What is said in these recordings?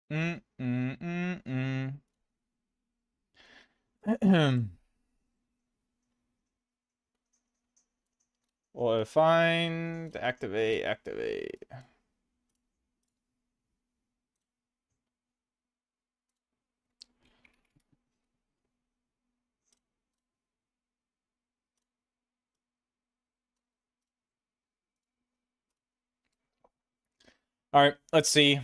Mm, mm, mm, mm. Or find, activate, activate. All right, let's see.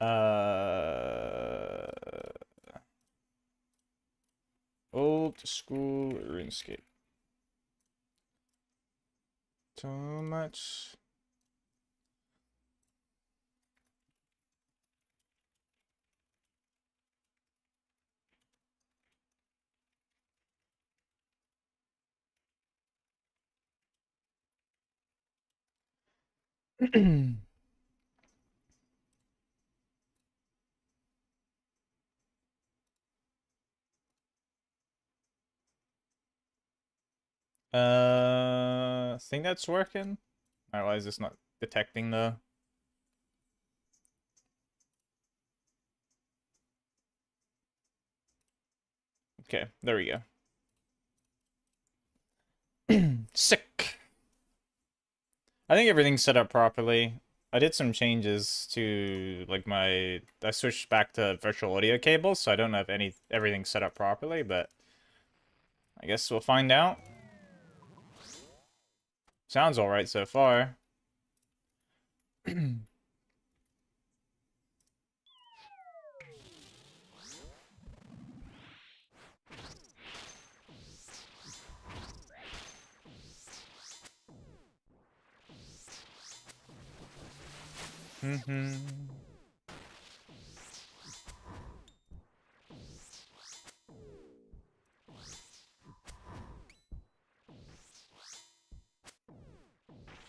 Uh, Old school RuneScape. Too much. I think that's working. Alright, why is this not detecting though? Okay, there we go. Sick. I think everything's set up properly. I did some changes to like I switched back to virtual audio cables, so I don't know if everything's set up properly, but I guess we'll find out. Sounds alright so far.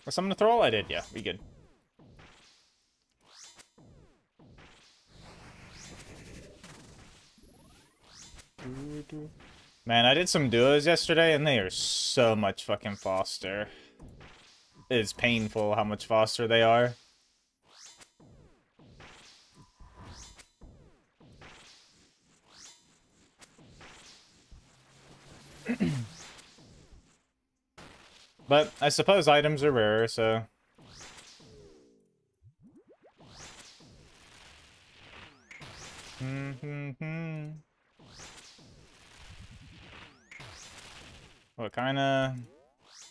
Was someone to throw? I did, yeah, we good. Man, I did some duos yesterday, and they are so much fucking faster. It is painful how much faster they are. But I suppose items are rarer, so... Well, it kinda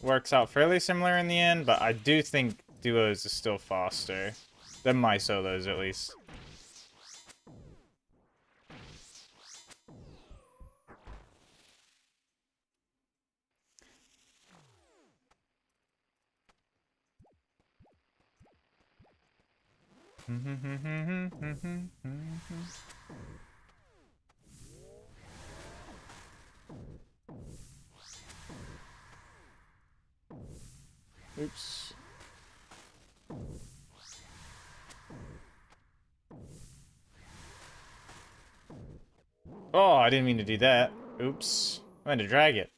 works out fairly similar in the end, but I do think duos is still faster than my solos, at least. Oops. Oh, I didn't mean to do that. Oops. I meant to drag it.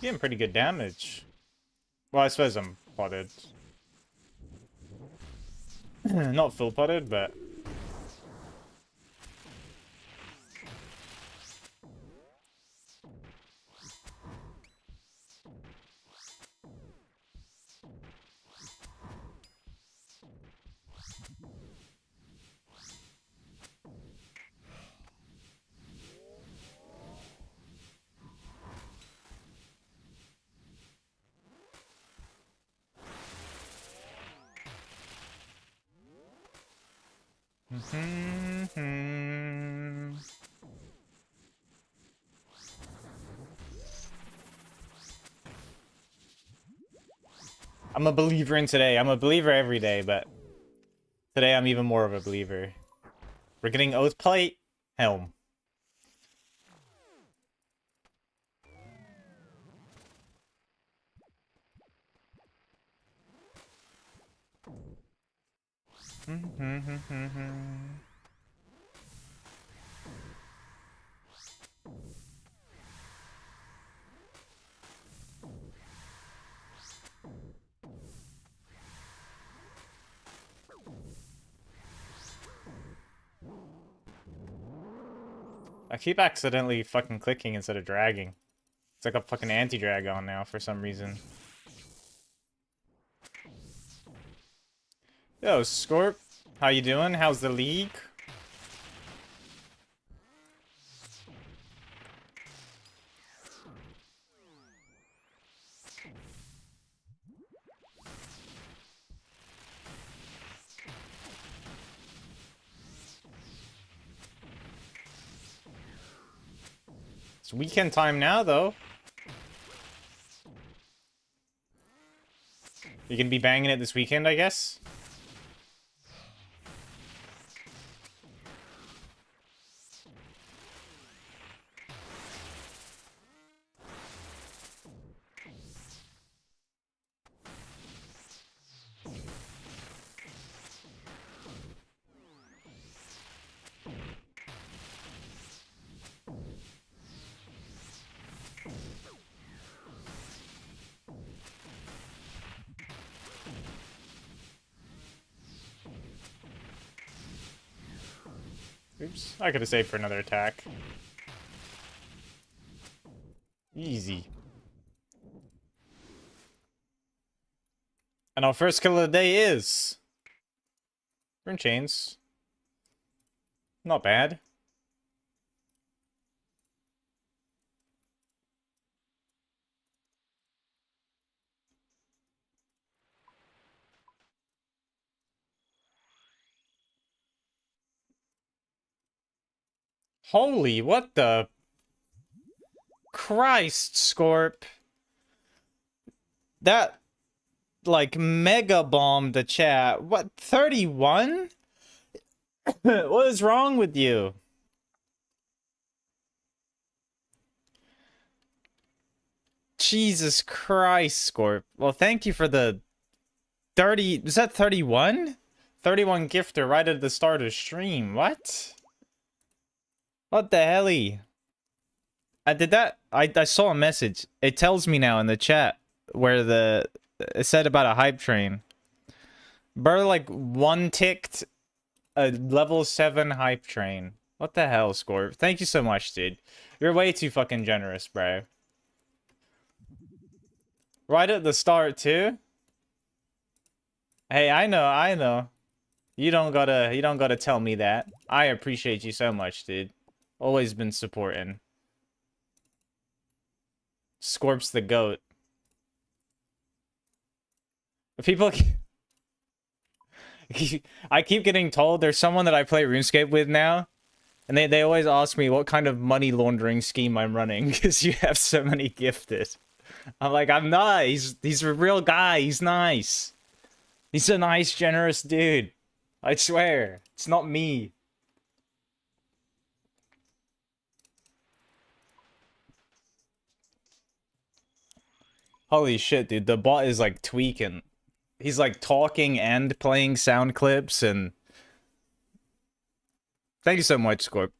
Getting pretty good damage. Well, I suppose I'm potted. Not full potted, but... I'm a believer in today. I'm a believer every day, but today I'm even more of a believer. We're getting Oath Plate, Helm. I keep accidentally fucking clicking instead of dragging. It's like a fucking anti-drag on now for some reason. Yo, Scorp, how you doing? How's the league? It's weekend time now, though. You can be banging it this weekend, I guess? Oops, I could have saved for another attack. Easy. And our first kill of the day is... Burn Chains. Not bad. Holy, what the... Christ, Scorp. That, like, mega bombed the chat. What, 31? What is wrong with you? Jesus Christ, Scorp. Well, thank you for the 30... Is that 31? 31 gifter right at the start of stream. What? What the helly? I did that. I saw a message. It tells me now in the chat where it said about a hype train. Bro, like one ticked a level 7 hype train. What the hell, Scorp? Thank you so much, dude. You're way too fucking generous, bro. Right at the start too. Hey, I know. You don't gotta tell me that. I appreciate you so much, dude. Always been supporting. Scorp's the goat. People... I keep getting told there's someone that I play RuneScape with now, and they always ask me what kind of money laundering scheme I'm running because you have so many gifted. I'm like, I'm not. He's a real guy. He's nice. He's a nice, generous dude. I swear. It's not me. Holy shit, dude. The bot is like tweaking. He's like talking and playing sound clips and... Thank you so much, Scorp.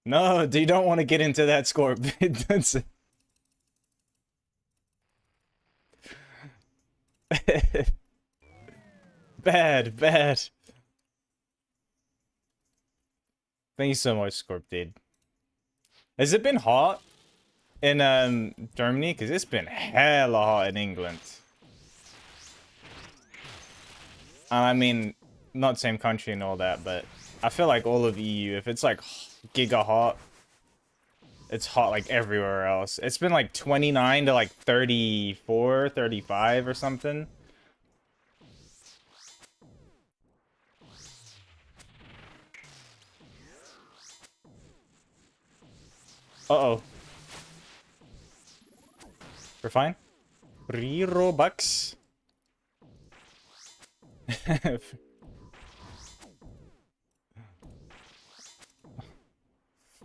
No, you don't want to get into that, Scorp. That's... Bad. Thank you so much, Scorp, dude. Has it been hot in Germany? Because it's been hella hot in England. I mean, not same country and all that, but I feel like all of EU, if it's like giga hot, it's hot like everywhere else. It's been like 29 to like 34, 35 or something. Uh-oh. We're fine. 3 Robux.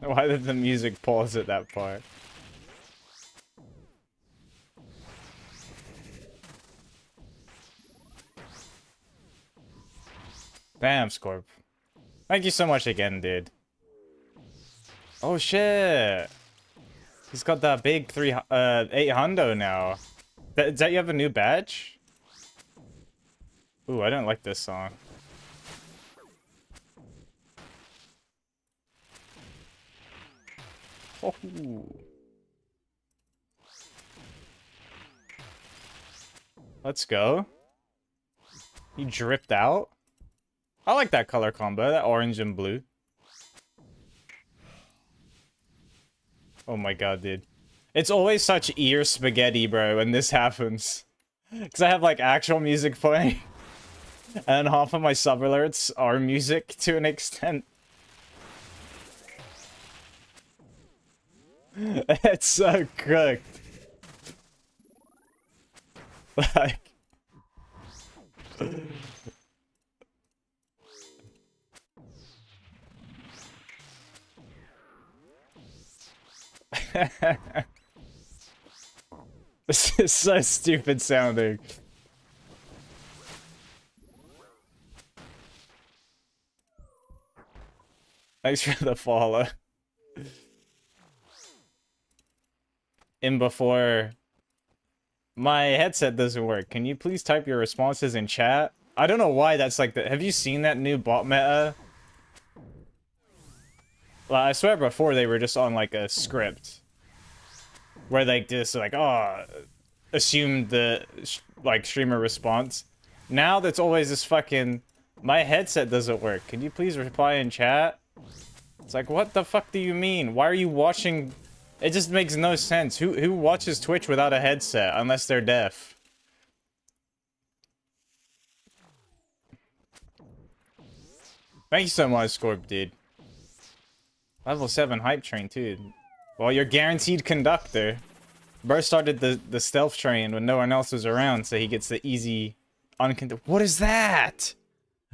Why did the music pause at that part? Bam, Scorp. Thank you so much again, dude. Oh shit. He's got that big 8 hundo now. Does that you have a new badge? Ooh, I don't like this song. Oh. Let's go. He dripped out. I like that color combo, that orange and blue. Oh my god, dude. It's always such ear spaghetti, bro, when this happens. Because I have, like, actual music playing. And half of my sub alerts are music to an extent. It's so cooked. Like... This is so stupid sounding. Thanks for the follow. In before... My headset doesn't work. Can you please type your responses in chat? I don't know why that's like that. Have you seen that new bot meta? Well, I swear before they were just on like a script. Where like just like, oh, assume the like streamer response. Now that's always this fucking, my headset doesn't work. Can you please reply in chat? It's like, what the fuck do you mean? Why are you watching? It just makes no sense. Who watches Twitch without a headset unless they're deaf? Thank you so much, Scorp, dude. Level 7 hype train, too. Well, you're guaranteed conductor. Bro started the stealth train when no one else was around, so he gets the easy What is that?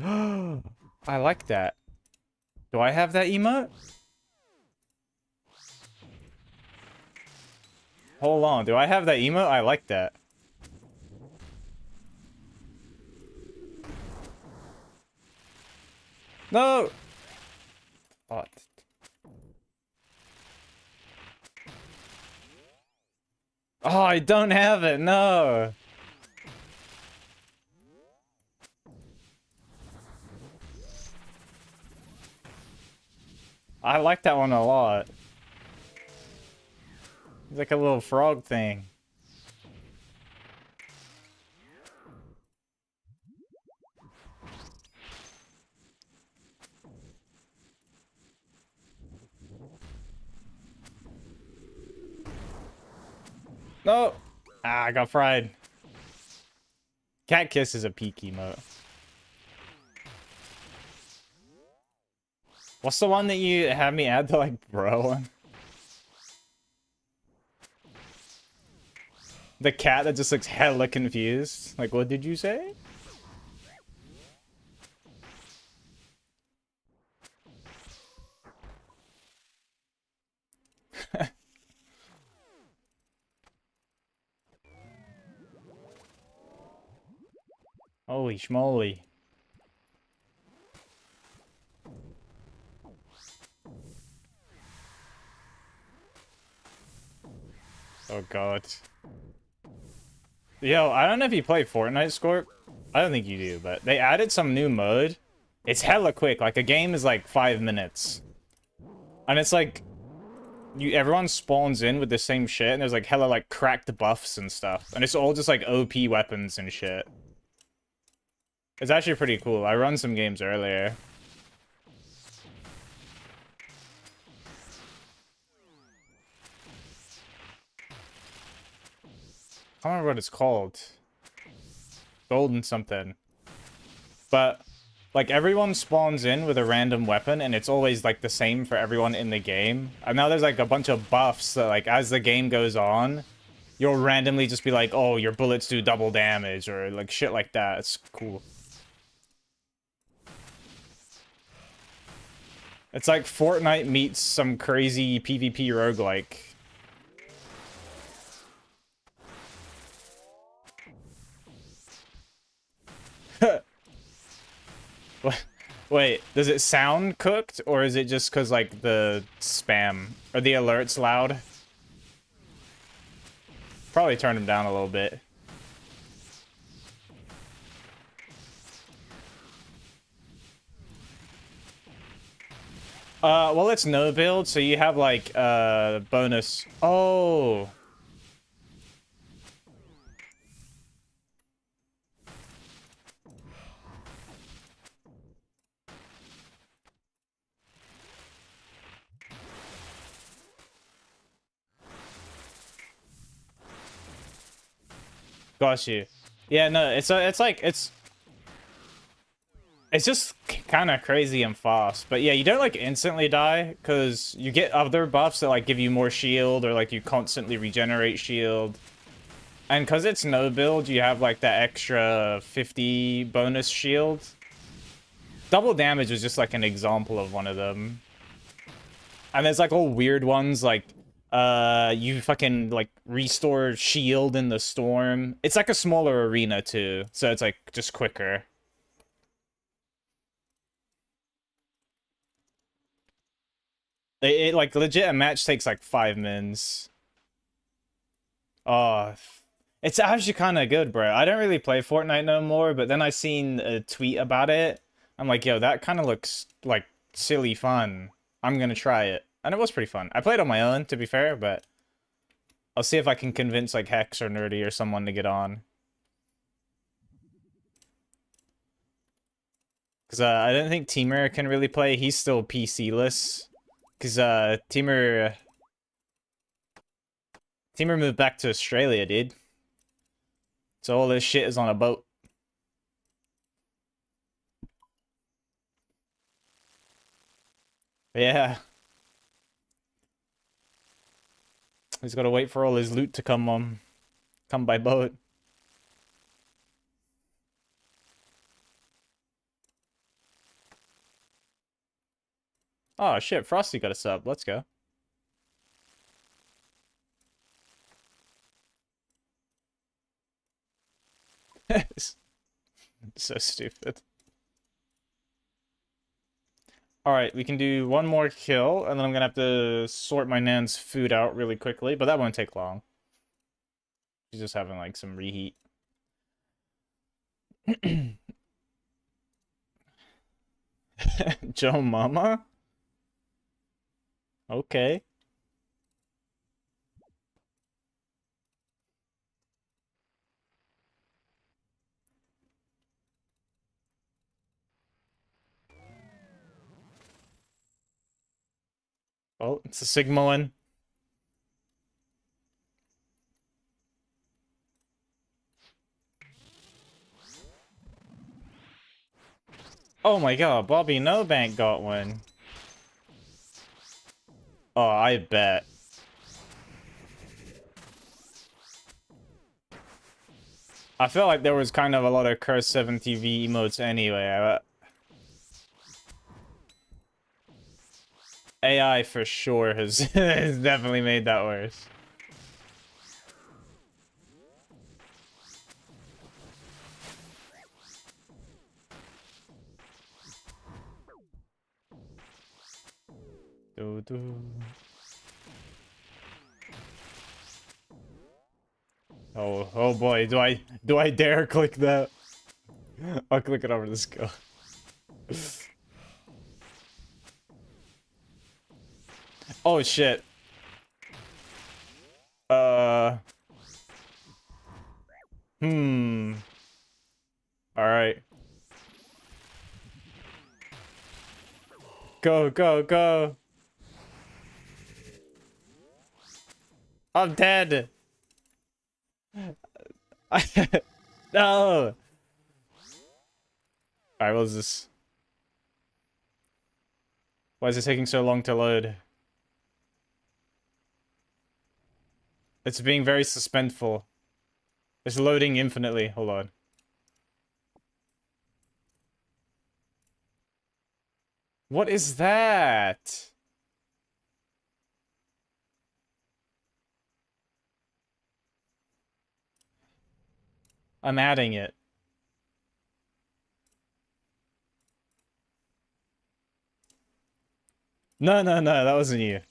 I like that. Do I have that emote? Hold on, do I have that emote? I like that. No! What? Oh, I don't have it, no! I like that one a lot. It's like a little frog thing. No! Ah, I got fried. Cat Kiss is a peak emote. What's the one that you had me add to, like, bro one? The cat that just looks hella confused. Like, what did you say? Holy schmoly. Oh god. Yo, I don't know if you play Fortnite, Scorp. I don't think you do, but they added some new mode. It's hella quick. Like, a game is like 5 minutes. And it's like... everyone spawns in with the same shit, and there's like hella like cracked buffs and stuff. And it's all just like OP weapons and shit. It's actually pretty cool. I run some games earlier. can't remember what it's called. Golden something. But like everyone spawns in with a random weapon and it's always like the same for everyone in the game. And now there's like a bunch of buffs that like as the game goes on, you'll randomly just be like, oh, your bullets do double damage or like shit like that. It's cool. It's like Fortnite meets some crazy PvP roguelike. Wait, does it sound cooked or is it just because like the spam or the alerts loud? Probably turn them down a little bit. Well, it's no build, so you have like bonus. Oh. Got you. Yeah, no, it's just kind of crazy and fast. But yeah, you don't like instantly die because you get other buffs that like give you more shield or like you constantly regenerate shield. And because it's no build, you have like that extra 50 bonus shield. Double damage is just like an example of one of them. And there's like all weird ones like you fucking like restore shield in the storm. It's like a smaller arena too, so it's like just quicker. It like legit a match takes like 5 mins. Oh, it's actually kind of good, bro. I don't really play Fortnite no more, but then I seen a tweet about it. I'm like, yo, that kind of looks like silly fun. I'm gonna try it. And it was pretty fun. I played on my own, to be fair, but I'll see if I can convince like Hex or Nerdy or someone to get on. Because I don't think Teamer can really play. He's still PC-less. Because Teamer moved back to Australia, dude. So all this shit is on a boat. Yeah. He's got to wait for all his loot to come by boat. Oh shit, Frosty got a sub. Let's go. So stupid. Alright, we can do one more kill, and then I'm gonna have to sort my Nan's food out really quickly, but that won't take long. She's just having, like, some reheat. Joe Mama? Okay. Oh, it's a Sigmoan. Oh my god, Bobby Nobank got one. Oh, I bet. I feel like there was kind of a lot of Curse 7 TV emotes anyway. AI for sure has, has definitely made that worse. Do, do. Oh boy, do I dare click that? I'll click it over the skill. Oh shit. Alright. Go, go, go. I'm dead. No! Alright, what is this? Why is it taking so long to load? It's being very suspenseful. It's loading infinitely. Hold on. What is that? I'm adding it. No, no, no, that wasn't you.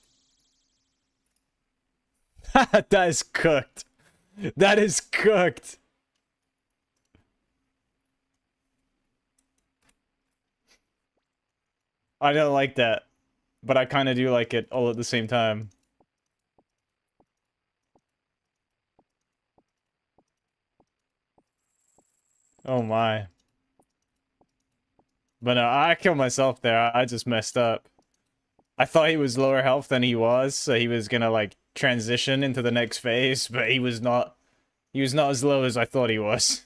That is cooked. That is cooked. I don't like that, but I kind of do like it all at the same time. Oh my. But no, I killed myself there. I just messed up. I thought he was lower health than he was, so he was gonna like transition into the next phase, but he was not. He was not as low as I thought he was.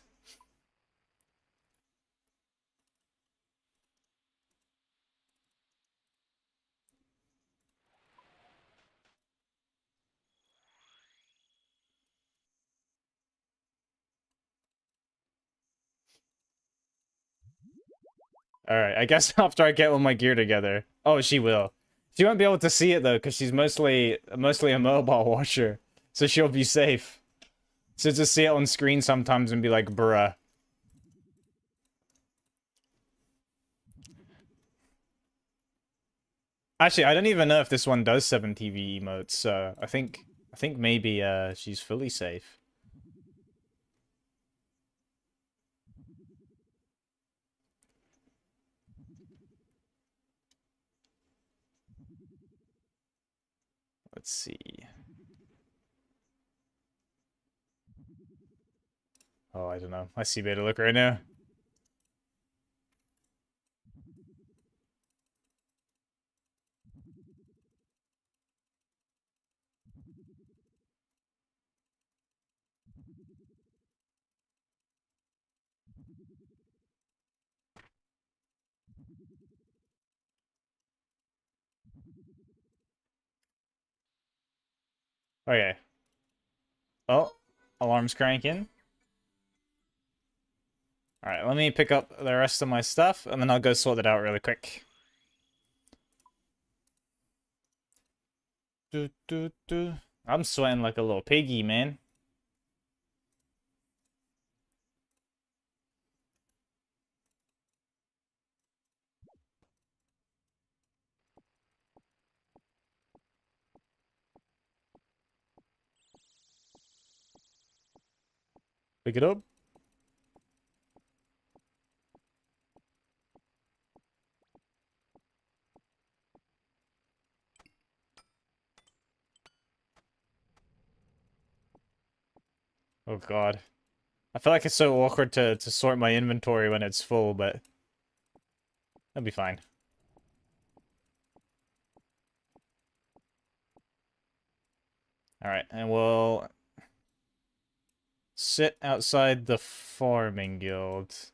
Alright, I guess after I get all my gear together. Oh, she will. She won't be able to see it though, because she's mostly a mobile watcher. So she'll be safe. So just see it on screen sometimes and be like, bruh. Actually, I don't even know if this one does 7 TV emotes, so I think maybe she's fully safe. Let's see. Oh, I don't know. I see better look right now. Okay. Oh, alarm's cranking. Alright, let me pick up the rest of my stuff, and then I'll go sort it out really quick. Do, do, do. I'm sweating like a little piggy, man. Pick it up. Oh god. I feel like it's so awkward to sort my inventory when it's full, but that'll be fine. Alright, and we'll sit outside the farming guild.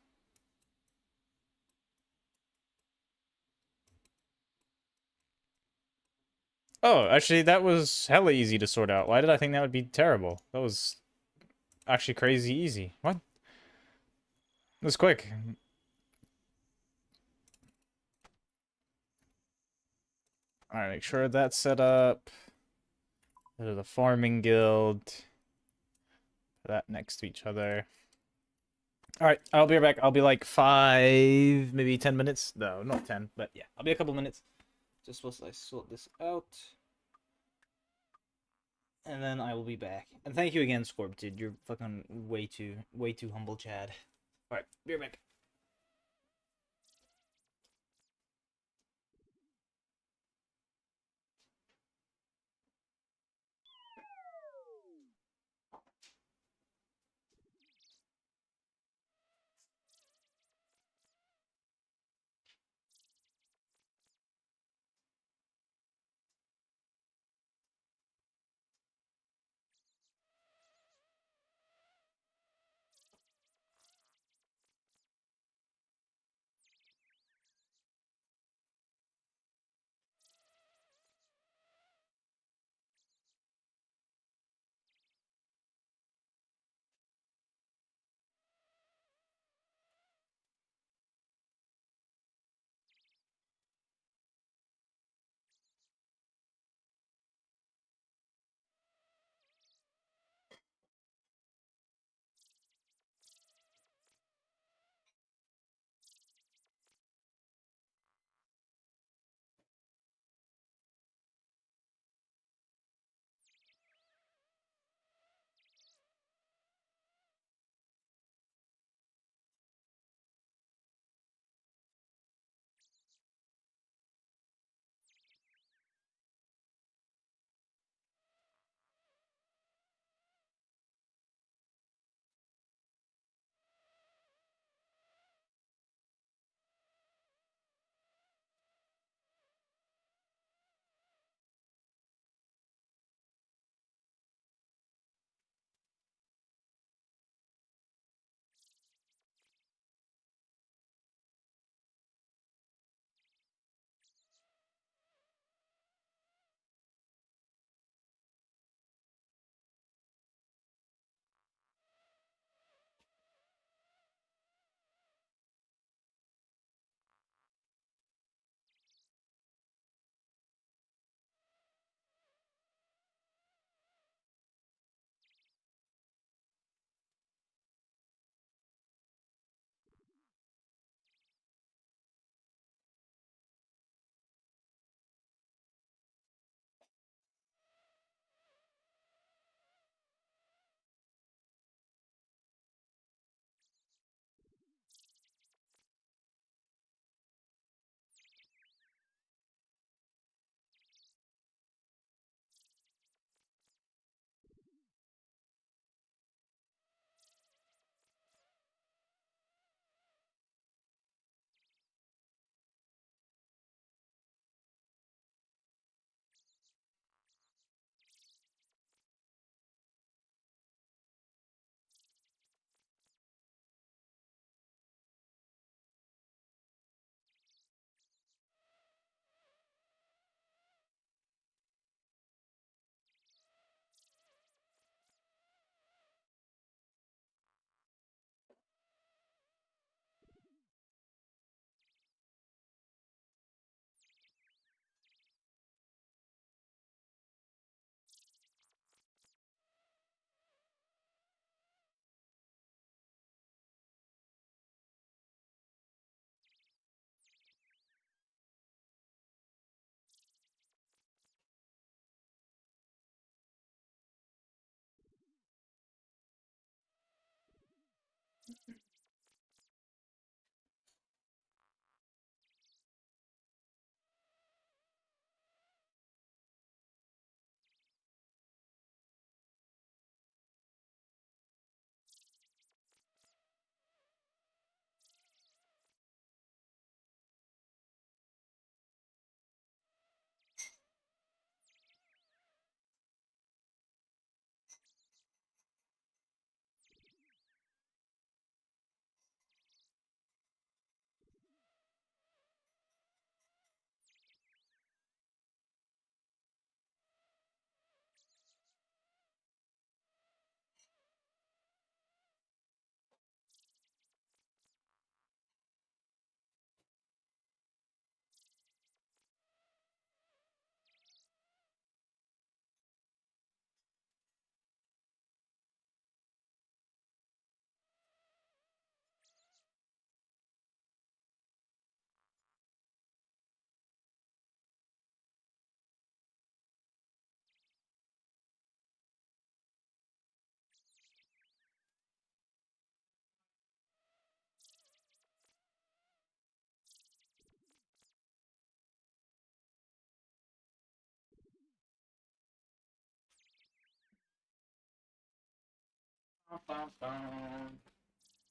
Oh, actually, that was hella easy to sort out. Why did I think that would be terrible? That was actually crazy easy. What? It was quick. Alright, make sure that's set up. Go to the farming guild. Put that next to each other. Alright, I'll be right back. I'll be like 5, maybe 10 minutes. No, not 10, but yeah, I'll be a couple minutes. Just whilst I sort this out. And then I will be back. And thank you again, Scorp, dude. You're fucking way too humble, Chad. Alright, be right back.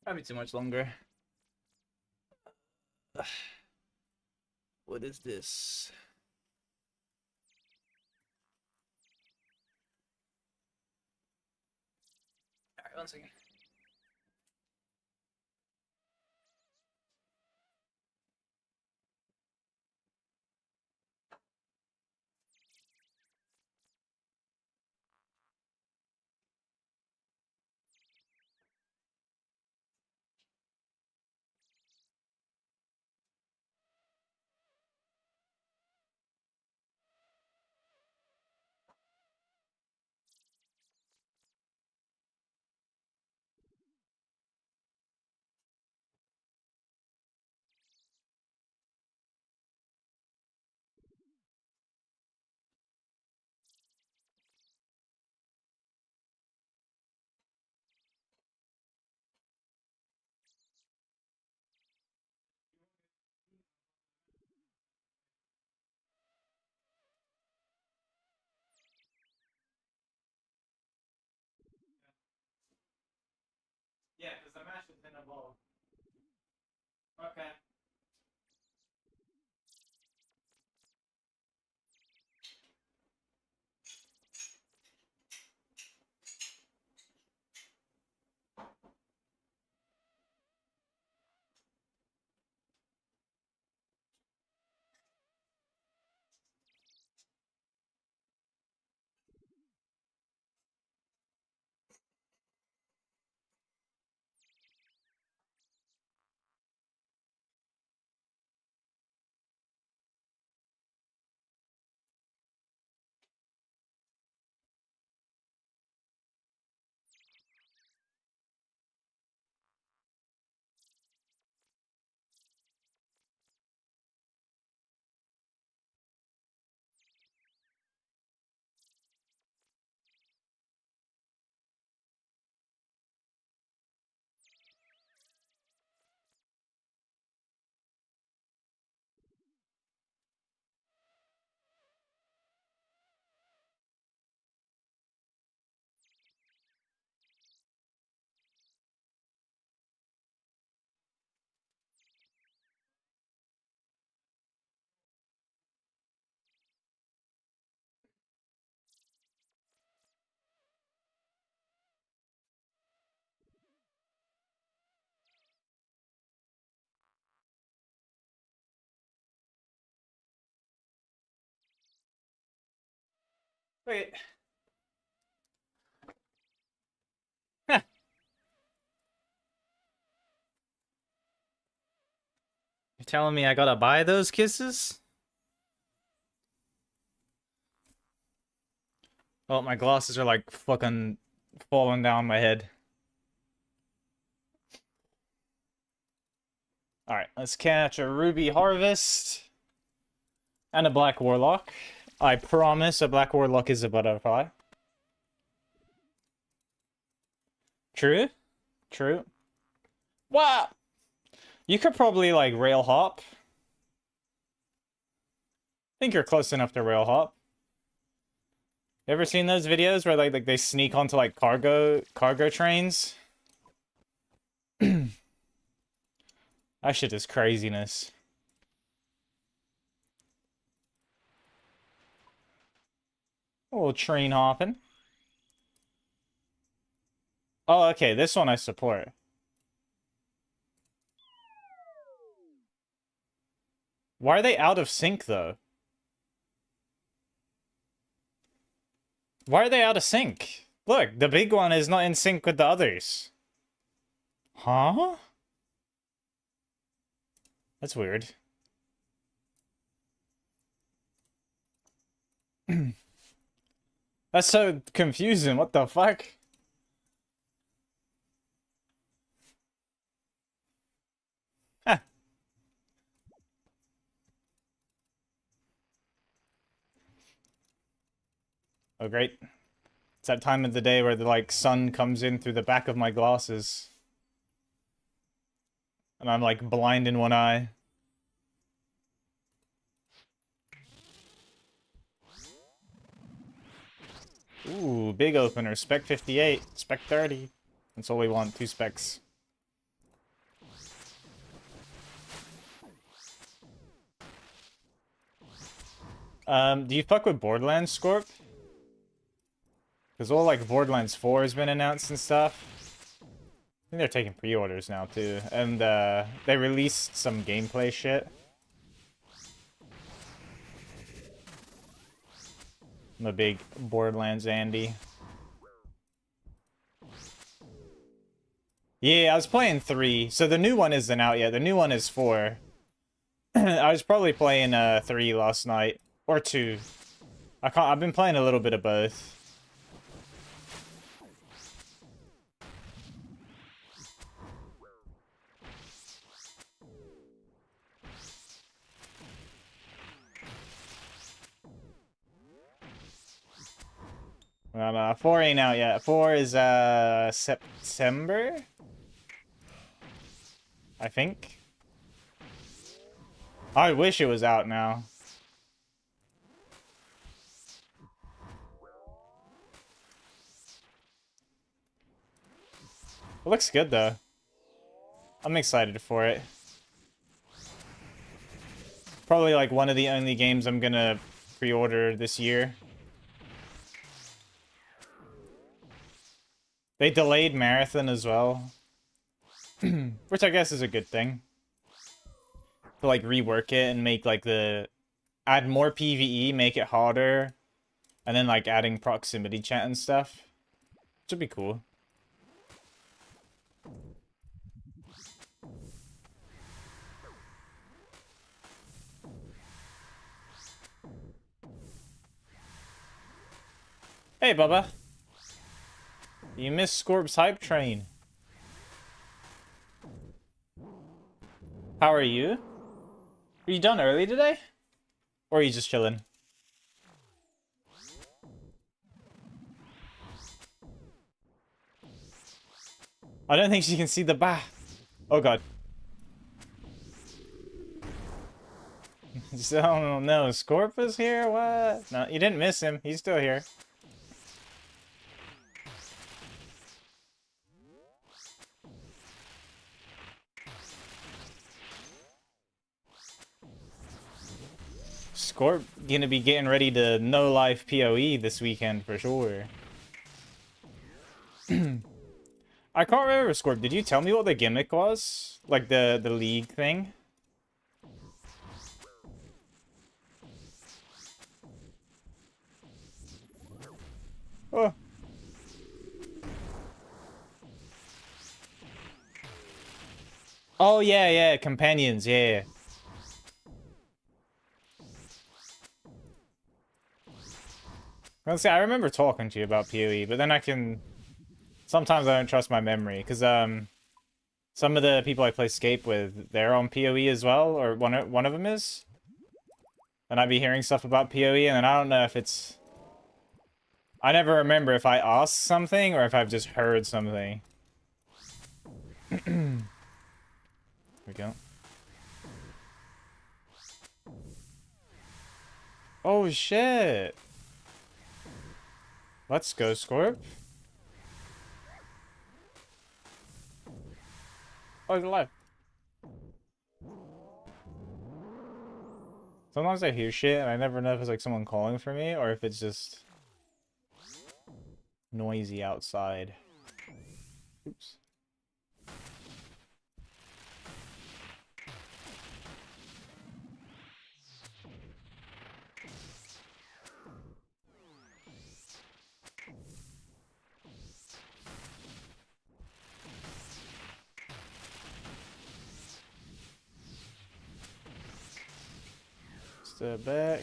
Can't be too much longer. What is this? Alright, 1 second. Yeah, because the mash has been evolved. Okay. Wait. Huh. You're telling me I gotta buy those kisses? Oh, my glasses are like fucking falling down my head. Alright, let's catch a Ruby Harvest and a Black Warlock. I promise a Black Warlock is a butterfly. True? True. What? You could probably, like, rail hop. I think you're close enough to rail hop. You ever seen those videos where, like they sneak onto, like, cargo trains? That shit is craziness. A little train hopping. Oh, okay, this one I support. Why are they out of sync, though? Why are they out of sync? Look, the big one is not in sync with the others. Huh? That's weird. That's so confusing. What the fuck? Huh. Oh, great. It's that time of the day where the, like, sun comes in through the back of my glasses. And I'm, like, blind in one eye. Ooh, big opener. Spec 58. Spec 30. That's all we want, 2 specs. Do you fuck with Borderlands, Scorp? Because all, like, Borderlands 4 has been announced and stuff. I think they're taking pre-orders now, too. And, they released some gameplay shit. I'm a big Borderlands Andy. Yeah, I was playing 3. So the new one isn't out yet. The new one is 4. I was probably playing 3 last night. Or 2. I've been playing a little bit of both. Well, 4 ain't out yet. 4 is September? I think. I wish it was out now. It looks good though. I'm excited for it. Probably like one of the only games I'm gonna pre-order this year. They delayed Marathon as well. Which I guess is a good thing. To like rework it and make like add more PvE, make it harder, and then like adding proximity chat and stuff. Which would be cool. Hey, Bubba. You missed Scorp's hype train. How are you? Are you done early today? Or are you just chilling? I don't think she can see the bath. Oh god. Oh no, Scorp is here? What? No, you didn't miss him. He's still here. Scorp gonna be getting ready to no life PoE this weekend for sure. I can't remember, Scorp. Did you tell me what the gimmick was? Like the league thing? Oh. Oh yeah, yeah, companions, yeah. Let's see, I remember talking to you about PoE, but then sometimes I don't trust my memory, because some of the people I play Scape with, they're on PoE as well, or one of them is. And I'd be hearing stuff about PoE, and then I don't know if it's... I never remember if I asked something, or if I've just heard something. Here we go. Oh shit! Let's go, Scorp. Oh, he's alive. Sometimes I hear shit and I never know if it's like someone calling for me or if it's just noisy outside. Oops. Step back.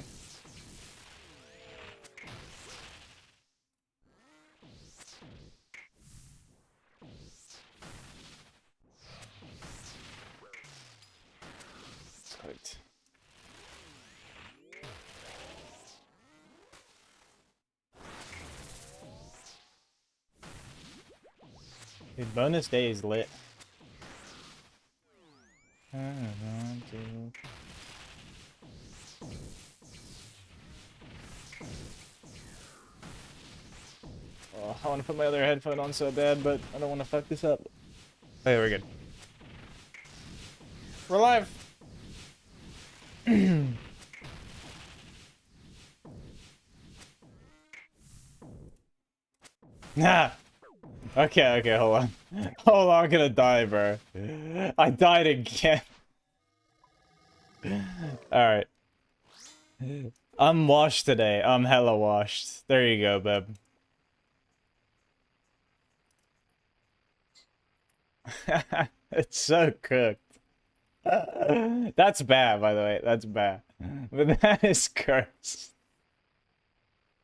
Right. Dude, bonus day is lit. Oh, I want to put my other headphone on so bad, but I don't want to fuck this up. Okay, we're good. We're live. Nah. Okay, hold on. Hold on, I'm gonna die, bro. I died again. Alright. I'm washed today. I'm hella washed. There you go, babe. It's so cooked. That's bad, by the way. That's bad. But that is cursed.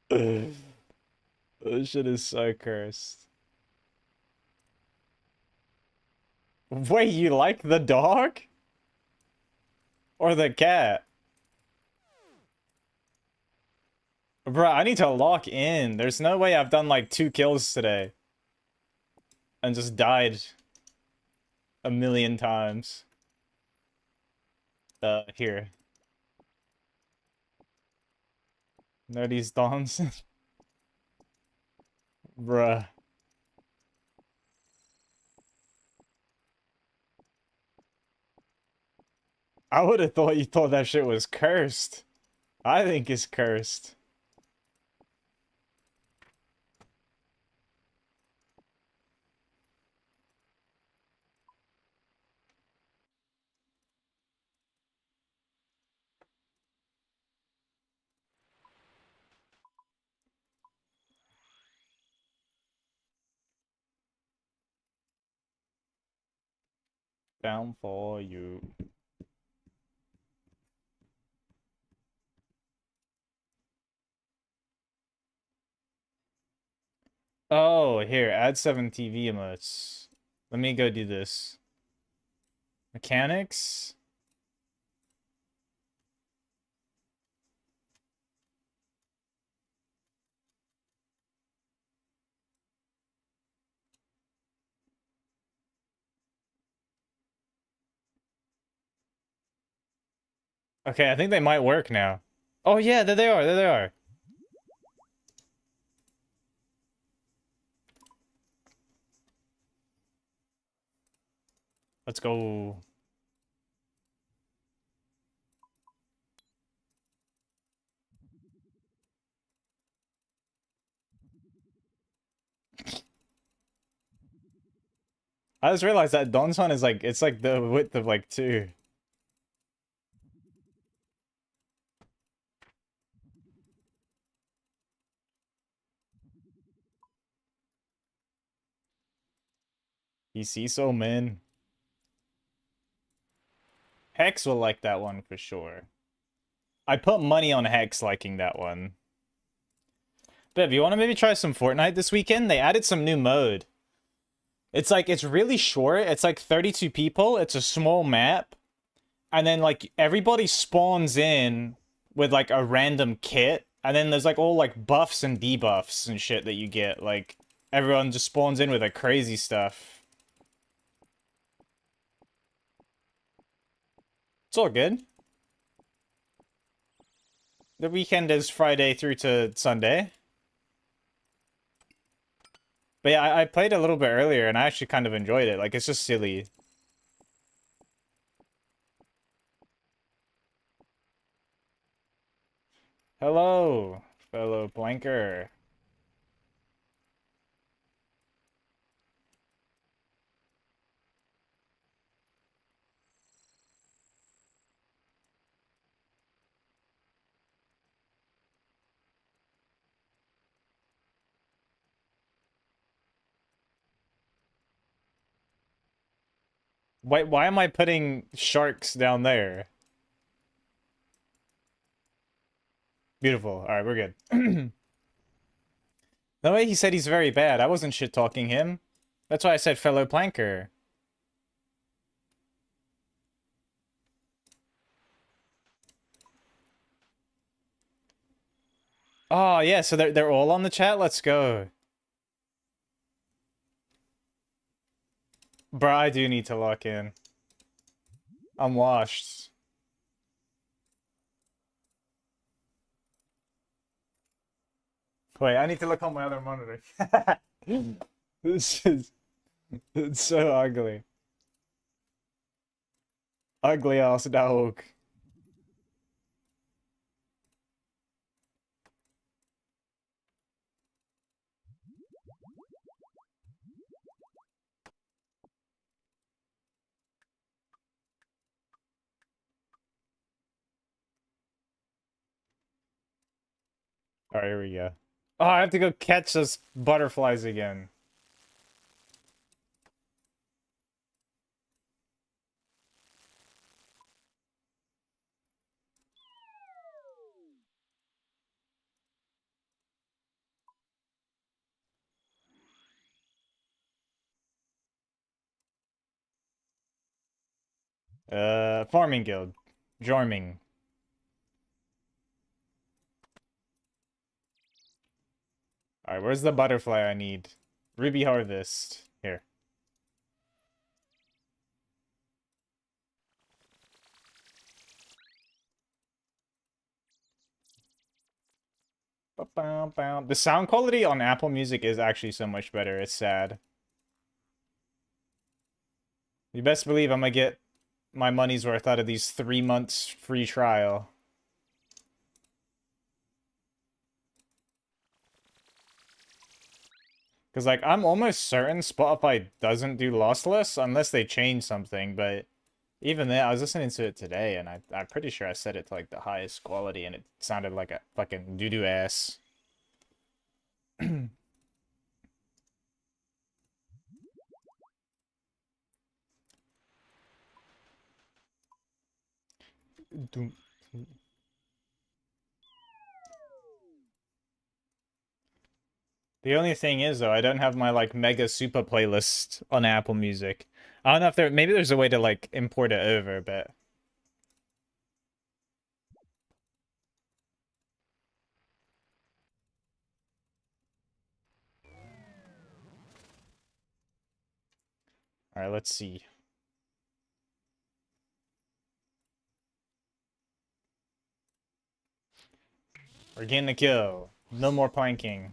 This shit is so cursed. Wait, you like the dog? Or the cat? Bro, I need to lock in. There's no way I've done like 2 kills today. And just died a million times. Here. Know these dons? Bruh. I would have thought you thought that shit was cursed. I think it's cursed. Down for you. Oh, here, add 7 TV emotes. Let me go do this. Mechanics? Okay, I think they might work now. Oh yeah, there they are, there they are. Let's go. I just realized that Donson is like, it's like the width of like 2. You see so, man. Hex will like that one for sure. I put money on Hex liking that one. Bib, you want to maybe try some Fortnite this weekend? They added some new mode. It's like, it's really short. It's like 32 people. It's a small map. And then like everybody spawns in with like a random kit. And then there's like all like buffs and debuffs and shit that you get. Like everyone just spawns in with like crazy stuff. It's all good. The weekend is Friday through to Sunday. But yeah, I played a little bit earlier and I actually kind of enjoyed it. Like, it's just silly. Hello, fellow blanker. Why am I putting sharks down there? Beautiful. Alright, we're good. The way he said he's very bad, I wasn't shit-talking him. That's why I said fellow planker. Oh, yeah, so they're all on the chat? Let's go. Bruh, I do need to lock in. I'm washed. Wait, I need to look on my other monitor. This is it's so ugly. Ugly ass dog. Alright, here we go. Oh, I have to go catch those butterflies again. Farming guild. Jorming. Alright, where's the butterfly I need? Ruby harvest. Here. The sound quality on Apple Music is actually so much better. It's sad. You best believe I'm gonna get my money's worth out of these 3 months free trial. Because, like, I'm almost certain Spotify doesn't do lossless unless they change something, but even then, I was listening to it today, and I'm pretty sure I set it to, like, the highest quality, and it sounded like a fucking doo-doo ass. The only thing is, though, I don't have my, like, mega super playlist on Apple Music. I don't know if maybe there's a way to, like, import it over, but... Alright, let's see. We're getting the kill. No more planking.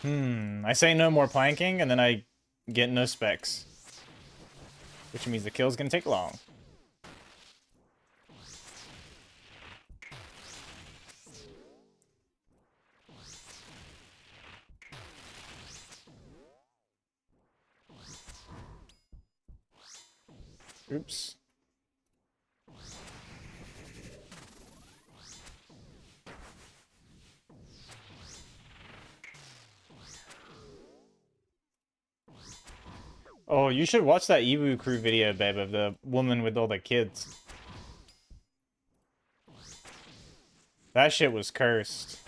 I say no more planking, and then I get no specs. Which means the kill's gonna take long. Oops. Oh, you should watch that Ewu crew video, babe, of the woman with all the kids. That shit was cursed.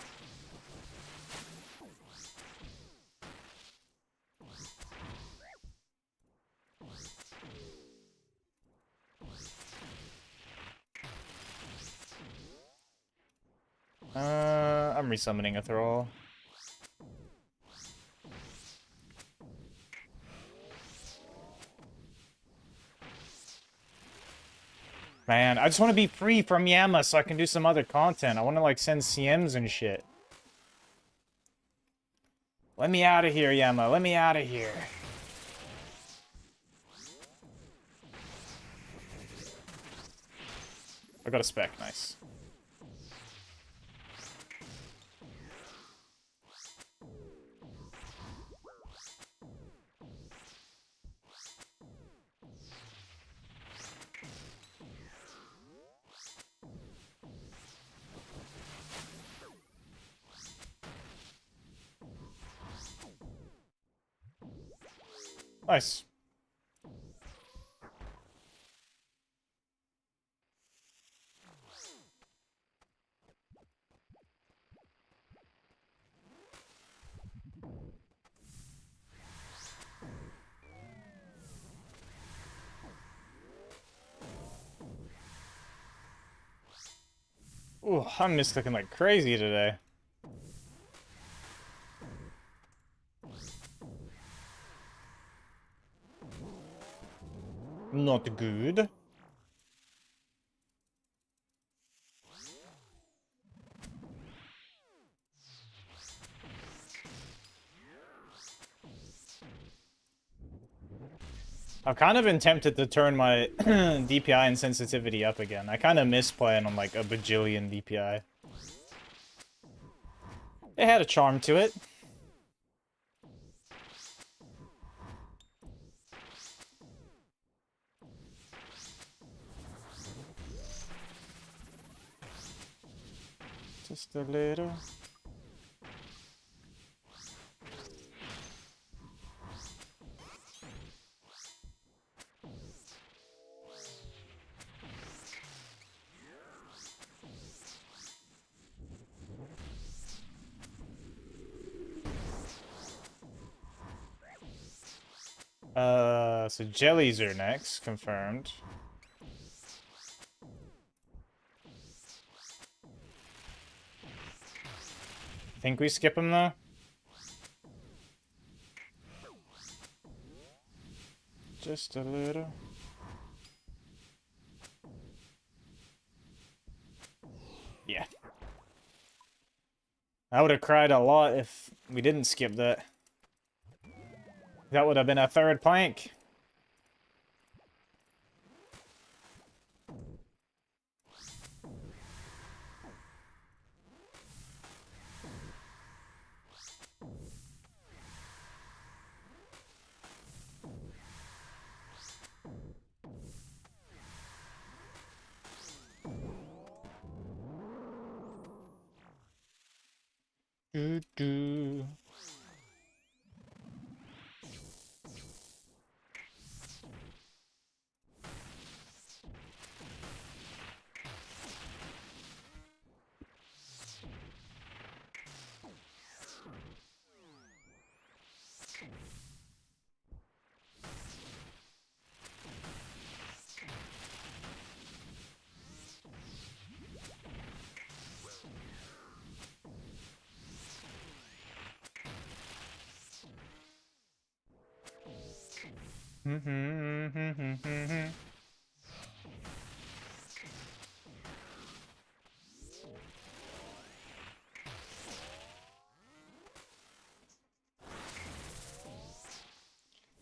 I'm resummoning a thrall. Man, I just want to be free from Yama so I can do some other content. I want to, like, send CMs and shit. Let me out of here, Yama. Let me out of here. I got a spec. Nice. Nice. Ooh, I'm just looking like crazy today. Not good. I've kind of been tempted to turn my DPI and sensitivity up again. I kind of miss playing on like a bajillion DPI. It had a charm to it. Just a little. So jellies are next, confirmed. Think we skip them though? Just a little. Yeah. I would have cried a lot if we didn't skip that. That would have been a third plank. Doo doo.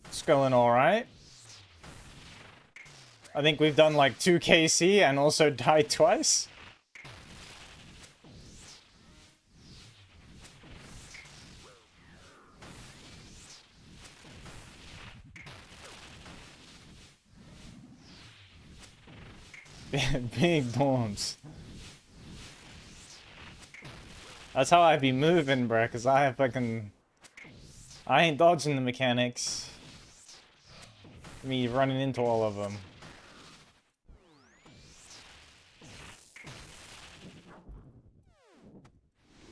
It's going alright. I think we've done like 2 KC and also died twice. Big bombs. That's how I be moving, bruh, because I have fucking... I ain't dodging the mechanics. Me running into all of them.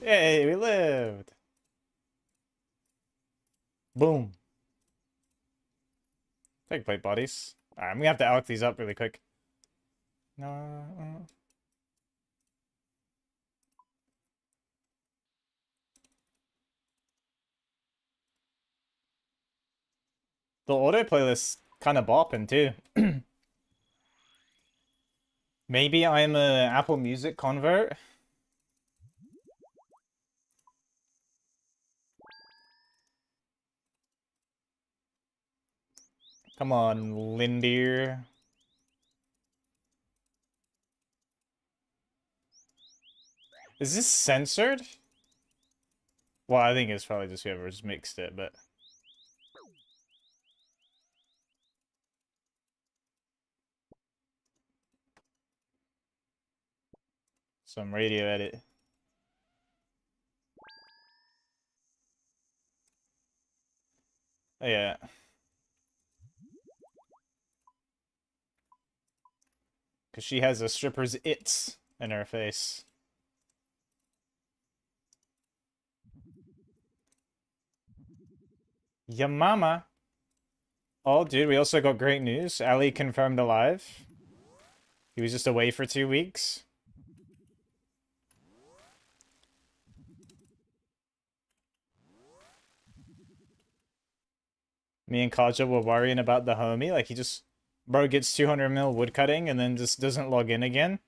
Yay, we lived! Boom. Take plate, buddies. Alright, I'm gonna have to alch these up really quick. No. The auto playlist kind of bopping too. Maybe I'm a Apple Music convert. Come on, Lindir. Is this censored? Well, I think it's probably just whoever's mixed it, but... Some radio edit. Oh, yeah. Because she has a stripper's its in her face. Ya mama. Oh, dude, we also got great news. Ali confirmed alive. He was just away for 2 weeks. Me and Kaja were worrying about the homie. Like, he just... Bro gets 200 mil woodcutting and then just doesn't log in again.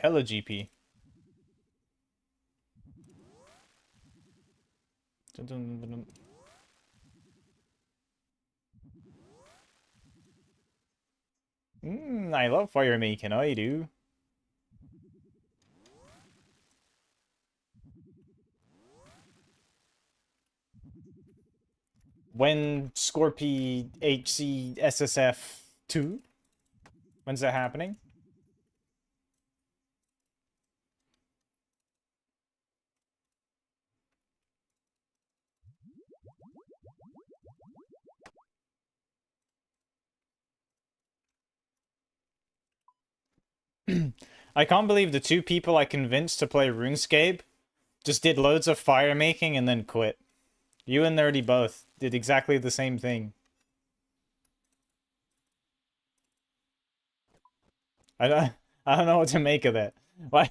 hella GP. Dun, dun, dun, dun. I love fire making, I do. When Scorpy HC SSF 2? When's that happening? I can't believe the 2 people I convinced to play RuneScape just did loads of fire making and then quit. You and Nerdy both did exactly the same thing. I don't, I don't know what to make of that. Why?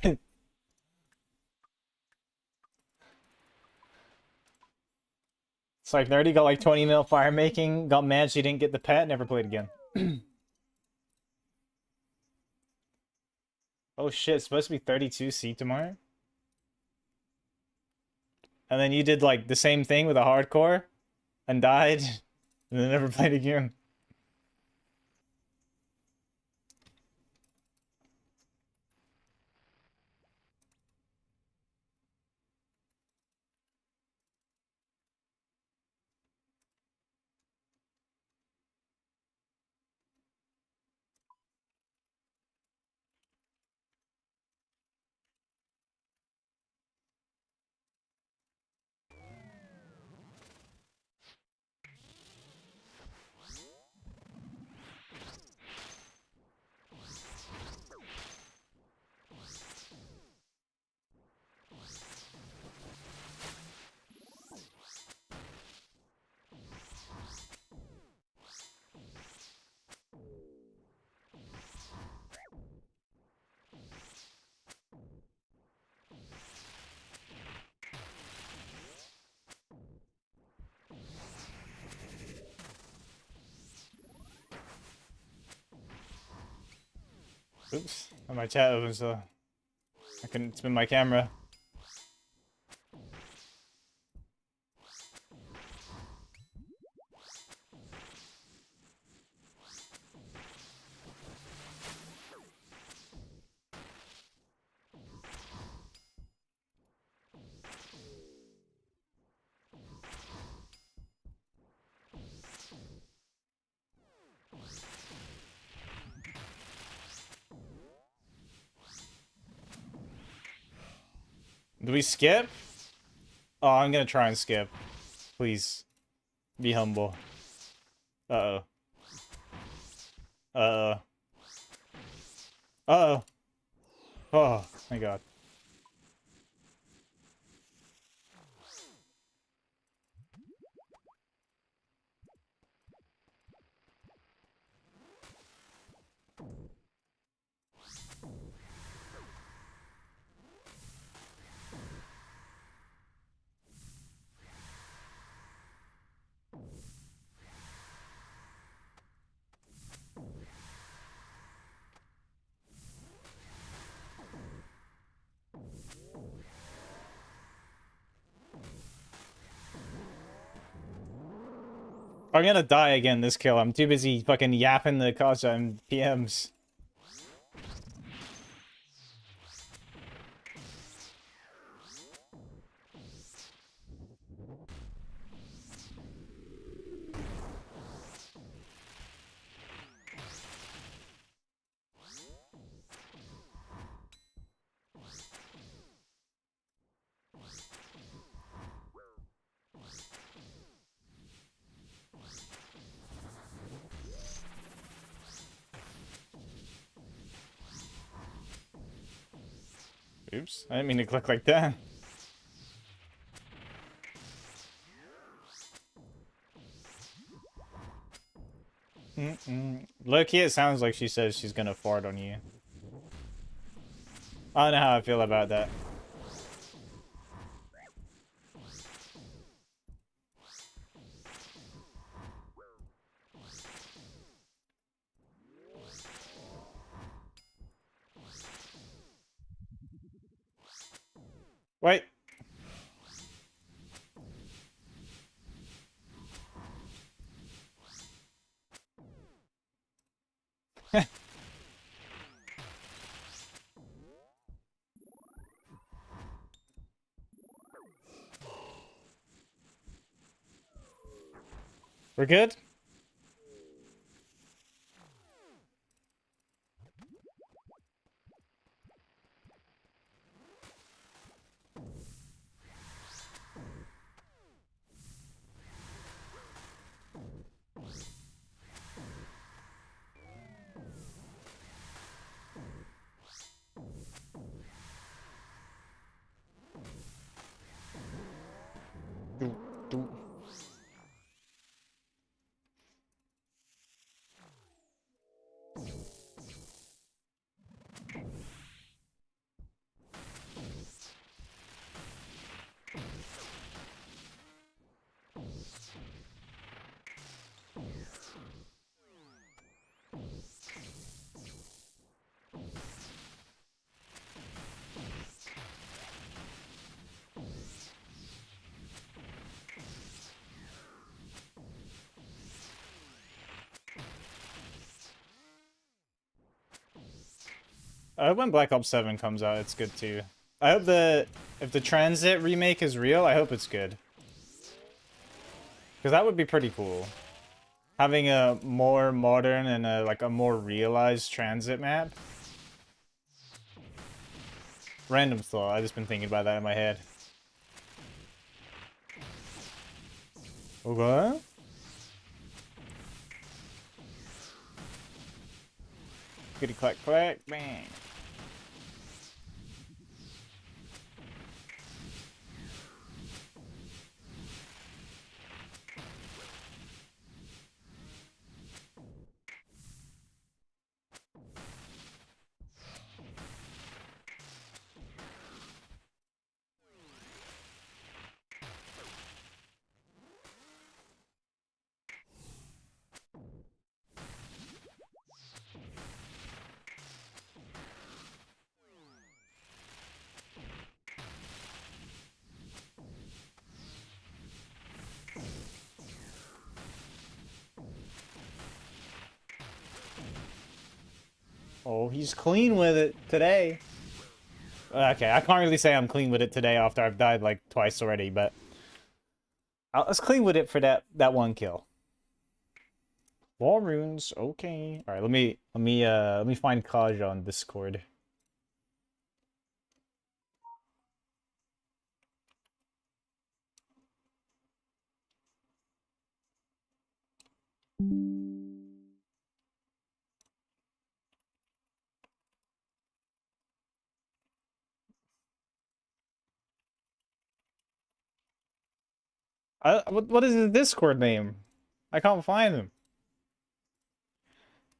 It's like Nerdy got like 20 mil fire making, got mad she didn't get the pet, never played again. Oh shit, it's supposed to be 32C tomorrow? And then you did like the same thing with a hardcore and died and then never played again. Oops, my chat open so I couldn't spin my camera. Do we skip? Oh, I'm gonna try and skip. Please. Be humble. Uh-oh. Uh-oh. Uh-oh. Oh, my god. I'm gonna die again this kill. I'm too busy fucking yapping the Kaja and PMs. Oops, I didn't mean to click like that. Low-key, it sounds like she says she's gonna fart on you. I don't know how I feel about that. Wait. We're good? Do, do. I hope when Black Ops 7 comes out, it's good too. I hope if the Transit remake is real, I hope it's good. Because that would be pretty cool. Having a more modern and a more realized Transit map. Random thought, I've just been thinking about that in my head. Okay. Goody clack clack, bang. Oh, he's clean with it today. Okay, I can't really say I'm clean with it today after I've died like twice already, but I was clean with it for that one kill. Wall runes, okay. All right, let me find Kaja on Discord. What is his Discord name? I can't find him.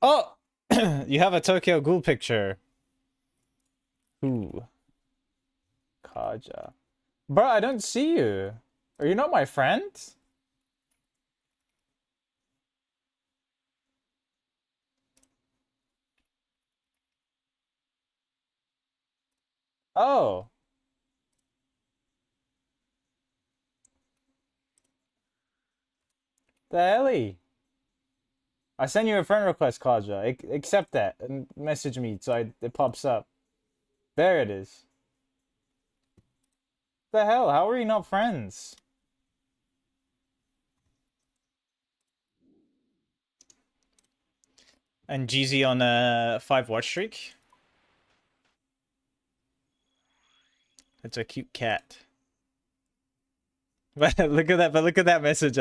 Oh, you have a Tokyo Ghoul picture. Ooh, Kaja. Bro, I don't see you. Are you not my friend? Oh, the helly. I sent you a friend request, Kaja. Accept that and message me so it pops up. There it is. The hell? How are we not friends? And Jeezy on a 5 watch streak. It's a cute cat. But look at that! But look at that message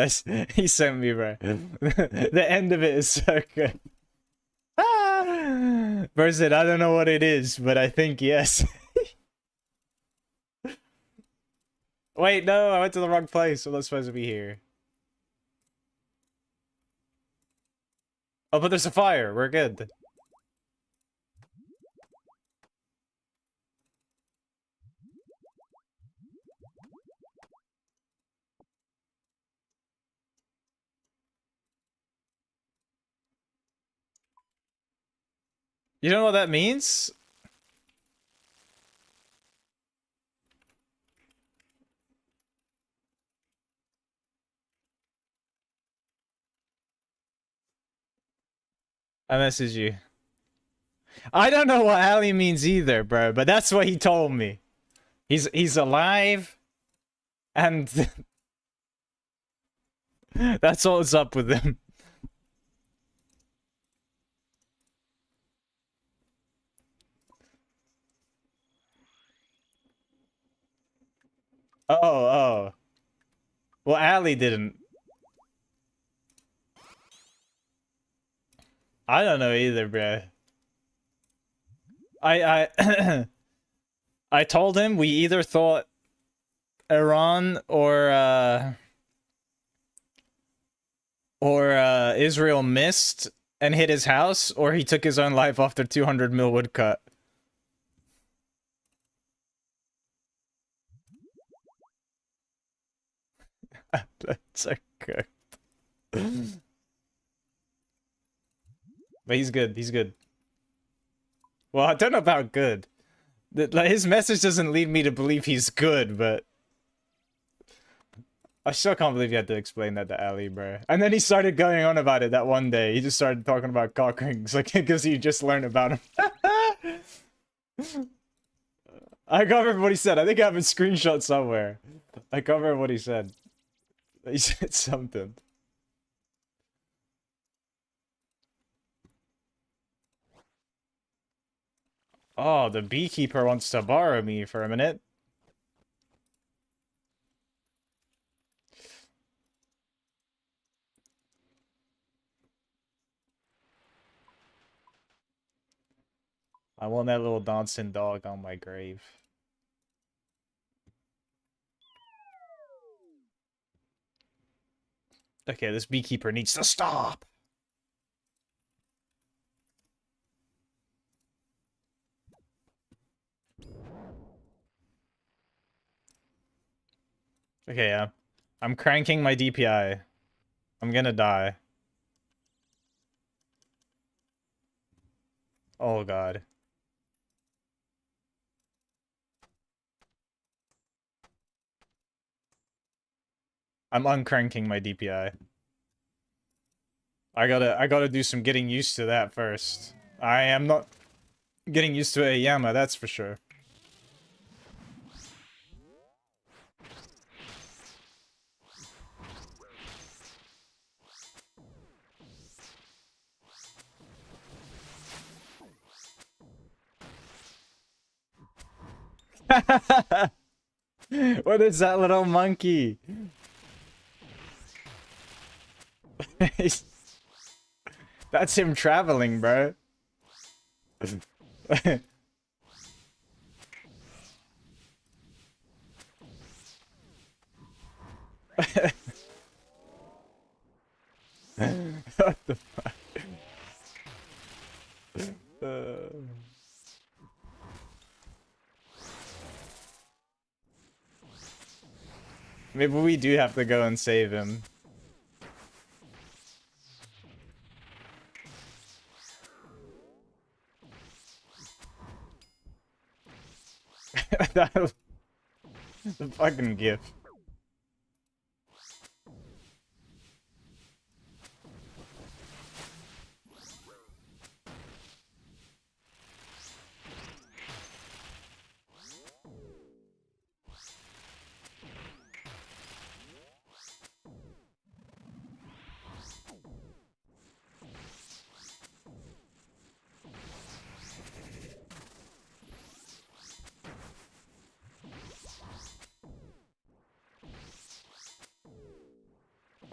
he sent me, bro. The end of it is so good. Bro said, "I don't know what it is, but I think yes." Wait, no, I went to the wrong place. I'm not supposed to be here. Oh, but there's a fire. We're good. You know what that means? I message you. I don't know what Ali means either, bro, but that's what he told me. He's alive, and that's all that's up with him. Oh, oh. Well, Ali didn't. I don't know either, bro. I I told him we either thought Iran or Israel missed and hit his house, or he took his own life after 200 mil woodcut. That's okay. But he's good. He's good. Well, I don't know about good. Like, his message doesn't lead me to believe he's good, but I still can't believe you had to explain that to Ali, bro. And then he started going on about it that one day. He just started talking about cock rings, like, because he just learned about him. I can't remember what he said. I think I have a screenshot somewhere. I can't remember what he said. He said something. Oh, the beekeeper wants to borrow me for a minute. I want that little dancing dog on my grave. Okay, this beekeeper needs to stop. Okay, yeah. I'm cranking my DPI. I'm gonna die. Oh god. I'm uncranking my DPI. I gotta do some getting used to that first. I am not getting used to a Yama, that's for sure. What is that little monkey? That's him traveling, bro. What the fuck? Maybe we do have to go and save him. The fucking gif.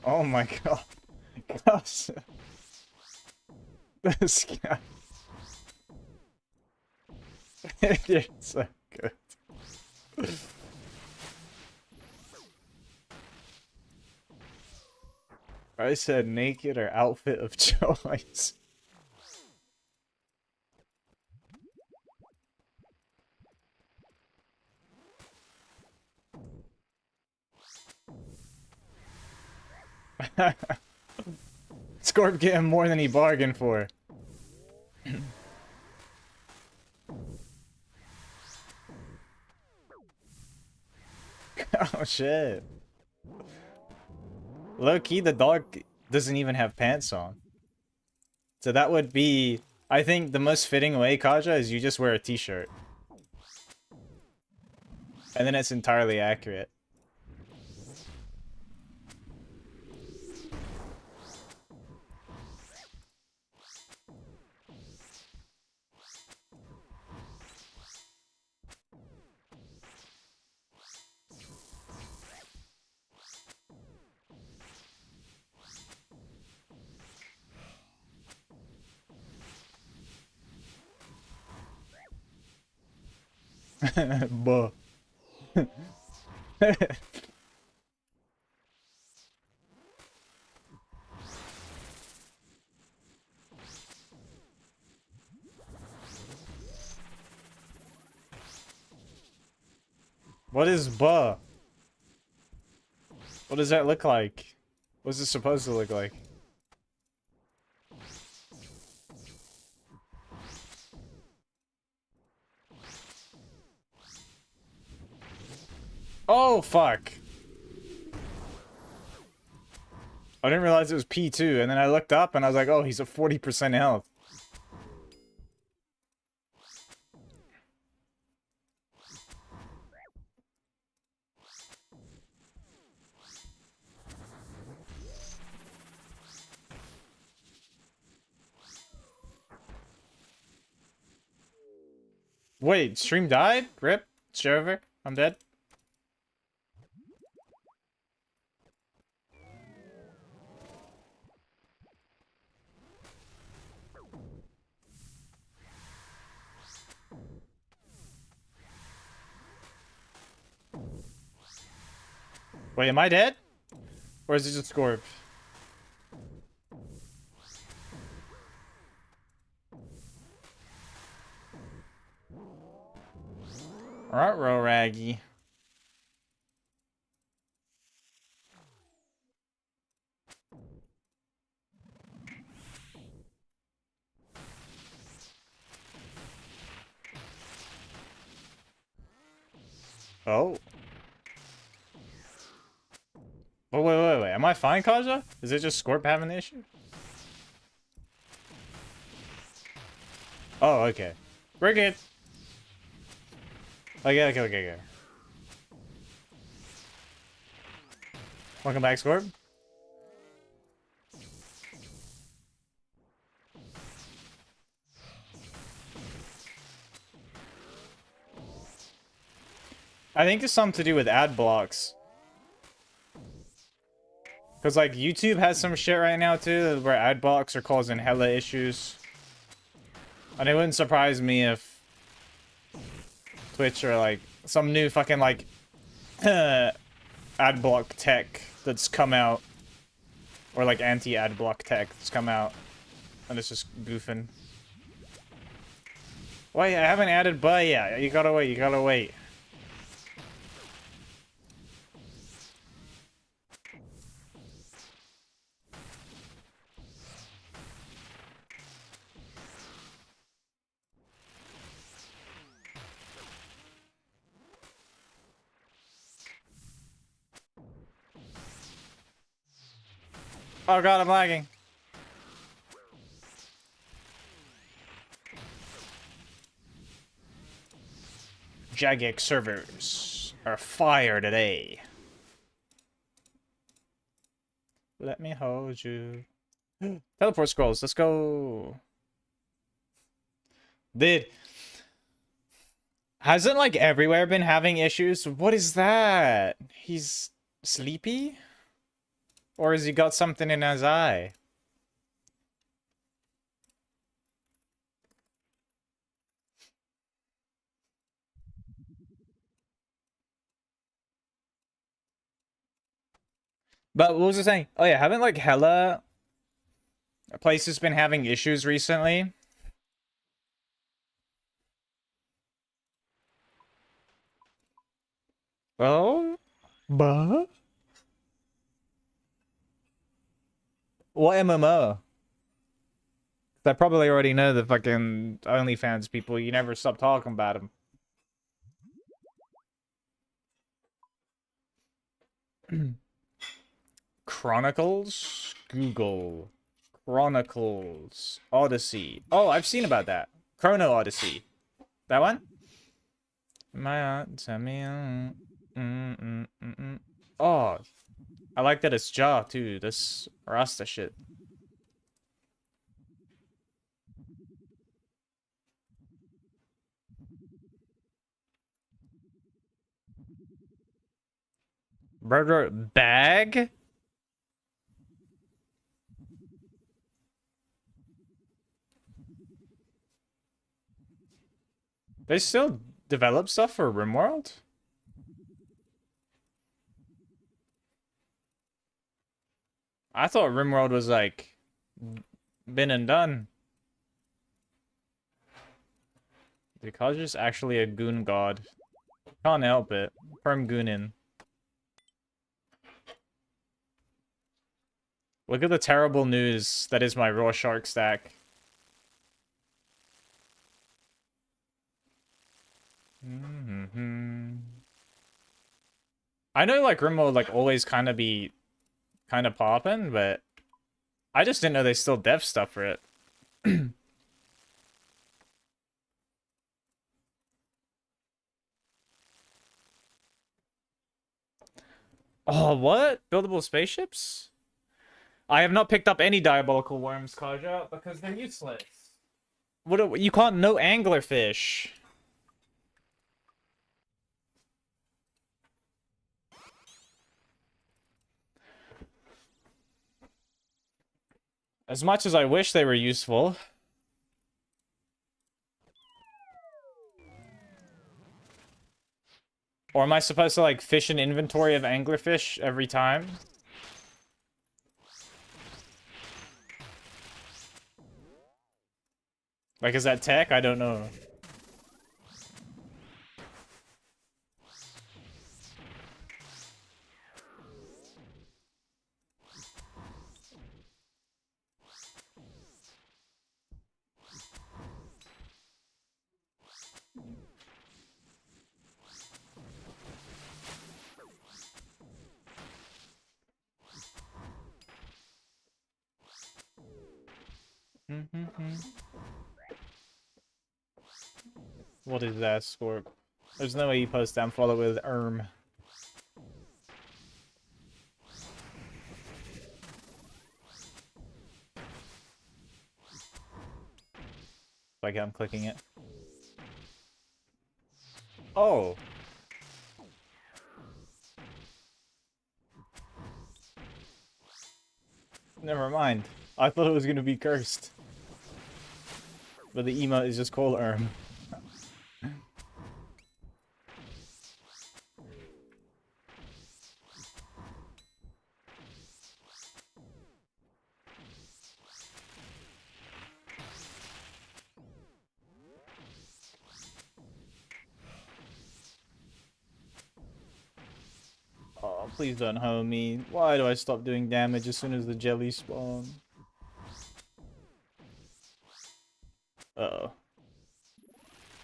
Oh my god. Gosh. This guy. You're so good. I said naked or outfit of choice. Scorp getting more than he bargained for. Oh shit. Low key, the dog doesn't even have pants on. So that would be, I think the most fitting way, Kaja, is you just wear a t-shirt. And then it's entirely accurate. Buh. What is buh? What does that look like? What's it supposed to look like? Oh, fuck. I didn't realize it was P2, and then I looked up and I was like, oh, he's at 40% health. Wait, stream died? Rip? It's over? I'm dead? Wait, am I dead? Or is it just Scorp? Alright, Raggy. Oh. Oh, wait. Am I fine, Kaja? Is it just Scorp having the issue? Oh, okay. We're good. Okay. Welcome back, Scorp. I think it's something to do with ad blocks. Because, like, YouTube has some shit right now, too, where ad blocks are causing hella issues. And it wouldn't surprise me if Twitch or, like, some new fucking, like, ad block tech that's come out. Or, like, anti-ad block tech that's come out. And it's just goofing. Wait, I haven't added but yeah, you gotta wait. Oh god, I'm lagging. Jagex servers are fire today. Let me hold you. Teleport scrolls, let's go. Dude. Hasn't, like, everywhere been having issues? What is that? He's sleepy? Or has he got something in his eye? But what was I saying? Oh yeah, haven't, like, hella places been having issues recently? Oh? But? What MMO? I probably already know the fucking OnlyFans people. You never stop talking about them. Chronicles? Google. Chronicles Odyssey. Oh, I've seen about that. Chrono Odyssey. That one? My tell me. Oh, I like that it's Jaw too. This Rasta shit. Brother bag. They still develop stuff for RimWorld? I thought RimWorld was like been and done. Because just actually a goon god. Can't help it. Perm goonin. Look at the terrible news that is my raw shark stack. I know like RimWorld like always kind of be kind of popping, but I just didn't know they still dev stuff for it. Oh, what? Buildable spaceships? I have not picked up any diabolical worms, Kaja, because they're useless. What? You can't know anglerfish. As much as I wish they were useful. Or am I supposed to, like, fish an inventory of anglerfish every time? Like, is that tech? I don't know. What is that, Scorp? There's no way you post down follow with Like I'm clicking it. Oh. Never mind. I thought it was gonna be cursed. But the emote is just called Oh, please don't home me. Why do I stop doing damage as soon as the jelly spawn? Uh-oh.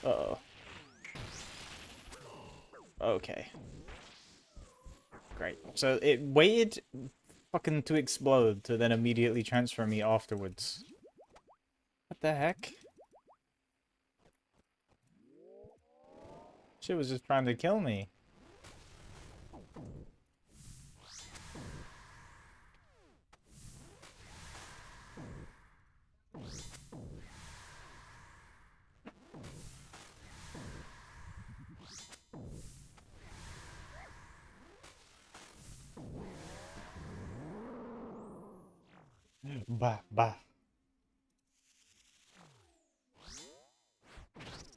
Uh-oh. Okay. Great. So it waited fucking to explode to then immediately transfer me afterwards. What the heck? Shit was just trying to kill me. Bah, bah.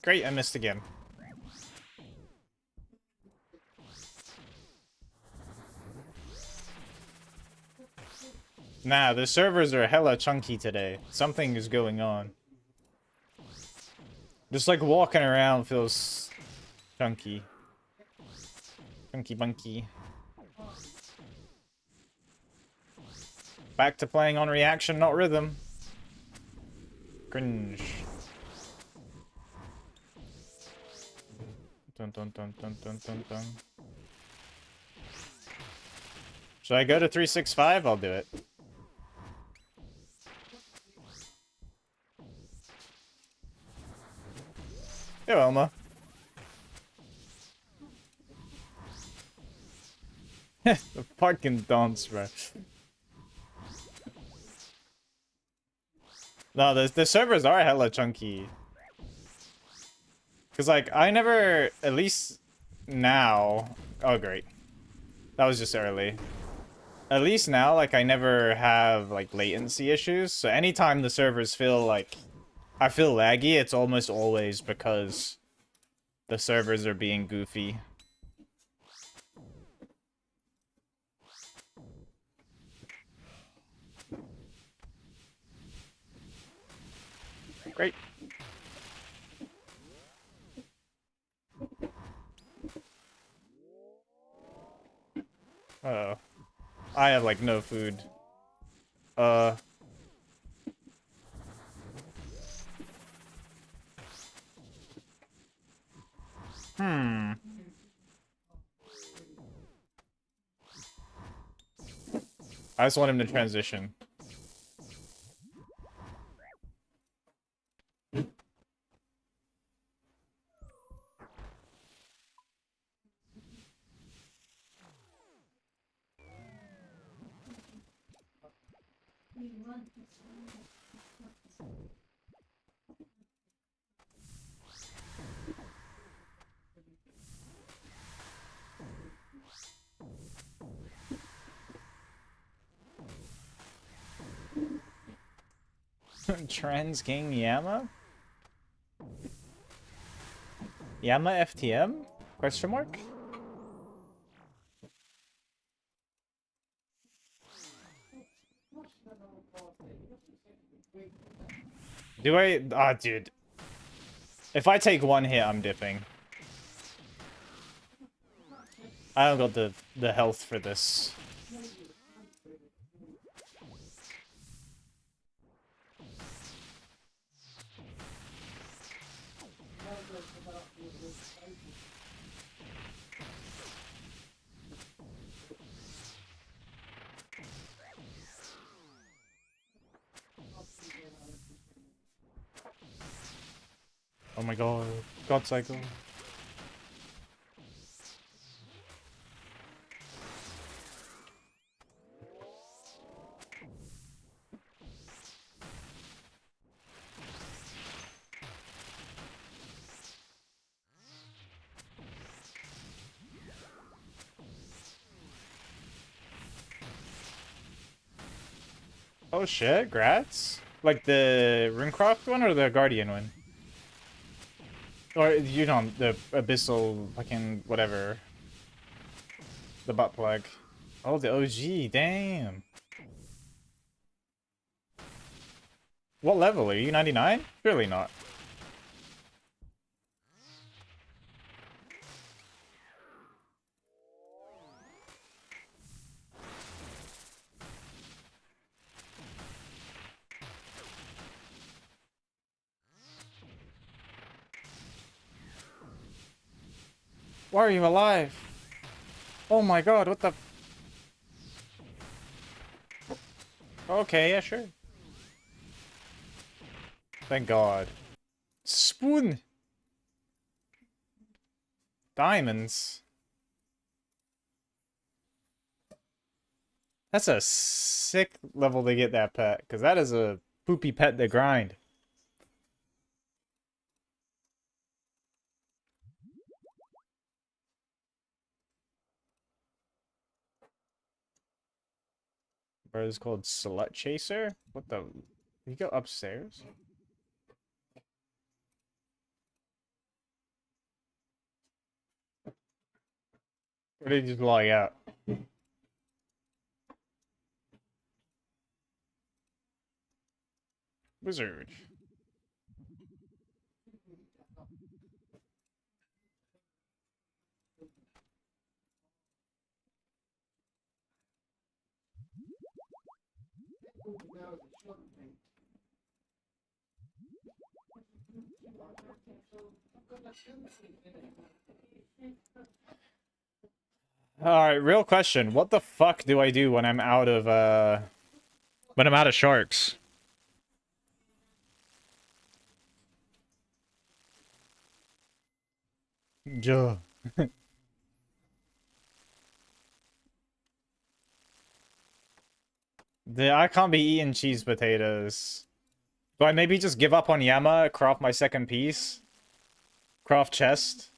Great, I missed again. Nah, the servers are hella chunky today. Something is going on. Just like walking around feels chunky. Chunky bunky. Back to playing on reaction, not rhythm. Cringe. Dun dun dun dun dun dun dun. Should I go to 365? I'll do it. Yo, Elma. The fucking dance, bro. No, the servers are hella chunky. Cause like I never, at least now. Oh great, that was just early. At least now, like I never have like latency issues. So anytime the servers feel like I feel laggy, it's almost always because the servers are being goofy. Great. Uh-oh. I have like no food. Hmm. I just want him to transition. Trans King Yama? Yama FTM? Question mark? Do I? Ah, dude. If I take one hit, I'm dipping. I don't got the health for this. Oh my god. God cycle. Oh shit, Grats? Like the Runecroft one or the Guardian one? Or, you know, the Abyssal fucking whatever. The butt plug. Oh, the OG, damn. What level? Are you 99? Surely not. Why are you alive? Oh my god, what the... Okay, yeah, sure. Thank god. Spoon! Diamonds. That's a sick level to get that pet, because that is a poopy pet to grind. Bro, it's called Slut Chaser? What the... You go upstairs? Or did you just log out? Wizard. Alright, real question. What the fuck do I do when I'm out of, when I'm out of sharks? Joe. I can't be eating cheese potatoes. Do I maybe just give up on Yama, craft my second piece? Craft chest?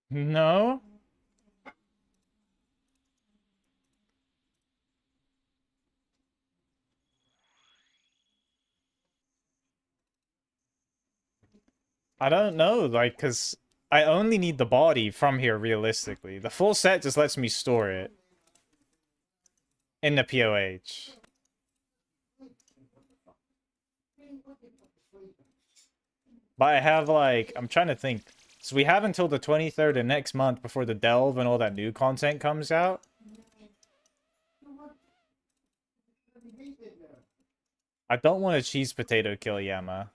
No? I don't know, like, because I only need the body from here, realistically. The full set just lets me store it in the POH. But I have, like, I'm trying to think. So we have until the 23rd of next month before the Delve and all that new content comes out. I don't want a cheese potato kill Yama.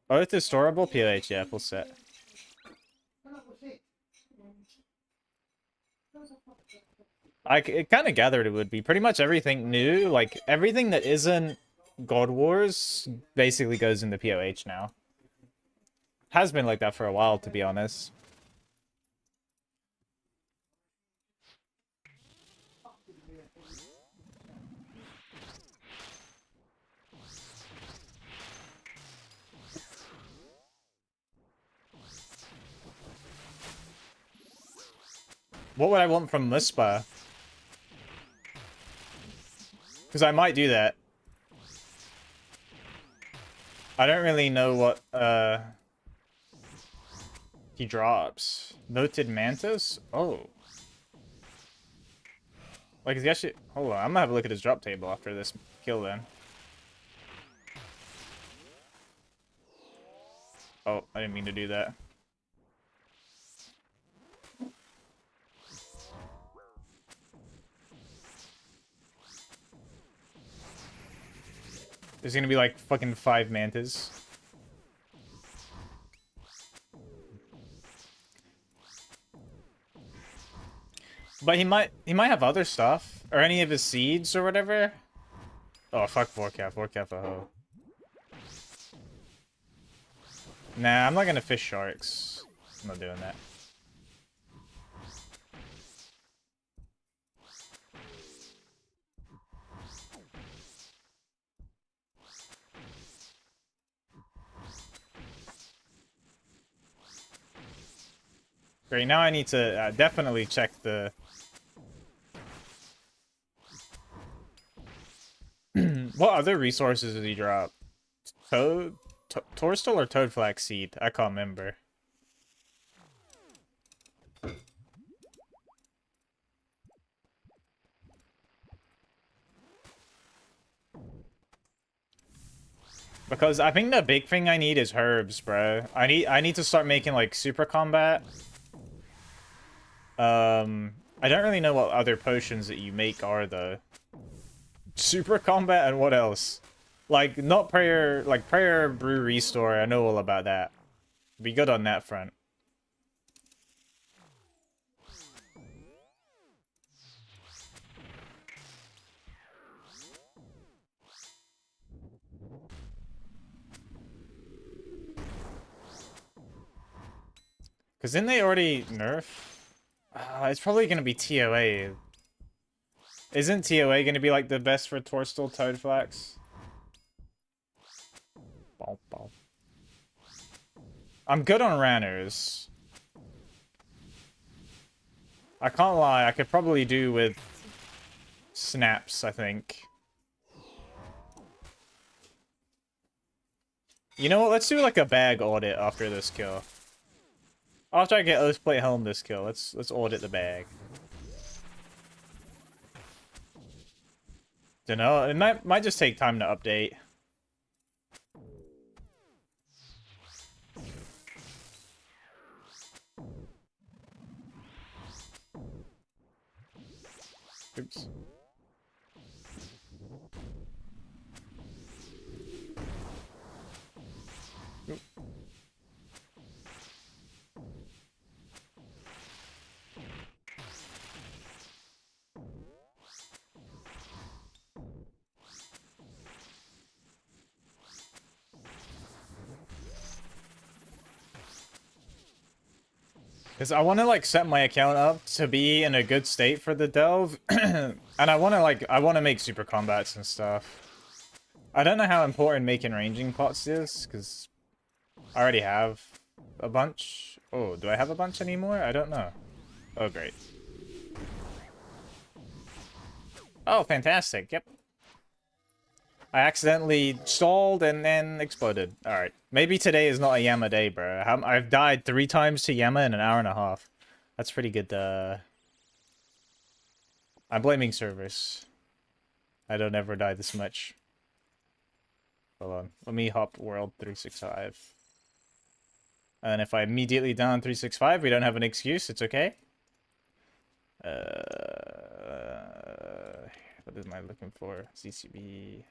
Both is storable POH, yeah, full set. I kind of gathered it would be. Pretty much everything new, like, everything that isn't God Wars basically goes into POH now. Has been like that for a while, to be honest. What would I want from Lispa? Because I might do that. I don't really know what he drops. Noted Mantis? Oh. Like, is he actually... Hold on, I'm gonna have a look at his drop table after this kill then. Oh, I didn't mean to do that. There's gonna be like fucking 5 Mantas. But he might have other stuff. Or any of his seeds or whatever. Oh, fuck Vorkath. Vorkath a hoe. Nah, I'm not gonna fish sharks. I'm not doing that. Great, now I need to definitely check the... What other resources did he drop? Toad? Torstal or Toadflax seed? I can't remember. Because I think the big thing I need is herbs, bro. I need to start making like super combat. I don't really know what other potions that you make are though. Super combat and what else? Like not prayer, like prayer brew restore. I know all about that. Be good on that front. Because didn't they already nerf? It's probably going to be TOA. Isn't TOA going to be like the best for Torstal Toadflax? I'm good on Ranners. I can't lie, I could probably do with snaps, I think. You know what, let's do like a bag audit after this kill. After I get Oathplate Helm this kill, let's audit the bag. Dunno, it might just take time to update. Oops. Oop. Because I want to like set my account up to be in a good state for the delve, and I want to make super combats and stuff. I don't know how important making ranging pots is, because I already have a bunch. Oh, do I have a bunch anymore? I don't know. Oh, great. Oh, fantastic. Yep. I accidentally stalled and then exploded. Alright. Maybe today is not a Yama day, bro. I've died 3 times to Yama in an hour and a half. That's pretty good, I'm blaming servers. I don't ever die this much. Hold on. Let me hop world 365. And if I immediately down 365, we don't have an excuse. It's okay. What am I looking for? CCB.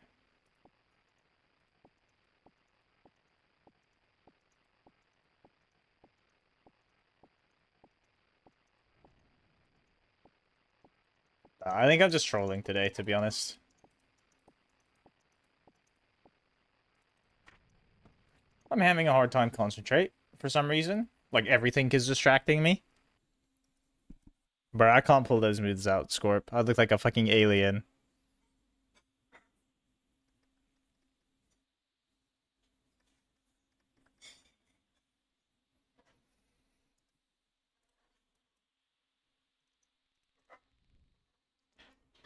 I think I'm just trolling today, to be honest. I'm having a hard time concentrate for some reason. Like, everything is distracting me. Bro, I can't pull those moves out, Scorp. I look like a fucking alien.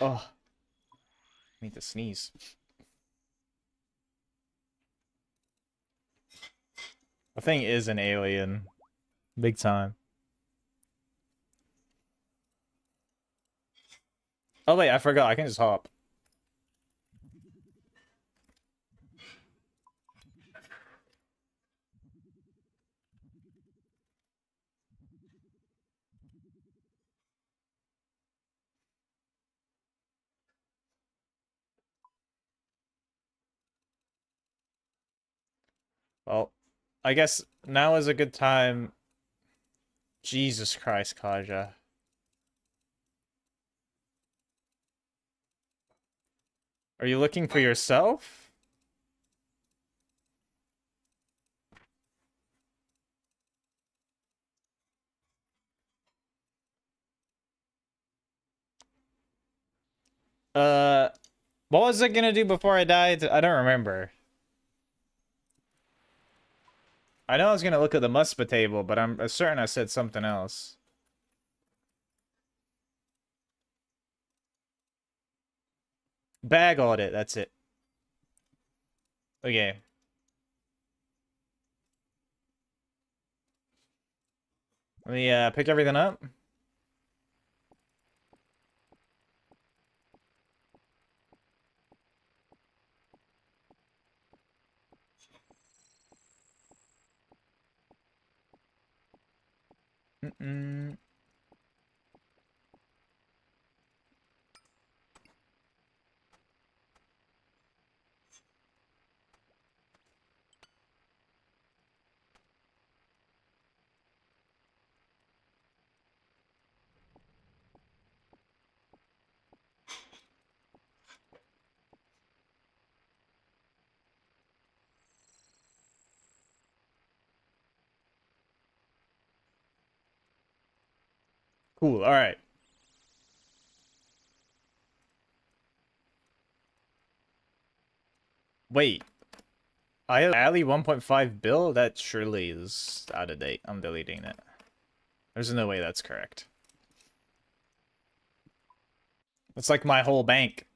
Oh. I need to sneeze. The thing is an alien. Big time. Oh wait, I forgot. I can just hop. Well, I guess now is a good time. Jesus Christ, Kaja. Are you looking for yourself? What was I gonna do before I died? I don't remember. I know I was gonna look at the Muspa table, but I'm certain I said something else. Bag audit, that's it. Okay. Let me pick everything up. Mm-mm. Cool, alright. Wait. I have Ali 1.5 bill? That surely is out of date. I'm deleting it. There's no way that's correct. It's like my whole bank.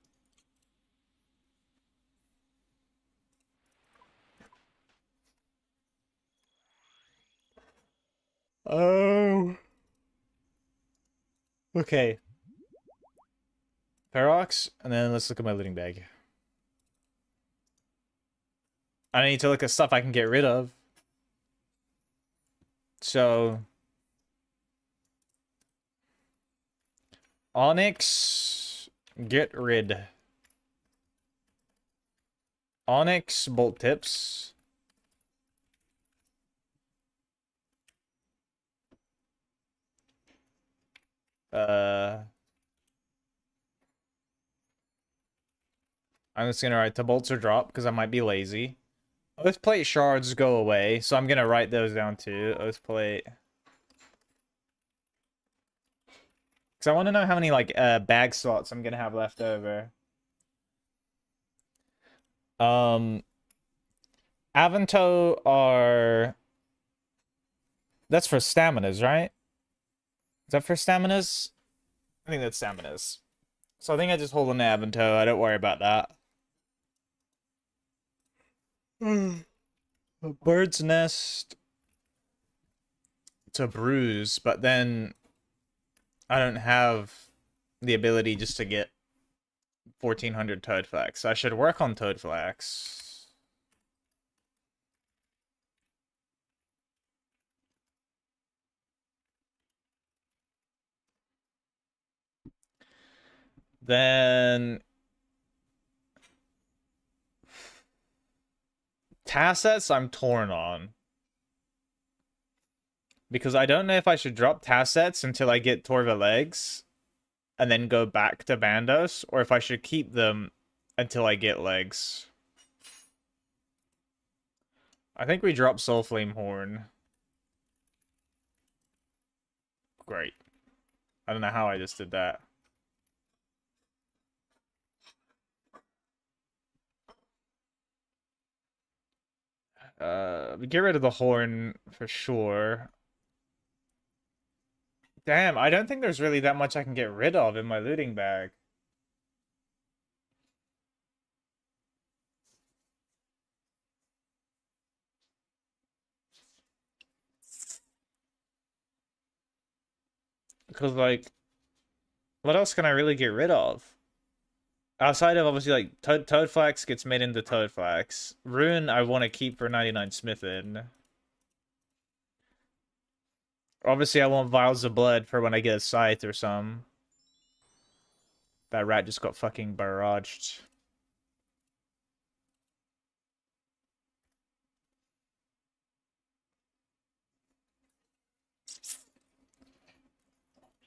Oh. Okay. Ferox, and then let's look at my looting bag. I need to look at stuff I can get rid of. So... Onyx... Get rid. Onyx, bolt tips. I'm just gonna write the bolts are drop because I might be lazy. Oath plate shards go away, so I'm gonna write those down too. Oath plate. Because I want to know how many, like, bag slots I'm gonna have left over. Avanto are... That's for staminas, right? Is that for staminas? I think that's staminas. So I think I just hold on to Avanto. I don't worry about that. A bird's nest to bruise, but then I don't have the ability just to get 1400 Toad Flax. I should work on Toad Flax. Then Tassets I'm torn on. Because I don't know if I should drop Tassets until I get Torva legs and then go back to Bandos, or if I should keep them until I get legs. I think we drop Soulflame Horn. Great. I don't know how I just did that. We get rid of the horn for sure. Damn, I don't think there's really that much I can get rid of in my looting bag. Because, like, what else can I really get rid of? Outside of, obviously, like, Toad Flax gets made into Toad Flax. Rune, I want to keep for 99 Smithin. Obviously, I want Vials of Blood for when I get a Scythe or some. That rat just got fucking barraged.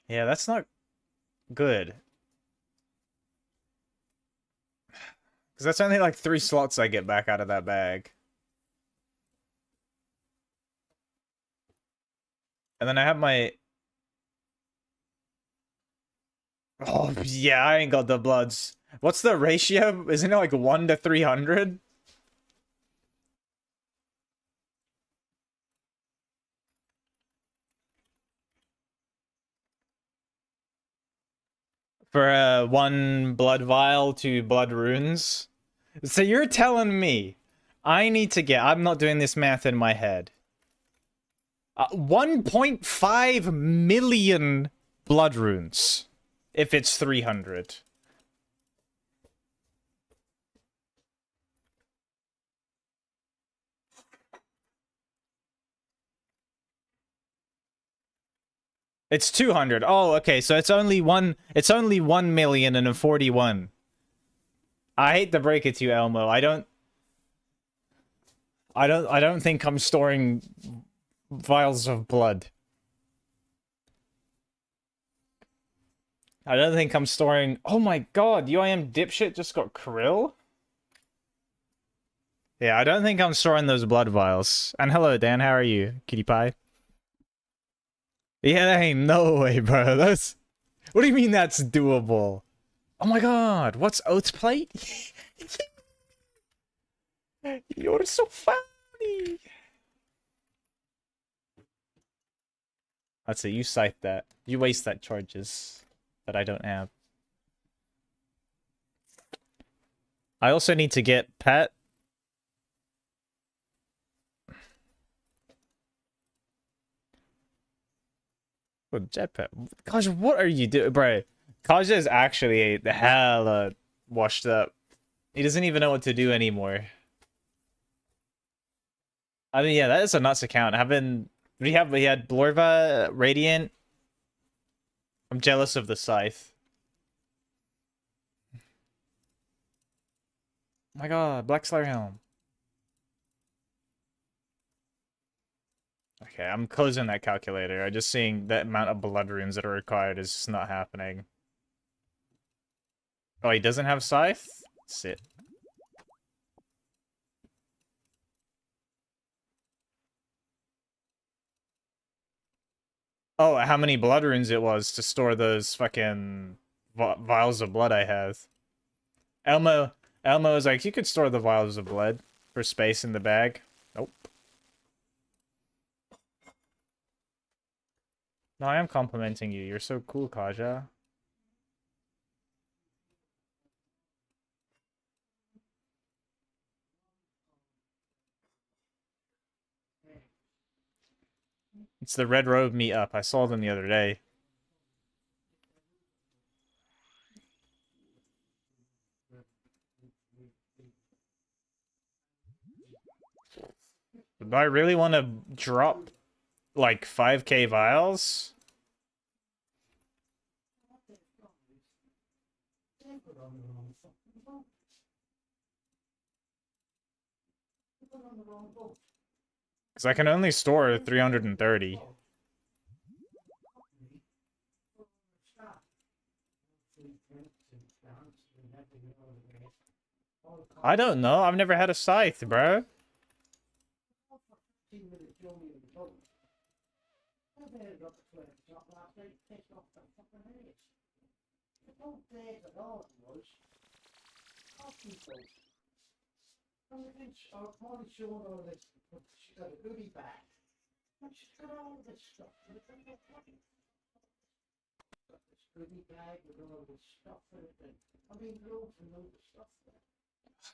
Yeah, that's not good. Because that's only like 3 slots I get back out of that bag. And then I have my... Oh, yeah, I ain't got the bloods. What's the ratio? Isn't it like 1 to 300? For 1 blood vial to blood runes? So you're telling me I need to get... I'm not doing this math in my head. 1.5 million blood runes if it's 300. It's 200. Oh, okay. So it's only 1,041,041. I hate to break it to you, Elmo. I don't think I'm storing vials of blood. I don't think I'm storing... Oh my god, UIM dipshit just got Krill? Yeah, I don't think I'm storing those blood vials. And hello, Dan, how are you? Cutie pie? Yeah, that ain't no way, bro. That's... What do you mean that's doable? Oh my god, what's Oath Plate? You're so funny. Let's see, you cite that. You waste that charges that I don't have. I also need to get pet. Oh, jetpack. Gosh, what are you doing, bro? Kaja is actually the hell washed up. He doesn't even know what to do anymore. I mean, yeah, that is a nuts account. We had Blorva, Radiant. I'm jealous of the Scythe. Oh my god, Black Slayer Helm. Okay, I'm closing that calculator. I'm just seeing the amount of blood runes that are required is just not happening. Oh, he doesn't have Scythe? Sit. Oh, how many blood runes it was to store those fucking vials of blood I have. Elmo is like, you could store the vials of blood for space in the bag. Nope. No, I am complimenting you. You're so cool, Kaja. It's the Red Robe meetup. I saw them the other day. Do I really want to drop like 5k vials? Because I can only store 330. I don't know. I've never had a scythe, bro.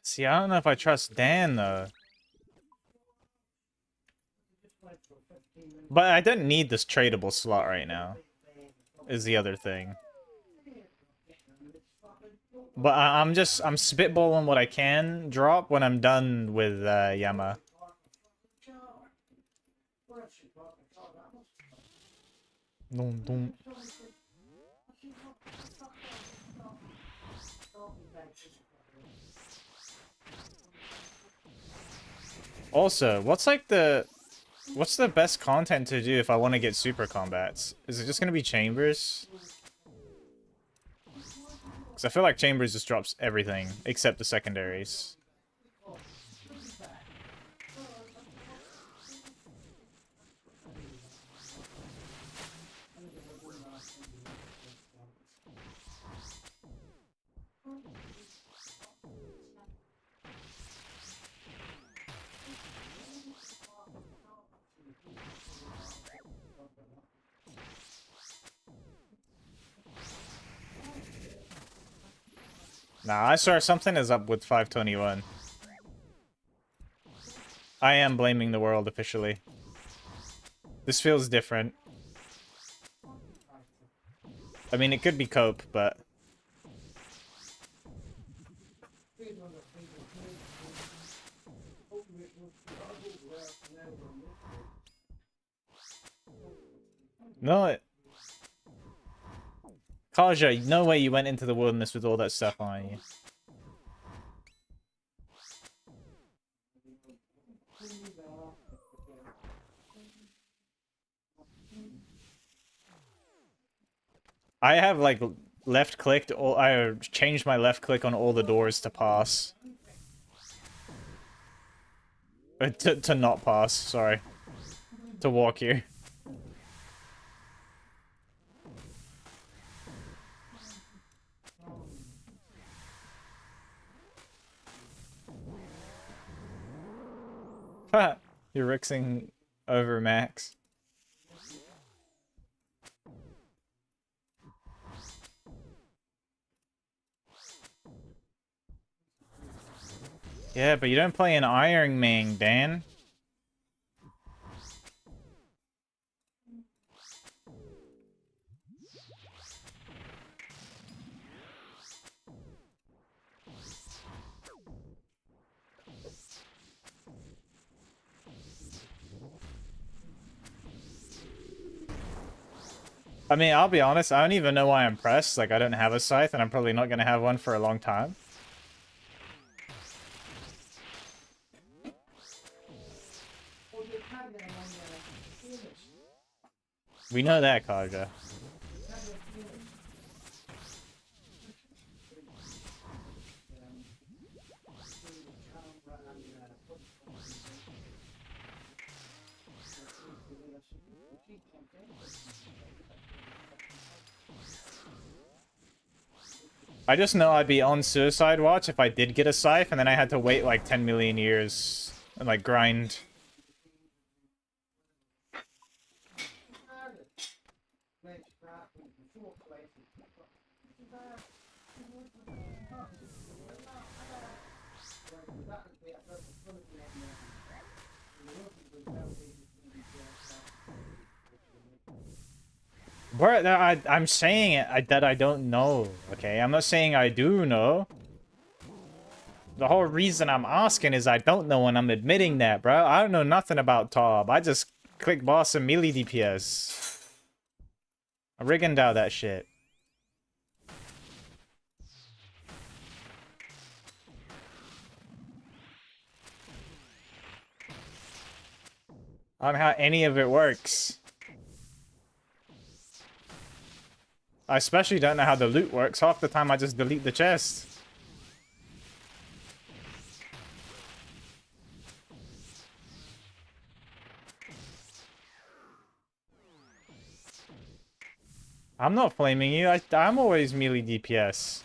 See, I don't know if I trust Dan, though. But I don't need this tradable slot right now, is the other thing. But I'm spitballing what I can drop when I'm done with Yama. Dum. Also, what's the best content to do if I want to get super combats? Is it just gonna be Chambers? Because I feel like Chambers just drops everything except the secondaries. Nah, I swear something is up with 521. I am blaming the world officially. This feels different. I mean, it could be Cope, but... No, Kaja, no way you went into the wilderness with all that stuff on you. I have, like, left-clicked, I changed my left-click on all the doors to pass. To not pass, sorry. To walk here. You're Rixing over Max. Yeah, but you don't play an Iron Man, Dan. I mean, I'll be honest, I don't even know why I'm pressed. Like, I don't have a scythe, and I'm probably not going to have one for a long time. We know that, Kaja. I just know I'd be on suicide watch if I did get a scythe, and then I had to wait like 10 million years and like grind. Bro, I'm saying it, that I don't know, okay? I'm not saying I do know. The whole reason I'm asking is I don't know and I'm admitting that, bro. I don't know nothing about Tob. I just click boss and melee DPS. I rigging out that shit. I don't know how any of it works. I especially don't know how the loot works. Half the time I just delete the chest. I'm not flaming you. I'm always melee DPS.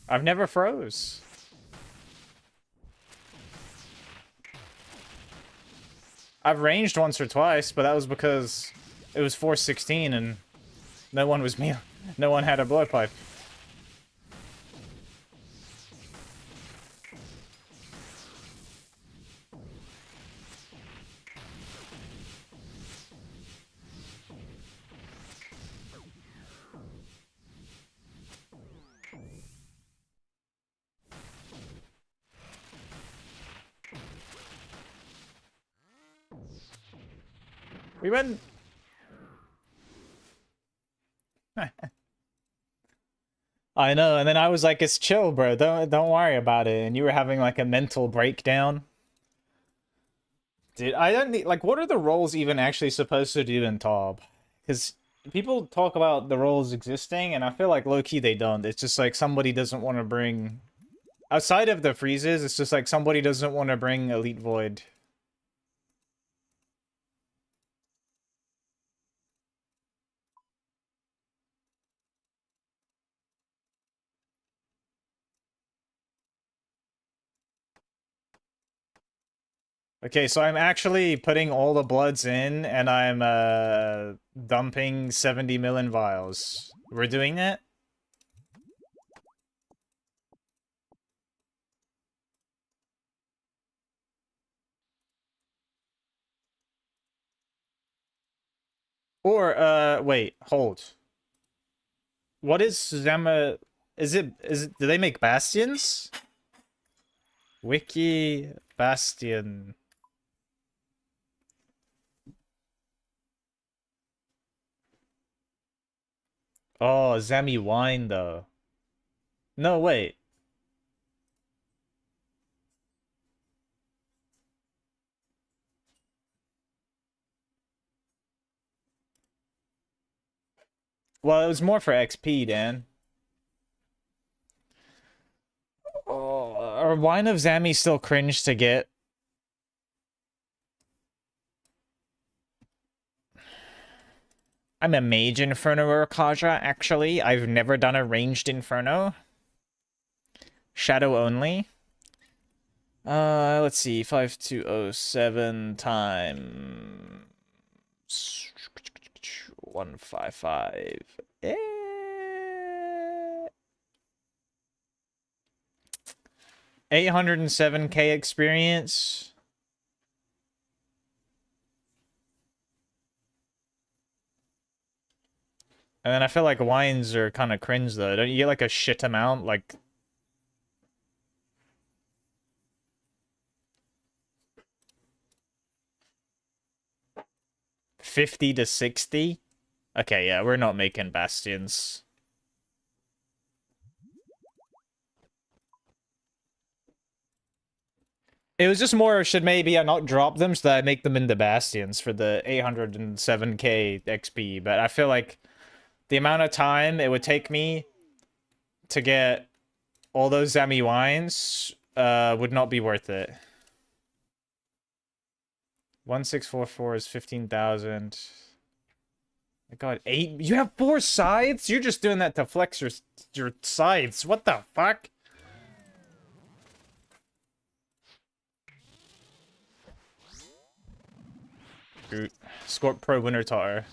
I've never froze. I've ranged once or twice, but that was because it was 416 and no one was me. No one had a blowpipe. We went. I know, and then I was like, "It's chill, bro. Don't worry about it." And you were having like a mental breakdown. Dude, I don't need, like, what are the roles even actually supposed to do in Tob? Because people talk about the roles existing, and I feel like low-key they don't. It's just like somebody doesn't want to bring... Outside of the freezes, it's just like somebody doesn't want to bring Elite Void. Okay, so I'm actually putting all the bloods in, and I'm dumping 70 million vials. We're doing that? Or, wait, hold. What is Zama... Is it... Do they make Bastions? Wiki Bastion. Oh, Zami wine though. No, wait. Well, it was more for XP, Dan. Oh, are wine of Zami still cringe to get? I'm a mage Inferno Urkaja, actually. I've never done a ranged Inferno. Shadow only. Let's see. 5207 times 155. 807k experience. And then I feel like wines are kind of cringe though. Don't you get like a shit amount? Like 50 to 60? Okay, yeah, we're not making bastions. It was just more, should maybe I not drop them so that I make them into bastions for the 807k XP, but I feel like the amount of time it would take me to get all those Zami wines would not be worth it. 1644 is 15,000. My God, 8. You have 4 scythes? You're just doing that to flex your scythes. What the fuck? Groot. Scorp Pro Wintertar.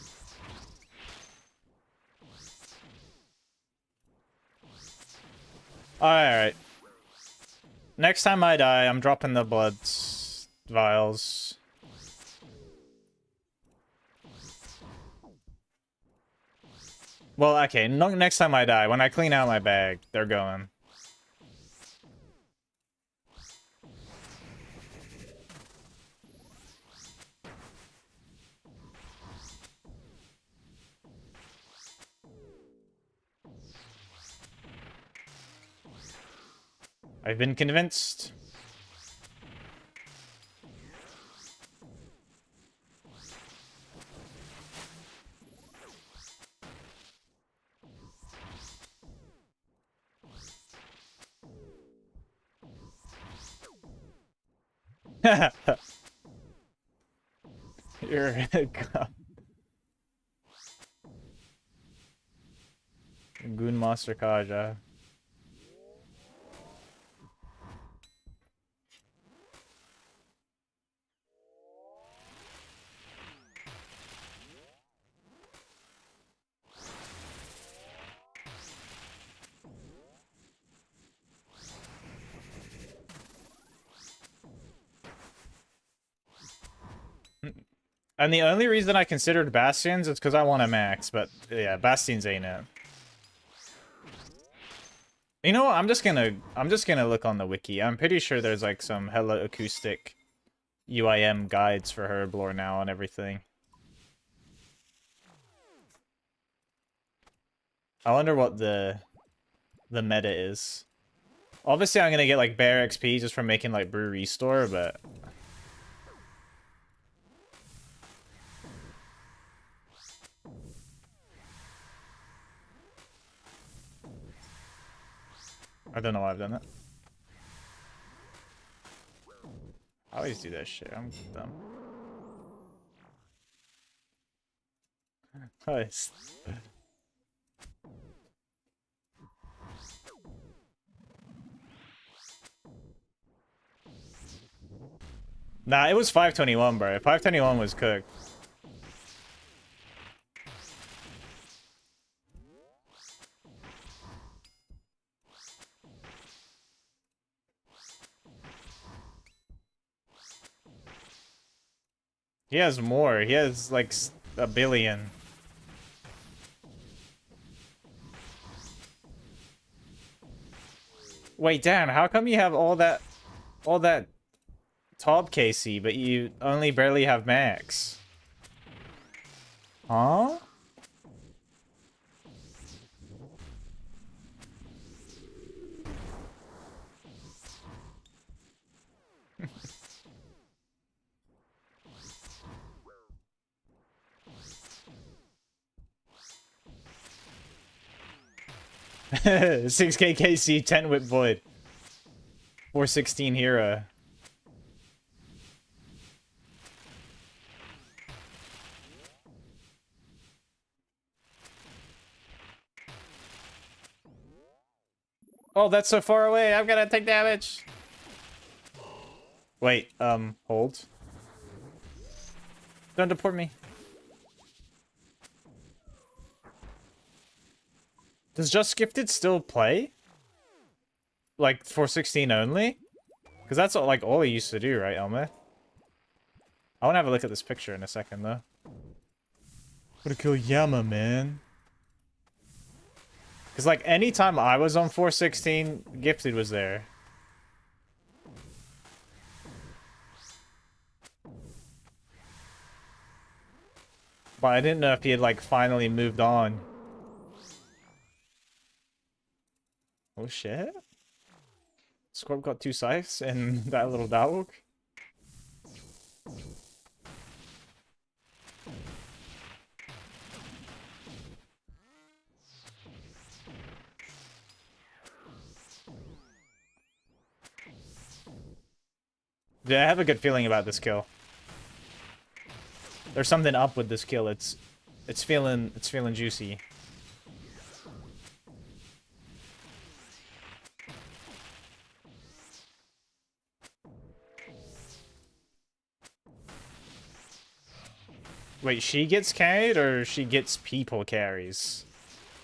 Alright. Next time I die, I'm dropping the blood vials. Well, okay, next time I die, when I clean out my bag, they're going. I've been convinced. You're a god. Goon Master Kaja. And the only reason I considered Bastions is because I want a max, but yeah, Bastions ain't it. You know what? I'm just gonna look on the wiki. I'm pretty sure there's like some hella acoustic UIM guides for Herblore now and everything. I wonder what the meta is. Obviously, I'm gonna get like bare XP just from making like Brew Restore, but I don't know why I've done that. I always do that shit. I'm dumb. Nice. Nah, it was 521, bro. 521 was cooked. He has more. He has like a billion. Wait, Dan, how come you have all that top KC, but you only barely have max? Huh? Six K KC, 10 Whip Void, 416 Hera. Oh, that's so far away. I've got to take damage. Wait, hold. Don't deport me. Does Just Gifted still play? Like, 416 only? Because that's like all he used to do, right, Elmer? I want to have a look at this picture in a second, though. Gotta kill Yama, man. Because, like, anytime I was on 416, Gifted was there. But I didn't know if he had, like, finally moved on. Oh, shit. Scorp got 2 scythes and that little Dalwok. Yeah, I have a good feeling about this kill. There's something up with this kill. It's feeling juicy. Wait, she gets carried or she gets people carries?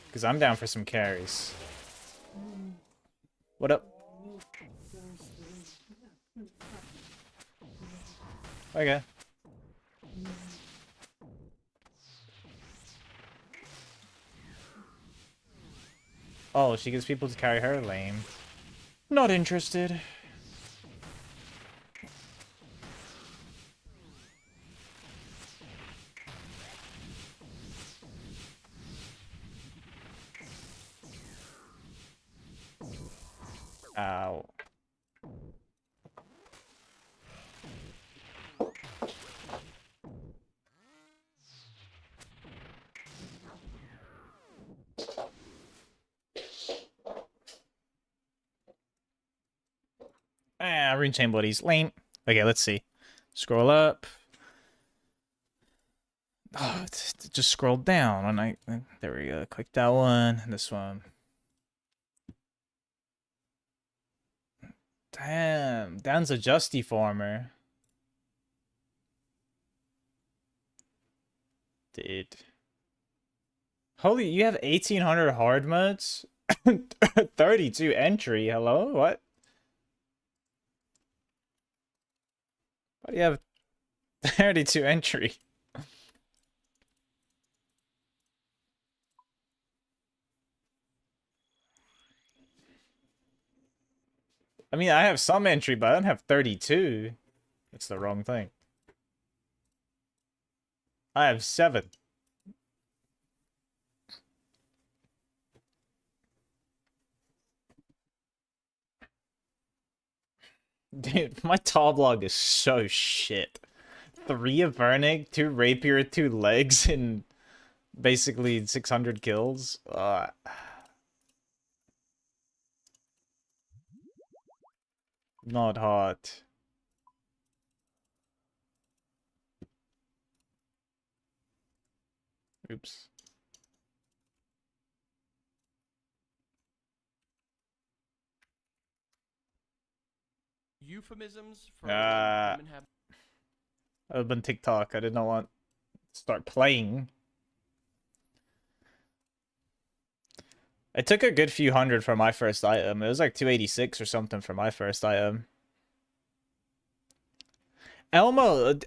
Because I'm down for some carries. What up? Okay. Oh, she gets people to carry her, lame. Not interested. Ow. Ah, Rune Chain Bloodies. Lame. Okay, let's see. Scroll up. Oh, just scroll down. And there we go. Click that one. This one. Damn. Dan's a Justy farmer. Dude. Holy, you have 1800 hard modes? 32 entry. Hello? What? Why do you have 32 entry? I mean, I have some entry, but I don't have 32. That's the wrong thing. I have 7. Dude, my top log is so shit. 3 of Vernig, 2 Rapier, 2 legs, and basically 600 kills. Not hot. Oops. Euphemisms for women have. I've been TikTok. I did not want to start playing. I took a good few hundred for my first item. It was like 286 or something for my first item. Elmo,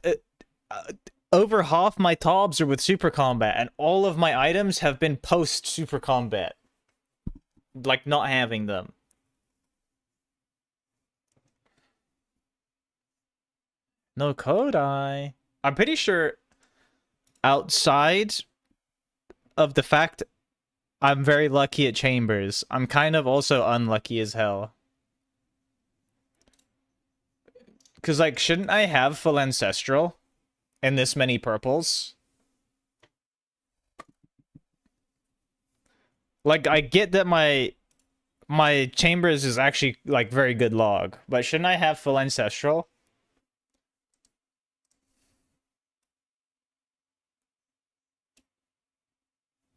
over half my tobs are with Super Combat, and all of my items have been post Super Combat. Like, not having them. No Kodai. I'm pretty sure outside of the fact I'm very lucky at Chambers, I'm kind of also unlucky as hell. Because, like, shouldn't I have full Ancestral and this many purples? Like, I get that my Chambers is actually, like, very good log, but shouldn't I have full Ancestral?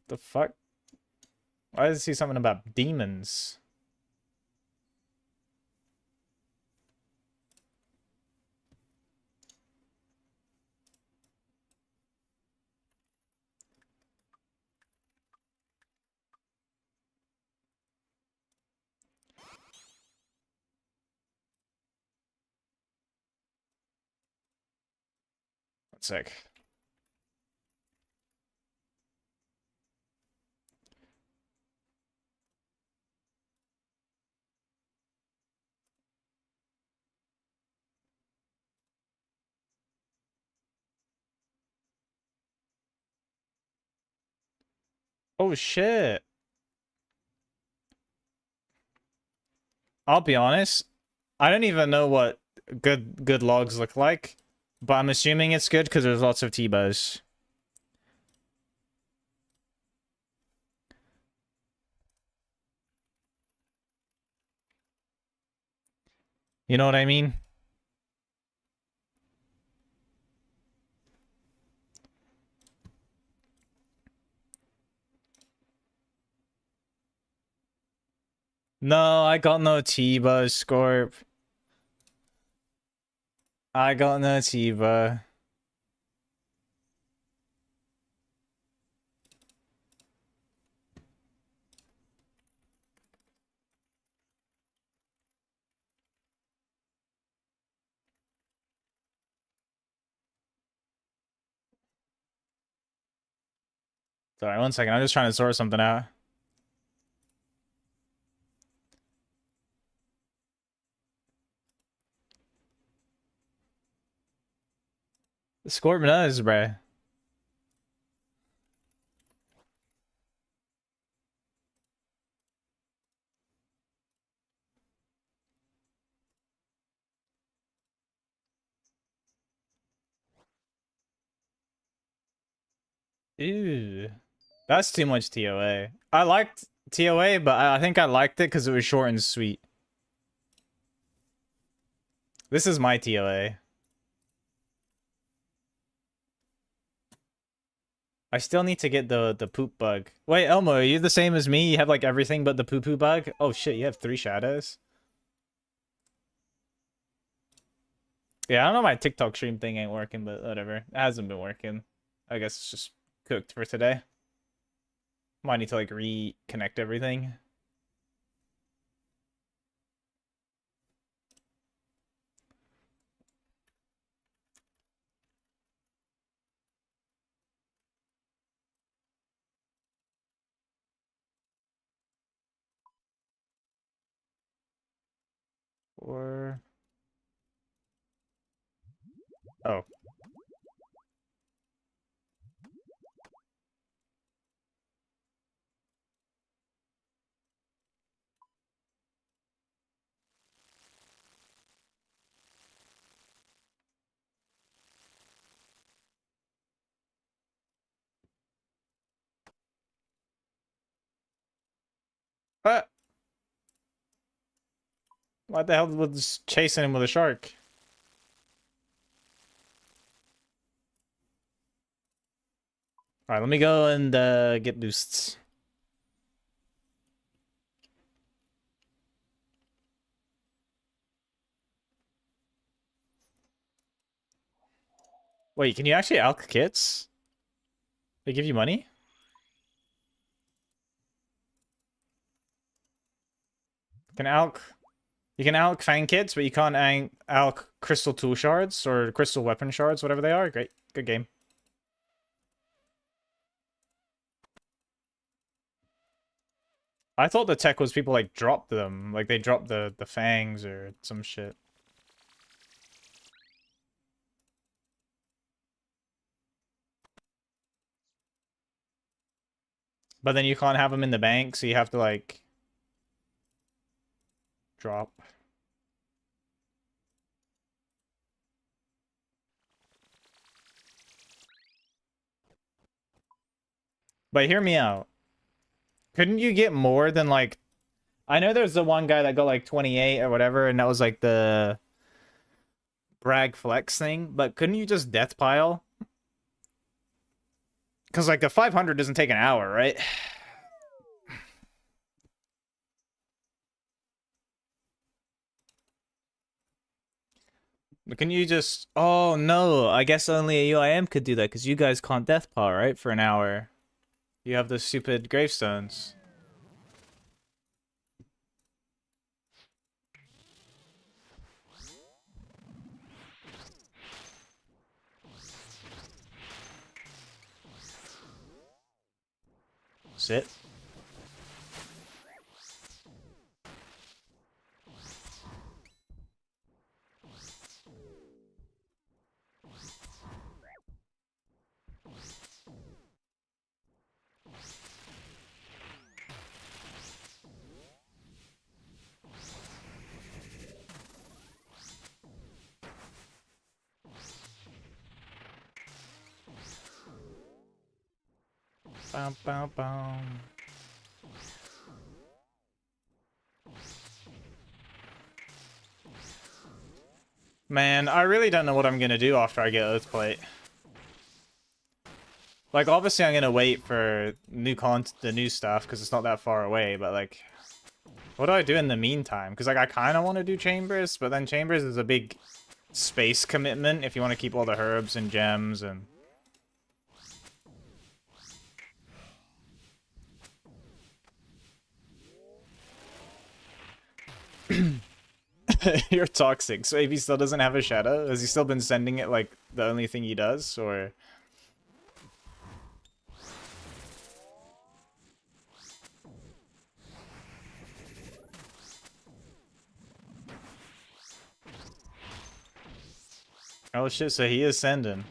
The fuck? Why does it see something about demons? One sec. Oh shit. I'll be honest. I don't even know what good logs look like, but I'm assuming it's good because there's lots of T-bows. You know what I mean? No, I got no T-Ba, Scorp. I got no T-Ba. Sorry, one second. I'm just trying to sort something out. Scorp does, bruh. Ew. That's too much TOA. I liked TOA, but I think I liked it because it was short and sweet. This is my TOA. I still need to get the poop bug. Wait, Elmo, are you the same as me? You have like everything but the poo poo bug? Oh shit, you have 3 shadows? Yeah, I don't know, my TikTok stream thing ain't working, but whatever. It hasn't been working. I guess it's just cooked for today. Might need to like reconnect everything. Or... Oh. What the hell was chasing him with a shark? Alright, let me go and get boosts. Wait, can you actually alch kits? They give you money? You can alch fang kits, but you can't alch crystal tool shards or crystal weapon shards, whatever they are. Great. Good game. I thought the tech was people like dropped them. Like they dropped the fangs or some shit. But then you can't have them in the bank, so you have to like drop. But hear me out. Couldn't you get more than like... I know there's the one guy that got like 28 or whatever, and that was like the brag flex thing, but couldn't you just death pile? Because like the 500 doesn't take an hour, right? Can you just... Oh no, I guess only a UIM could do that, because you guys can't death pile, right? For an hour. You have those stupid gravestones. Sit. Bow, bow, bow. Man, I really don't know what I'm gonna do after I get Oathplate. Like, obviously I'm gonna wait for the new stuff, because it's not that far away, but like... What do I do in the meantime? Because like I kind of want to do Chambers, but then Chambers is a big space commitment if you want to keep all the herbs and gems and... You're toxic. So if he still doesn't have a shadow, has he still been sending it like the only thing he does, or... Oh shit, so he is sending.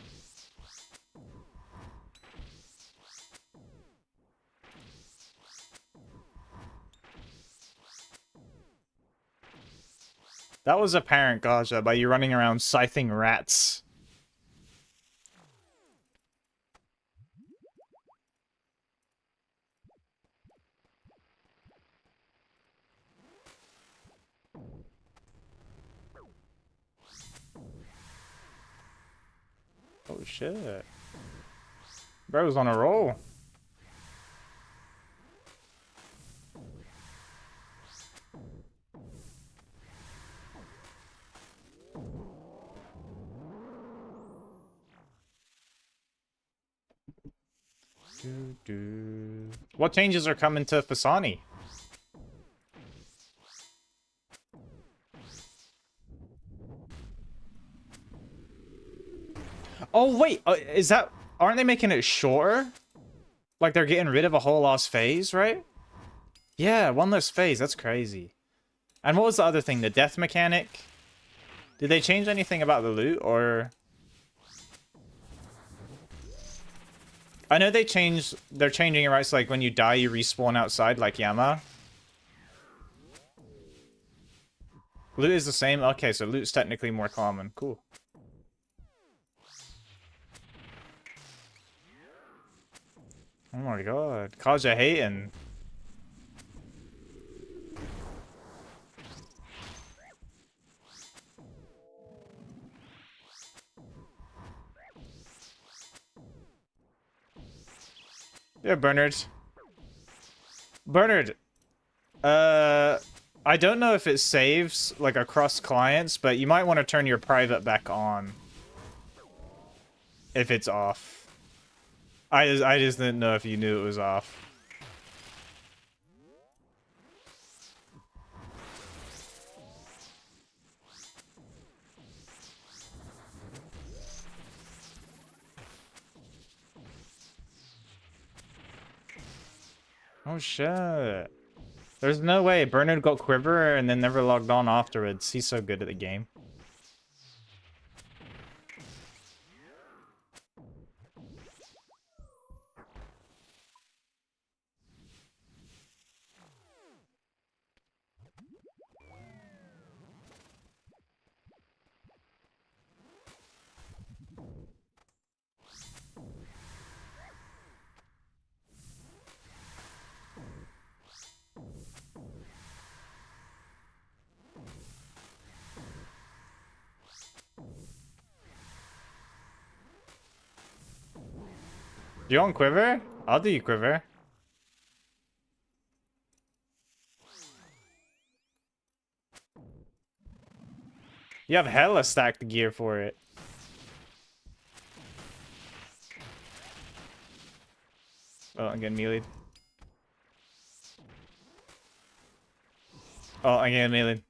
That was apparent, Gaja, by you running around scything rats. Oh shit. Bro's on a roll. What changes are coming to Fasani? Oh wait, is that... Aren't they making it shorter? Like they're getting rid of a whole lost phase, right? Yeah, one less phase. That's crazy. And what was the other thing? The death mechanic? Did they change anything about the loot, or... I know they're changing it, right? So like when you die, you respawn outside like Yama. Loot is the same? Okay, so loot's technically more common. Cool. Oh my god. Kaja hating. Yeah, Bernard. Bernard. I don't know if it saves, like, across clients, but you might want to turn your private back on. If it's off. I just didn't know if you knew it was off. Oh shit. There's no way. Bernard got Quiver and then never logged on afterwards. He's so good at the game. Do you want Quiver? I'll do you Quiver. You have hella stacked gear for it. Oh, I'm getting meleeed. Oh, I'm getting meleeed.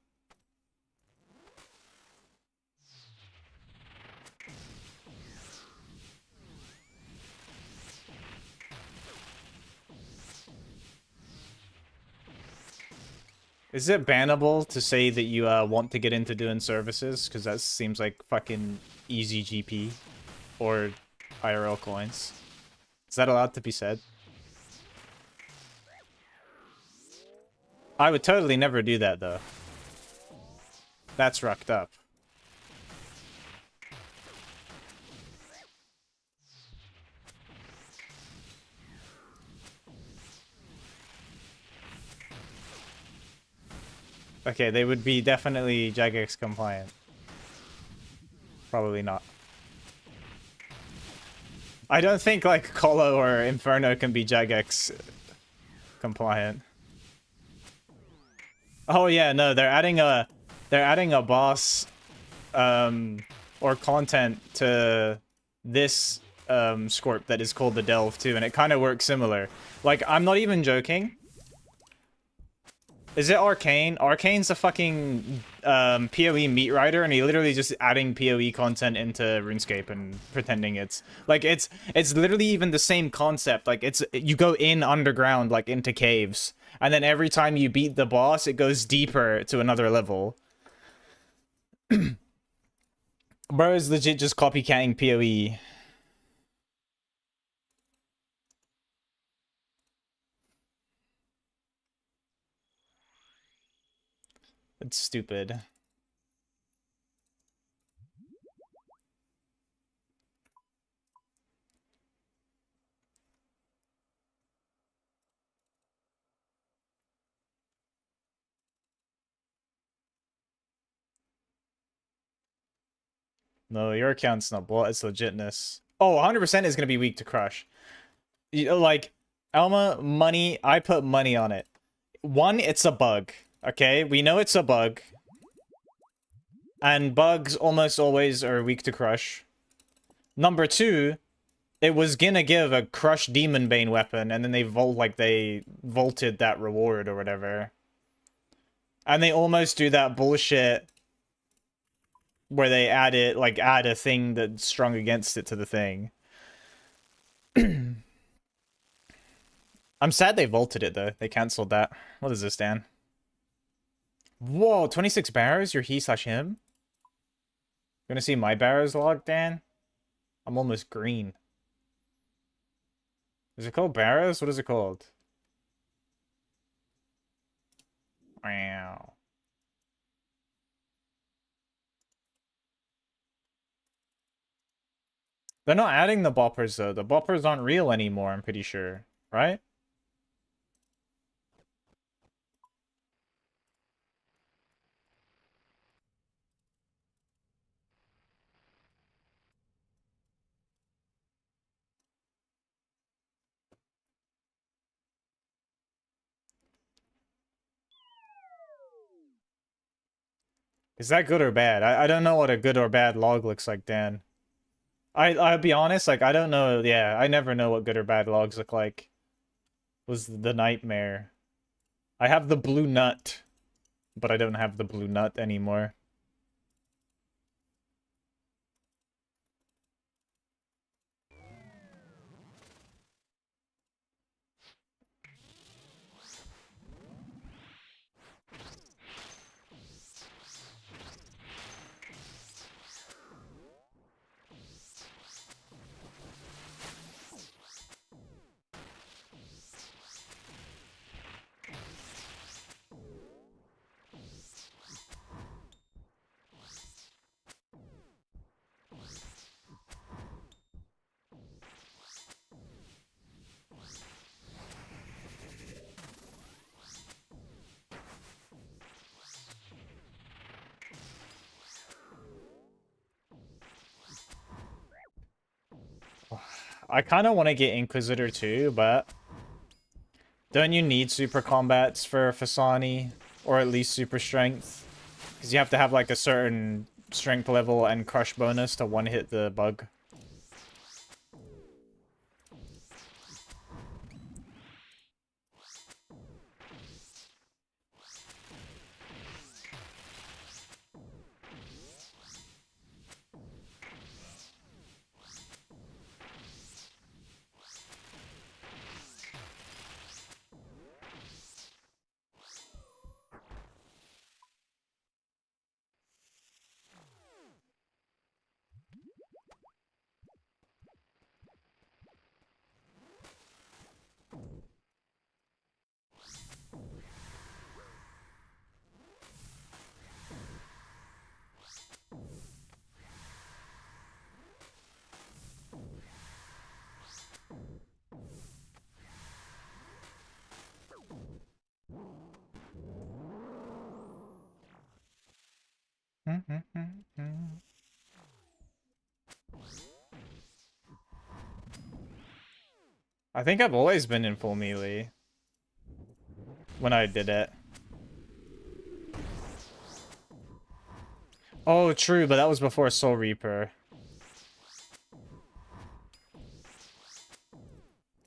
Is it bannable to say that you want to get into doing services? Because that seems like fucking easy GP or IRL coins. Is that allowed to be said? I would totally never do that, though. That's rucked up. Okay, they would be definitely Jagex compliant. Probably not. I don't think, like, Colo or Inferno can be Jagex compliant. Oh yeah, no, they're adding a boss or content to this Scorp that is called the Delve too, and it kind of works similar. Like, I'm not even joking. Is it Arcane? Arcane's a fucking PoE meat rider, and he literally just adding PoE content into RuneScape and pretending it's literally even the same concept. Like, it's you go in underground, like into caves, and then every time you beat the boss, it goes deeper to another level. Bro is legit just copycatting PoE. It's stupid. No, your account's not bought. It's legitness. Oh, 100% is gonna be weak to Crush. Like, Elma, money, I put money on it. One, it's a bug. Okay, we know it's a bug. And bugs almost always are weak to Crush. Number two, it was gonna give a Crush Demon Bane weapon, and then they vaulted that reward or whatever. And they almost do that bullshit where they add a thing that's strong against it to the thing. I'm sad they vaulted it, though. They cancelled that. What is this, Dan? Whoa, 26 barrows? You're he/him? Gonna see my barrows log, Dan? I'm almost green. Is it called barrows? What is it called? Wow. They're not adding the boppers, though. The boppers aren't real anymore, I'm pretty sure. Right? Is that good or bad? I don't know what a good or bad log looks like, Dan. I'll be honest, like, I don't know. Yeah, I never know what good or bad logs look like. Was the nightmare. I have the blue nut, but I don't have the blue nut anymore. I kind of want to get Inquisitor too, but don't you need super combats for Fasani? Or at least super strength? Because you have to have like a certain strength level and crush bonus to one-hit the bug. I think I've always been in full melee when I did it. Oh, true, but that was before Soul Reaper.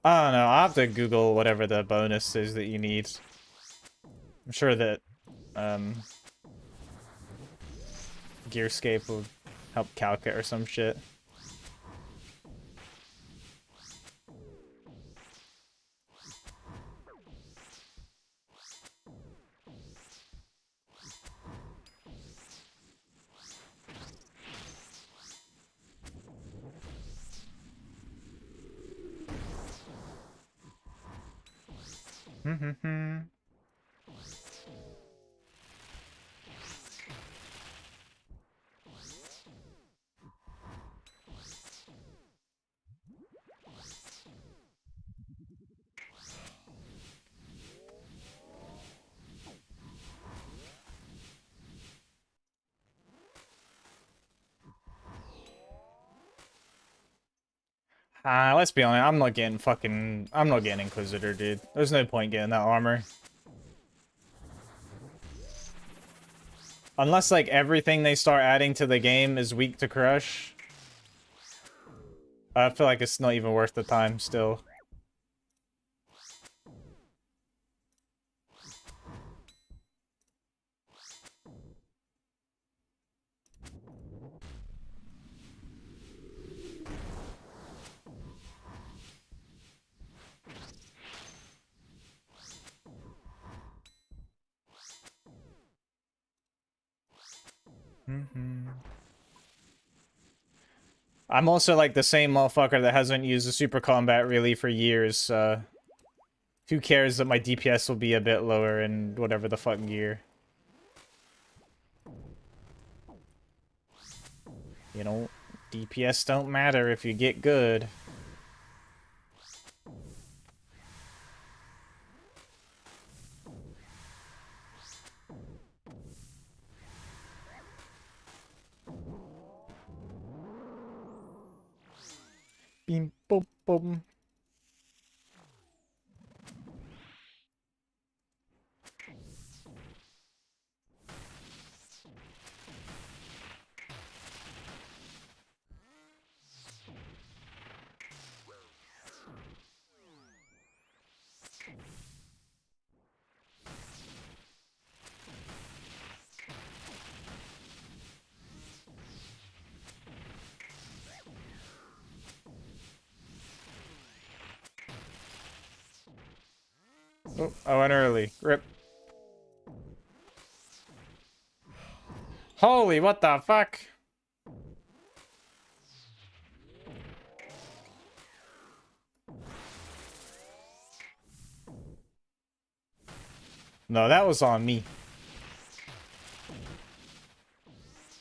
I don't know. I'll have to Google whatever the bonus is that you need. I'm sure that um, Gearscape will help calc it or some shit. Let's be honest, I'm not getting Inquisitor, dude. There's no point getting that armor. Unless, like, everything they start adding to the game is weak to Crush. I feel like it's not even worth the time still. I'm also like the same motherfucker that hasn't used the super combat really for years. Who cares that my DPS will be a bit lower in whatever the fuck gear? You know, DPS don't matter if you get good. Beam, boom, boom. Oh, I went early. Rip. Holy, what the fuck? No, that was on me.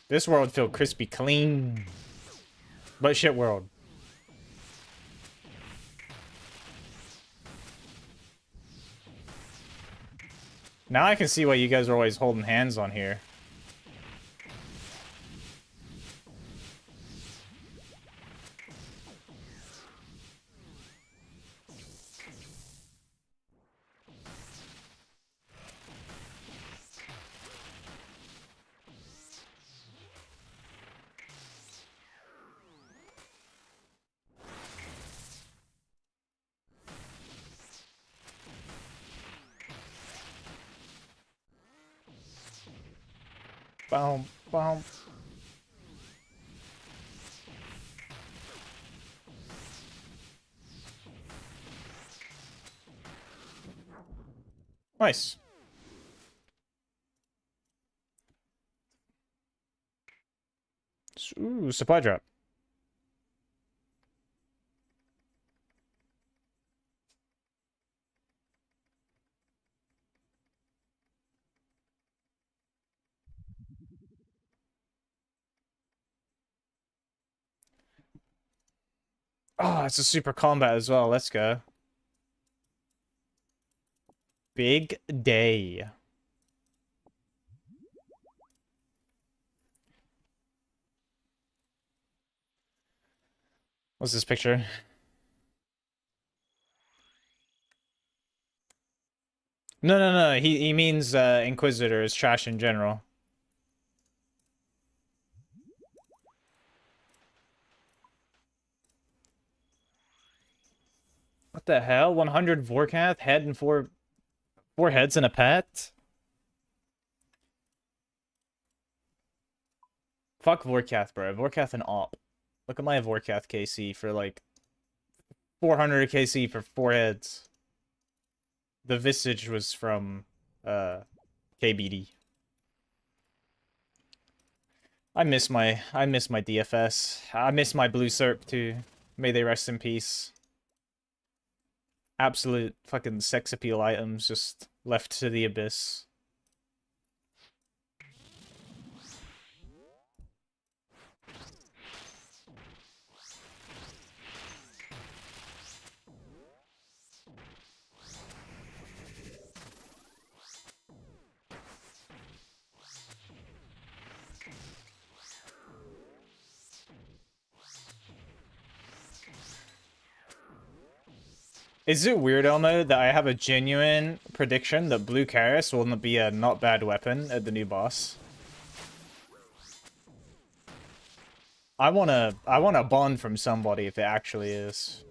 This world feel crispy clean. But shit world. Now I can see why you guys are always holding hands on here. Boom, boom. Nice. Ooh, supply drop. Oh, it's a super combat as well. Let's go. Big day. What's this picture? No. He means Inquisitor is trash in general. the hell? 100 Vorkath, head and four heads and a pet? Fuck Vorkath, bro. Vorkath and op. Look at my Vorkath KC for like 400 KC for 4 heads. The Visage was from KBD. I miss my DFS. I miss my blue Serp too. May they rest in peace. Absolute fucking sex appeal items just left to the abyss. Is it weird, Elmo, that I have a genuine prediction that Blue Karis will be a not bad weapon at the new boss? I want a bond from somebody if it actually is.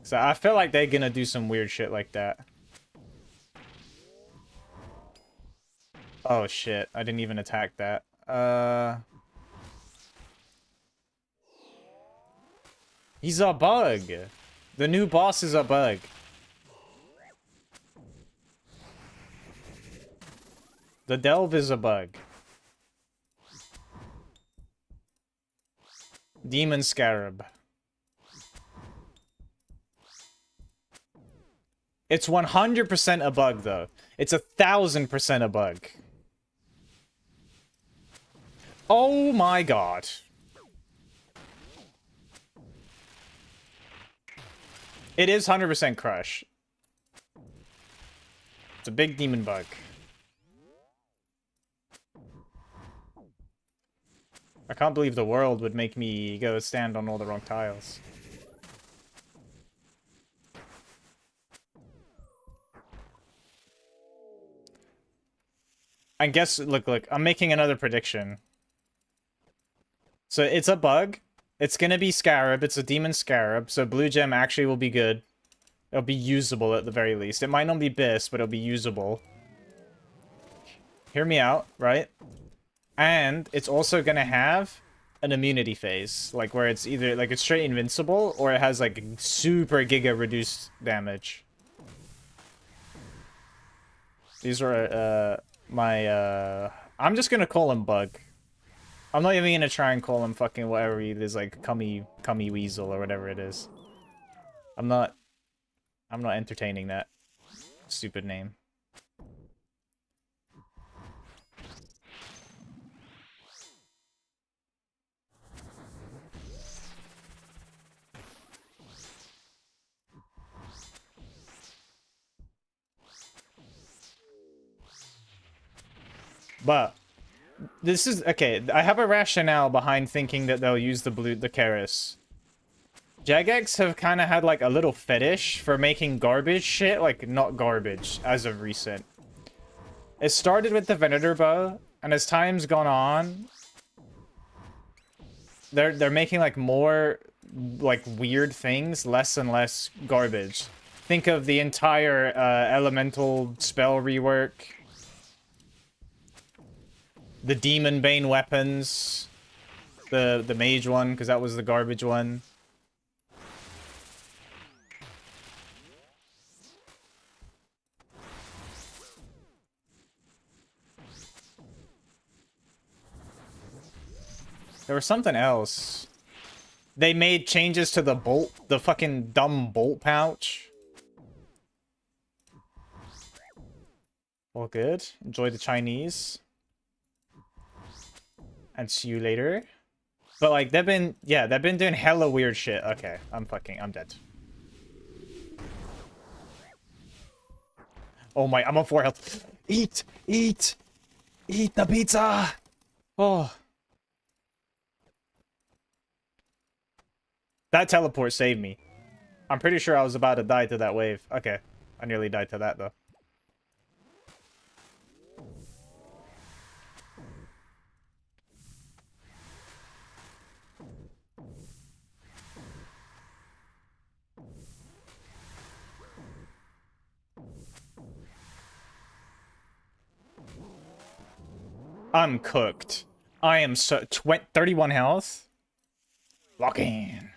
So I feel like they're gonna do some weird shit like that. Oh shit, I didn't even attack that. He's a bug. The new boss is a bug. The Delve is a bug. Demon Scarab. It's 100% a bug, though. It's 1000% a bug. Oh my god. It is 100% crush. It's a big demon bug. I can't believe the world would make me go stand on all the wrong tiles. I guess, look, I'm making another prediction. So it's a bug. It's gonna be Scarab. It's a demon Scarab. So Blue Gem actually will be good. It'll be usable at the very least. It might not be Biss, but it'll be usable. Hear me out, right? And it's also gonna have an immunity phase. Like where it's either like it's straight invincible or it has like super giga reduced damage. These are my I'm just gonna call him Bug. I'm not even gonna try and call him fucking whatever he is, like Cummy Weasel or whatever it is. I'm not entertaining that stupid name. But this is okay. I have a rationale behind thinking that they'll use the Karis. Jagex have kind of had like a little fetish for making garbage shit like not garbage as of recent. It started with the Venator bow, and as time's gone on, they're making like more like weird things, less and less garbage. Think of the entire elemental spell rework. The Demon Bane weapons. The mage one, because that was the garbage one. There was something else. They made changes to the bolt, the fucking dumb bolt pouch. All good. Enjoy the Chinese. And see you later. But like they've been doing hella weird shit. Okay, I'm dead. Oh my, I'm on 4 health. Eat the pizza. Oh. That teleport saved me. I'm pretty sure I was about to die to that wave. Okay. I nearly died to that though. I'm cooked. I am so 31 health. Lock in.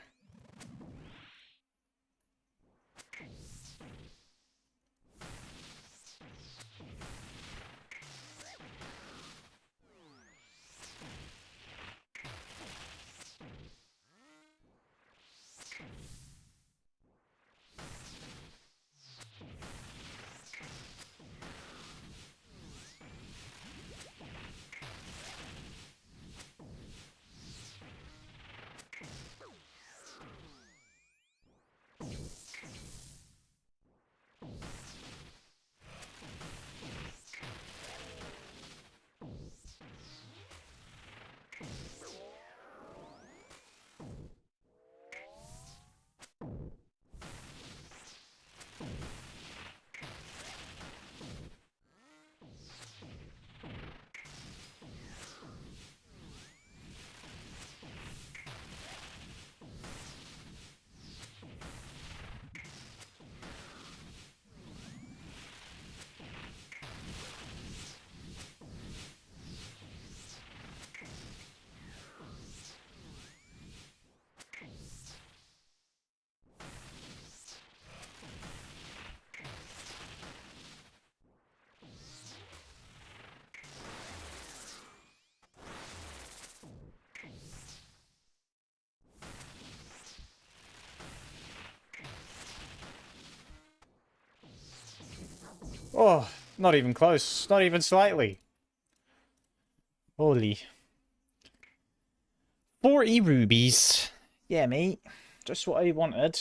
Oh, not even close. Not even slightly. Holy. 4 E-rubies. Yeah, mate. Just what I wanted.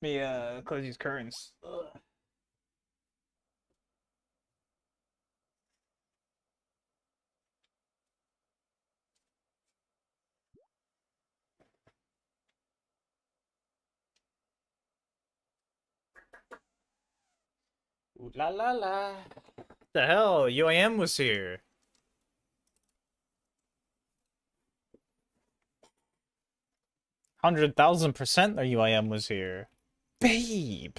Me, close these curtains. Ugh. Ooh la la la. The hell? UAM was here. 100,000% the UIM was here. Babe!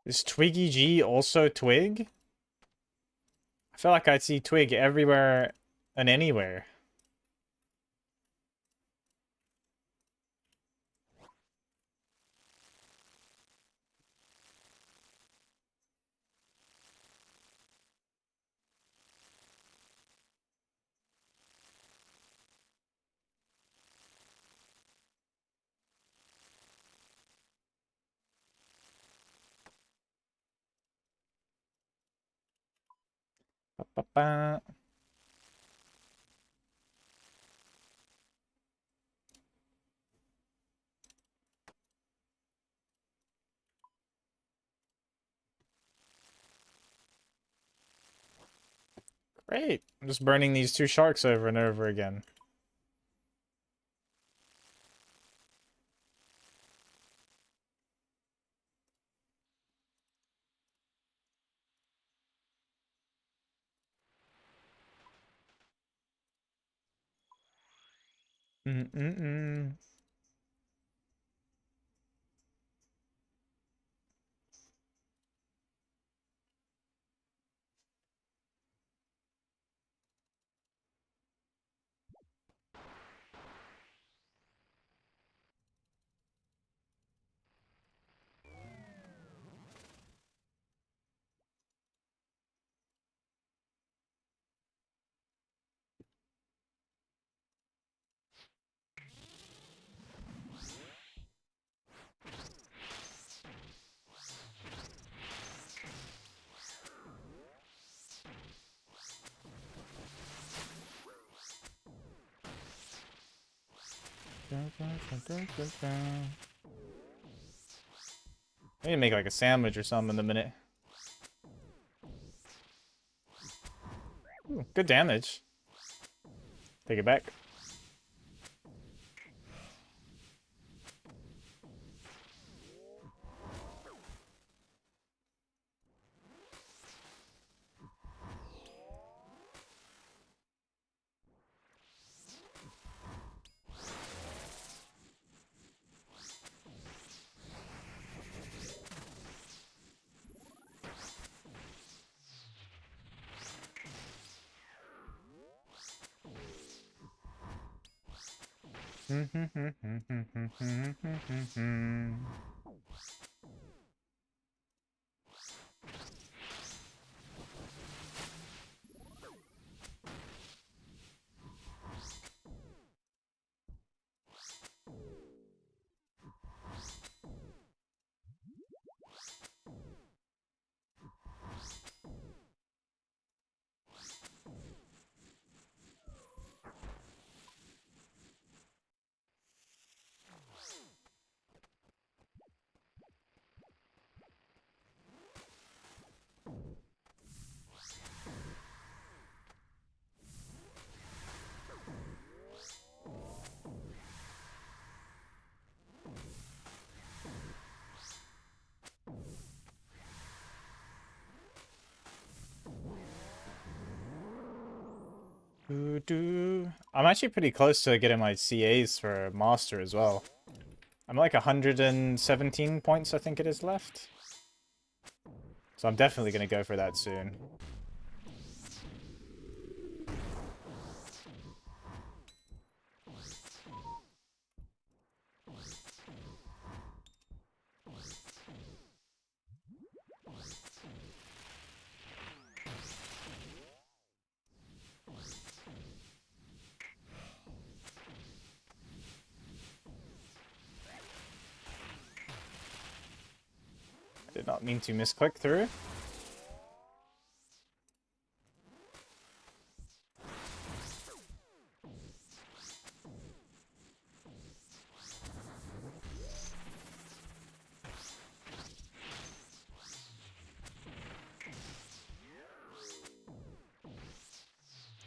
Is Twiggy G also Twig? I feel like I see Twig everywhere and anywhere. Ba, ba, ba. Great. I'm just burning these 2 sharks over and over again. Mm-mm-mm. I need to make like a sandwich or something in a minute. Ooh, good damage. Take it back. I'm actually pretty close to getting my CAs for Master as well. I'm like 117 points, I think it is left. So I'm definitely going to go for that soon. I did not mean to misclick through.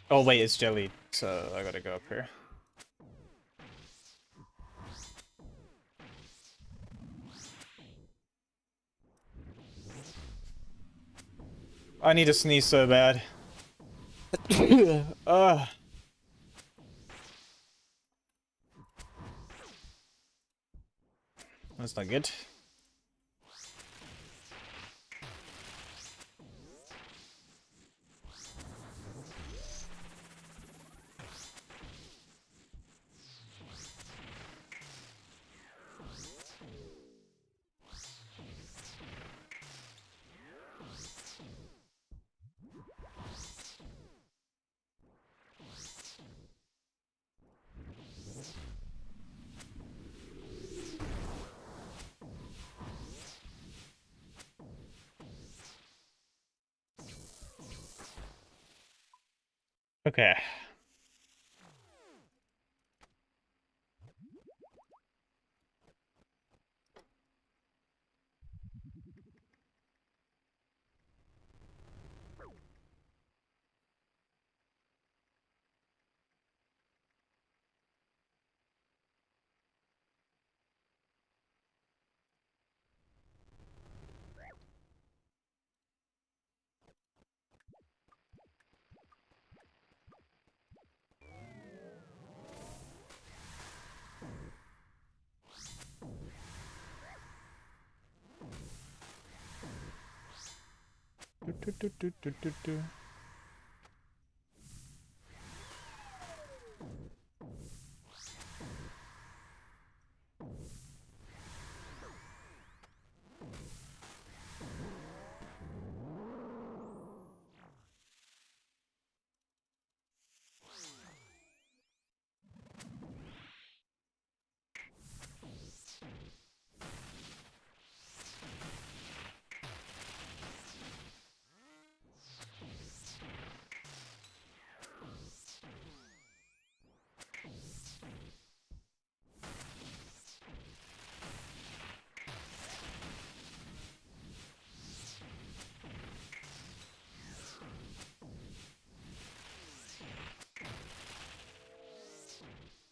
Oh wait, it's jellied, so I gotta go up here. I need to sneeze so bad. That's not good. Okay.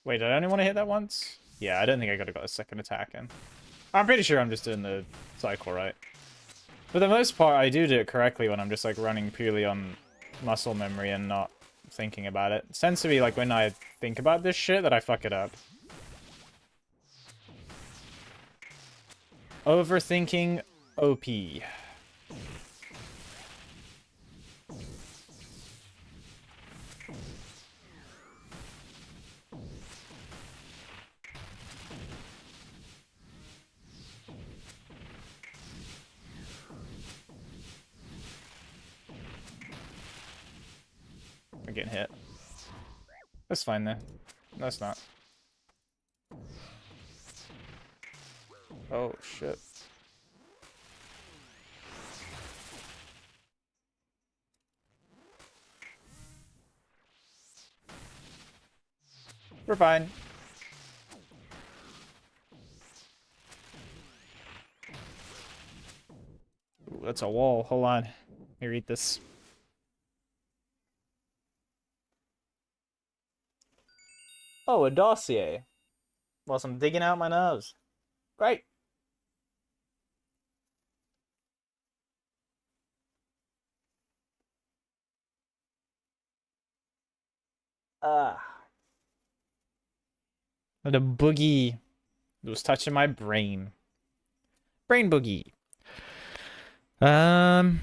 Wait, did I only want to hit that once? Yeah, I don't think I could have got a second attack in. I'm pretty sure I'm just doing the cycle right. For the most part, I do it correctly when I'm just like running purely on muscle memory and not thinking about it. It tends to be like when I think about this shit that I fuck it up. Overthinking OP. I'm getting hit. That's fine though. No, it's not. Oh shit. We're fine. Ooh, that's a wall. Hold on. Let me read this. Oh, a dossier. Whilst I'm digging out my nose. Great. The boogie was touching my brain. Brain boogie. Um,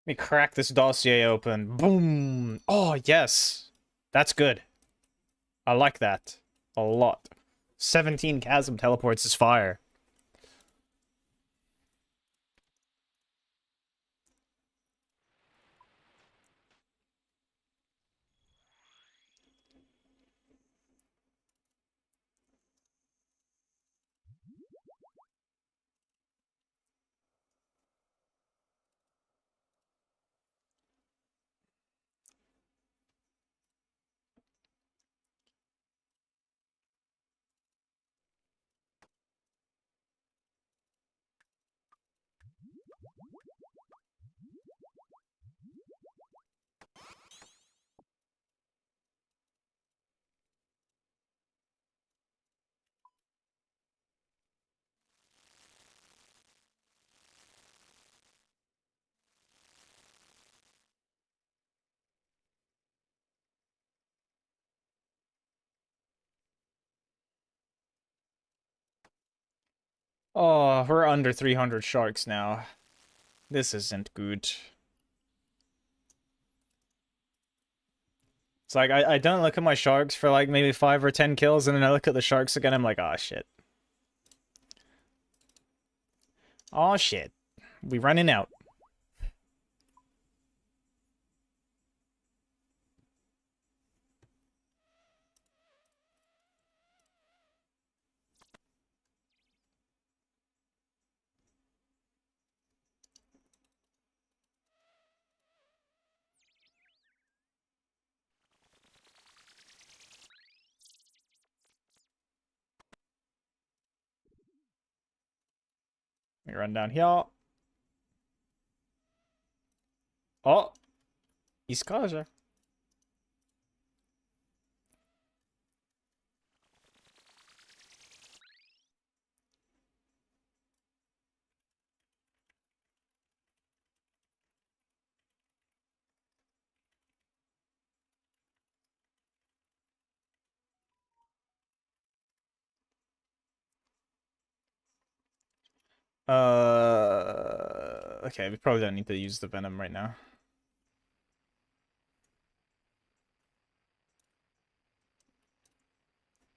let me crack this dossier open. Boom. Oh, yes. That's good. I like that a lot. 17 chasm teleports is fire. Oh, we're under 300 sharks now. This isn't good. It's like, I don't look at my sharks for like maybe 5 or 10 kills, and then I look at the sharks again, I'm like, oh shit. Oh shit. We running out. We run down here. Oh, Iskaja. Okay, we probably don't need to use the venom right now.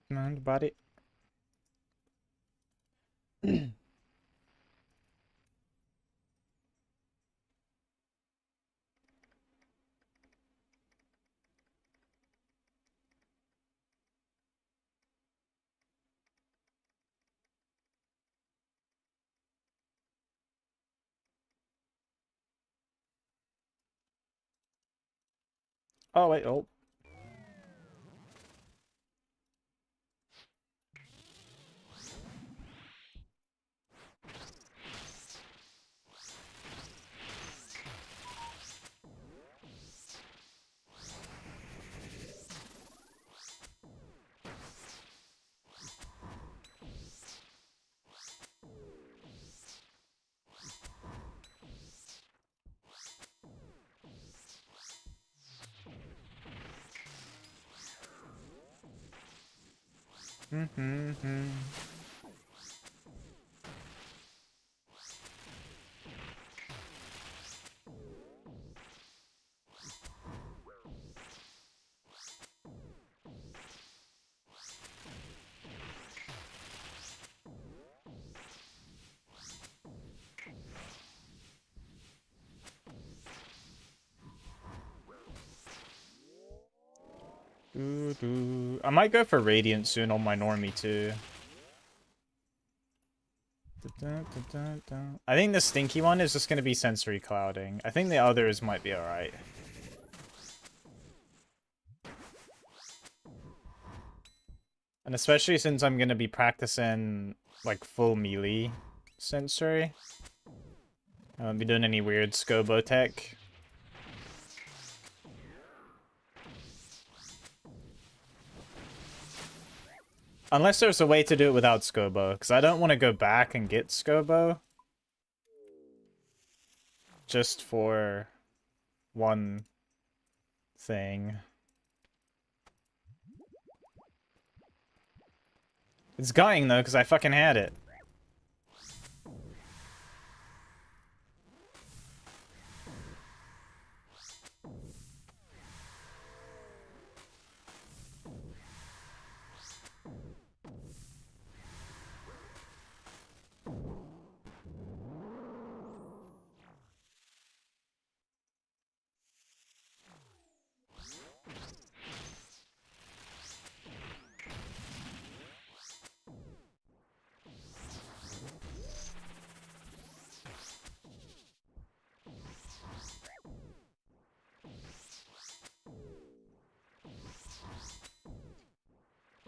Come on, body. Oh, wait, oh. I might go for Radiant soon on my Normie too. I think the stinky one is just going to be sensory clouding. I think the others might be alright. And especially since I'm going to be practicing like full melee sensory. I won't be doing any weird Scobo tech. Unless there's a way to do it without Scobo, because I don't want to go back and get Scobo. Just for one thing. It's gutting though, because I fucking had it.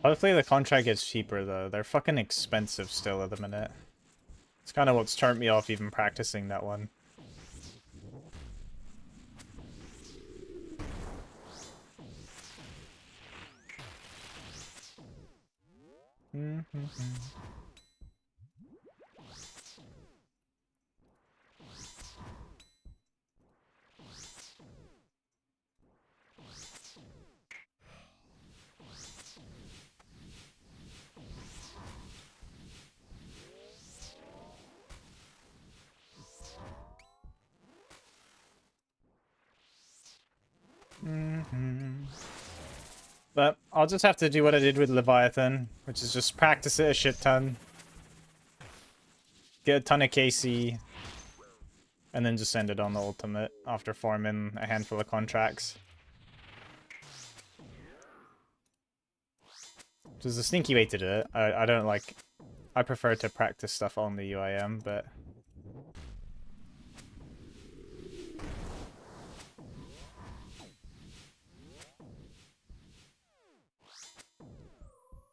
Hopefully the contract gets cheaper though. They're fucking expensive still at the minute. It's kind of what's turned me off even practicing that one. But I'll just have to do what I did with Leviathan, which is just practice it a shit ton. Get a ton of KC. And then just send it on the ultimate after farming a handful of contracts. Which is a sneaky way to do it. I don't like... I prefer to practice stuff on the UIM, but...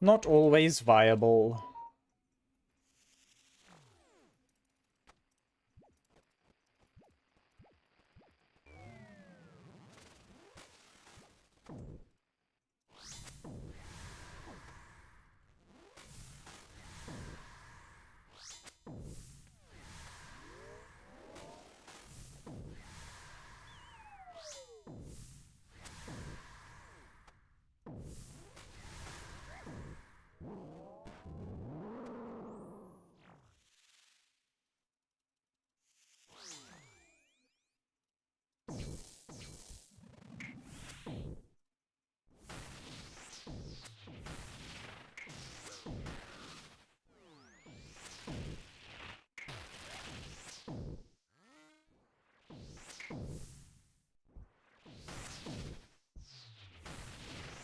Not always viable.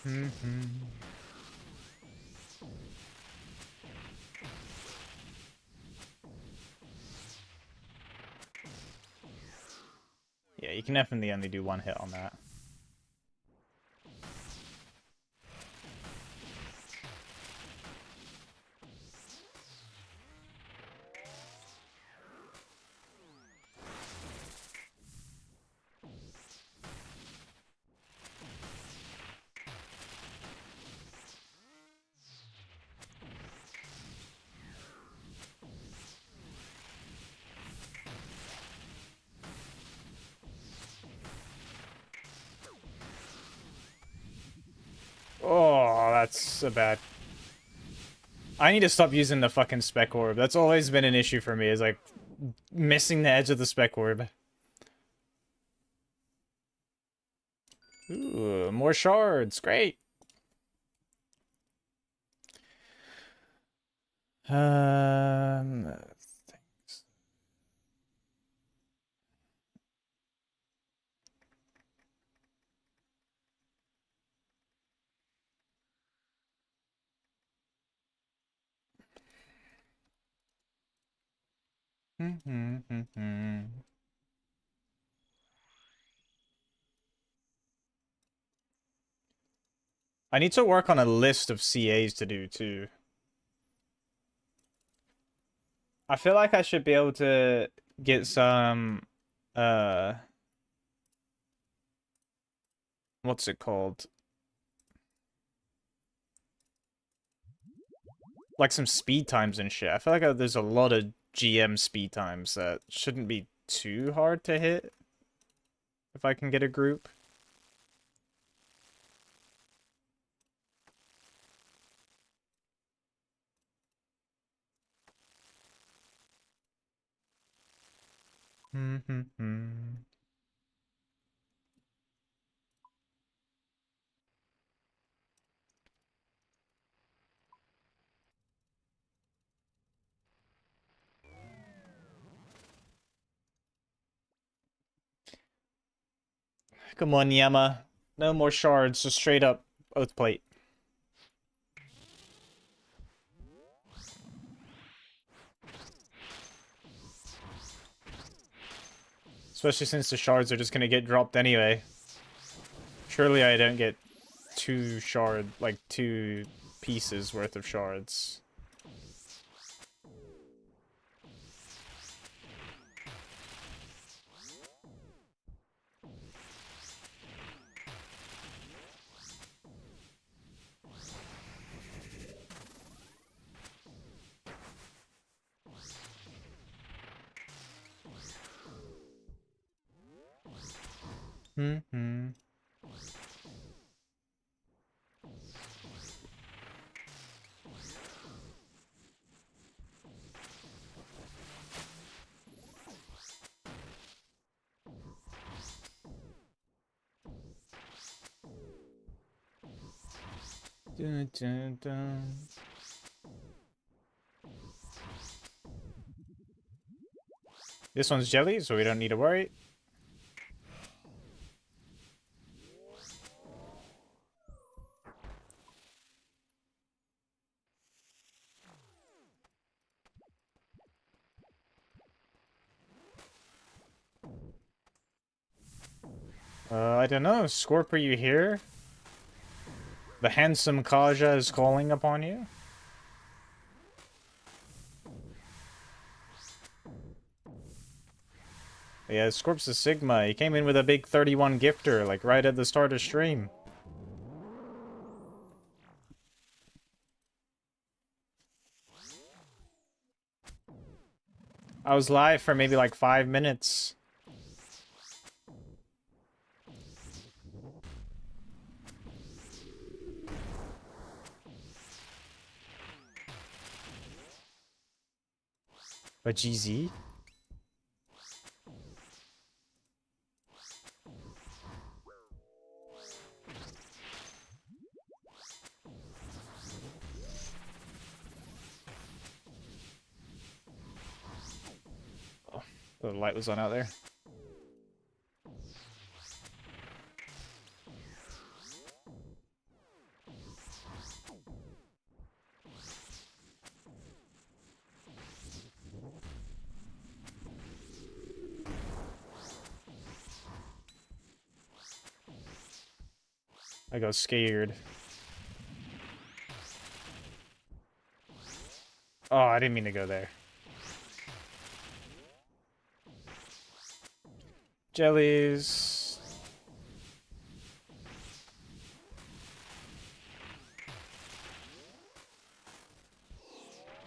Yeah, you can definitely only do one hit on that. Oh, that's so bad. I need to stop using the fucking spec orb. That's always been an issue for me, is like missing the edge of the spec orb. Ooh, more shards. Great. Thanks. I need to work on a list of CAs to do too. I feel like I should be able to get some what's it called? Like some speed times and shit. I feel like there's a lot of GM speed times that shouldn't be too hard to hit if I can get a group. Come on, Yama. No more shards, just straight up oath plate. Especially since the shards are just gonna get dropped anyway. Surely I don't get two pieces worth of shards. Dun, dun, dun. This one's jelly, so we don't need to worry. I don't know. Scorp, are you here? The handsome Kaja is calling upon you. Yeah, Scorp's a Sigma. He came in with a big 31 gifter, like right at the start of stream. I was live for maybe like 5 minutes. But GZ? Oh, the light was on out there. I got scared. Oh, I didn't mean to go there. Jellies.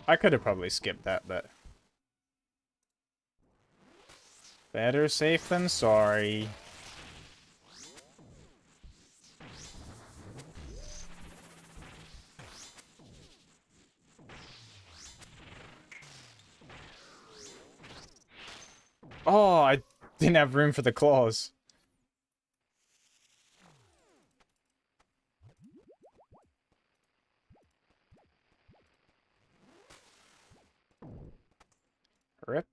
I could have probably skipped that, but better safe than sorry. Oh, I didn't have room for the claws. Rip.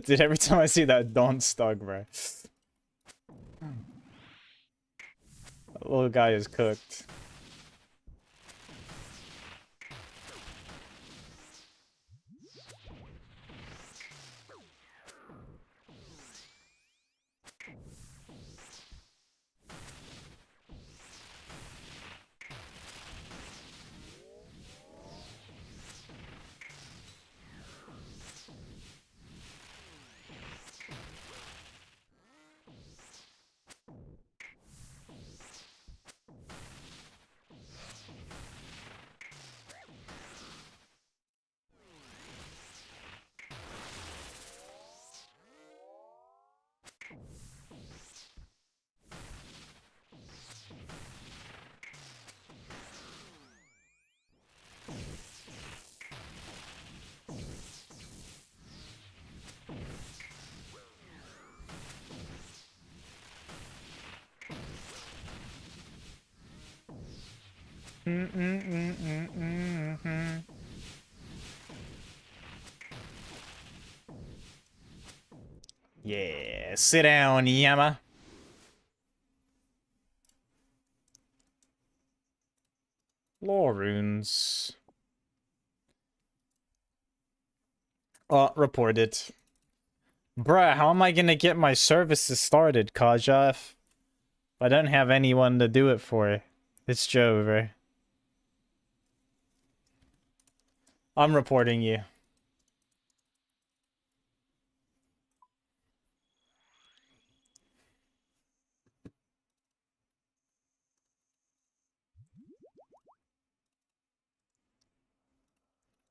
Dude, every time I see that Dawn Stug, bro. That little guy is cooked. Yeah, sit down, Yama. Lore runes. Oh, reported. Bruh, how am I gonna get my services started, Kaja, if I don't have anyone to do it for? It's Joe, bro. I'm reporting you.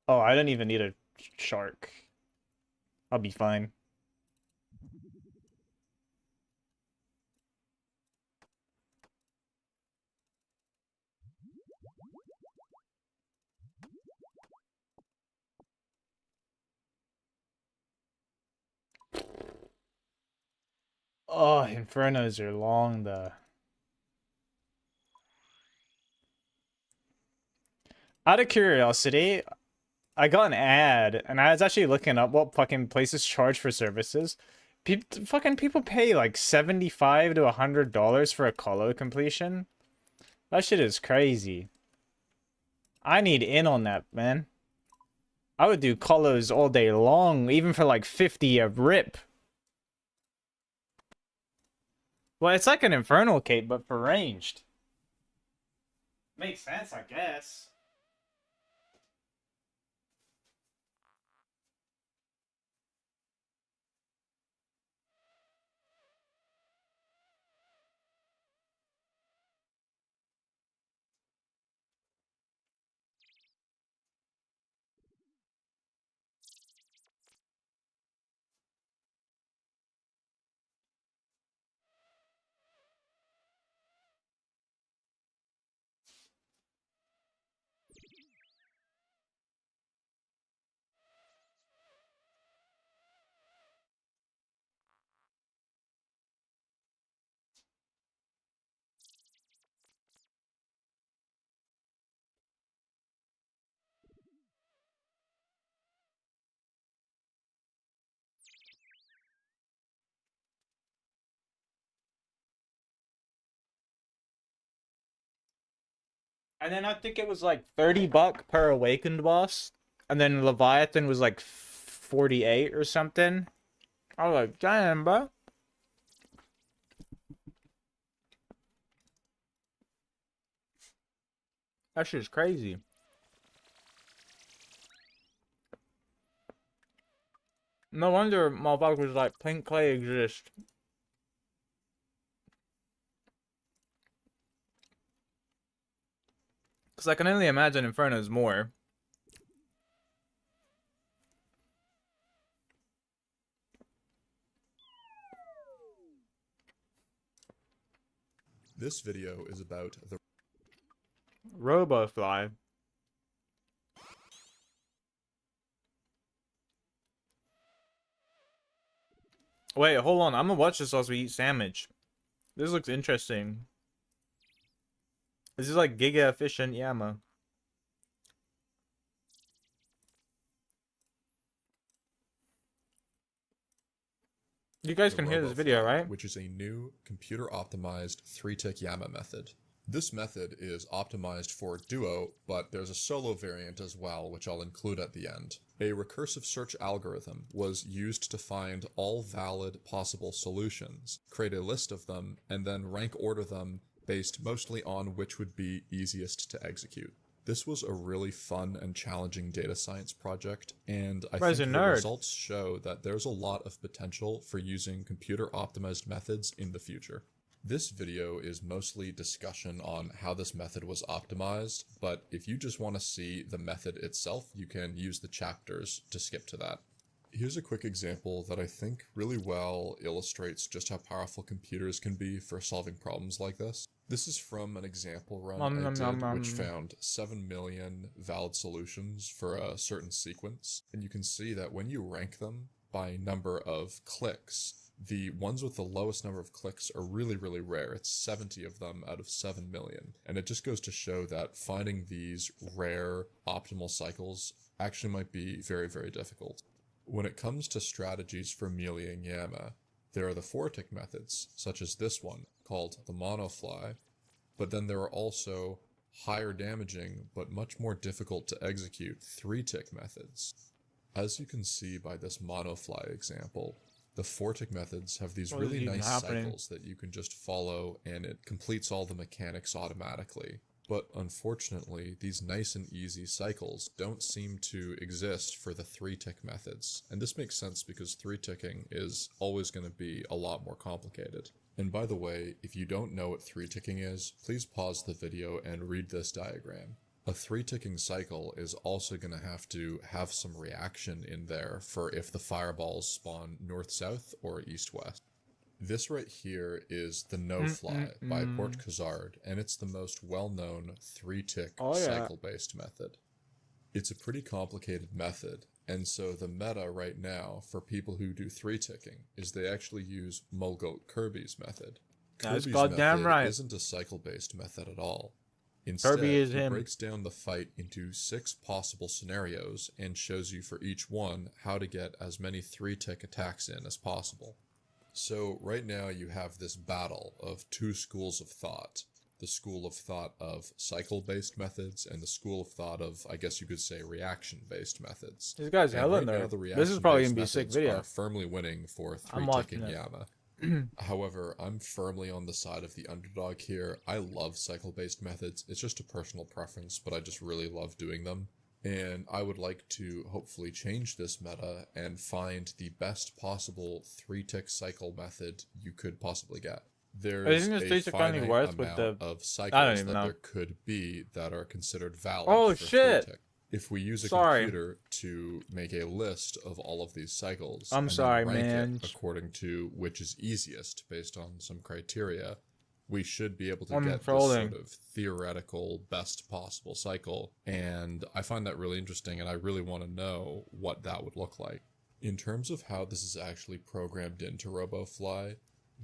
Oh, I don't even need a shark. I'll be fine. Oh, Infernos are long, though. Out of curiosity, I got an ad, and I was actually looking up what fucking places charge for services. Fucking people pay like $75 to $100 for a colo completion. That shit is crazy. I need in on that, man. I would do colos all day long, even for like 50 a rip. Well, it's like an Infernal Cape, but for ranged. Makes sense, I guess. And then I think it was like $30 per awakened boss. And then Leviathan was like 48 or something. I was like, damn, bro. That shit's crazy. No wonder motherfuckers like Pink Clay exist. Because I can only imagine Inferno's more. This video is about the Robofly. Wait, hold on. I'm gonna watch this as we eat sandwich. This looks interesting. This is like giga efficient Yama. You guys can hear this video, RoboFly, right? which is a new computer-optimized 3-tick Yama method. This method is optimized for duo, but there's a solo variant as well, which I'll include at the end. A recursive search algorithm was used to find all valid possible solutions, create a list of them, and then rank order them based mostly on which would be easiest to execute. This was a really fun and challenging data science project, and I think the results show that there's a lot of potential for using computer-optimized methods in the future. This video is mostly discussion on how this method was optimized, but if you just want to see the method itself, you can use the chapters to skip to that. Here's a quick example that I think really well illustrates just how powerful computers can be for solving problems like this. This is from an example run I did, which found 7 million valid solutions for a certain sequence, and you can see that when you rank them by number of clicks, the ones with the lowest number of clicks are really, really rare. It's 70 of them out of 7 million. And it just goes to show that finding these rare optimal cycles actually might be very, very difficult. When it comes to strategies for meleeing Yama, there are the 4-tick methods, such as this one, called the monofly, but then there are also higher damaging, but much more difficult to execute 3-tick methods. As you can see by this monofly example, the 4-tick methods have these really nice cycles that you can just follow and it completes all the mechanics automatically. But unfortunately, these nice and easy cycles don't seem to exist for the 3-tick methods. And this makes sense because 3-ticking is always going to be a lot more complicated. And by the way, if you don't know what 3-ticking is, please pause the video and read this diagram. A 3-ticking cycle is also going to have some reaction in there for if the fireballs spawn north-south or east-west. This right here is the no-fly by Port Khazard, and it's the most well-known 3-tick cycle-based method. It's a pretty complicated method, and so the meta right now for people who do 3-ticking is they actually use Mulgoat Kirby's method. Kirby's method isn't a cycle-based method at all. Instead, it breaks down the fight into 6 possible scenarios and shows you for each one how to get as many 3-tick attacks in as possible. So right now you have this battle of 2 schools of thought. The school of thought of cycle-based methods and the school of thought of, I guess you could say, reaction-based methods. This guy's hella nerd. This is probably going to be a sick video. Are firmly winning for 3-ticking Yama. However, I'm firmly on the side of the underdog here. I love cycle-based methods. It's just a personal preference, but I just really love doing them. And I would like to hopefully change this meta and find the best possible 3-tick cycle method you could possibly get. There's a finite amount of cycles that there could be that are considered valid for 3-tick. If we use a computer to make a list of all of these cycles and rank it according to which is easiest based on some criteria, we should be able to get this sort of theoretical best possible cycle. And I find that really interesting, and I really want to know what that would look like. In terms of how this is actually programmed into RoboFly,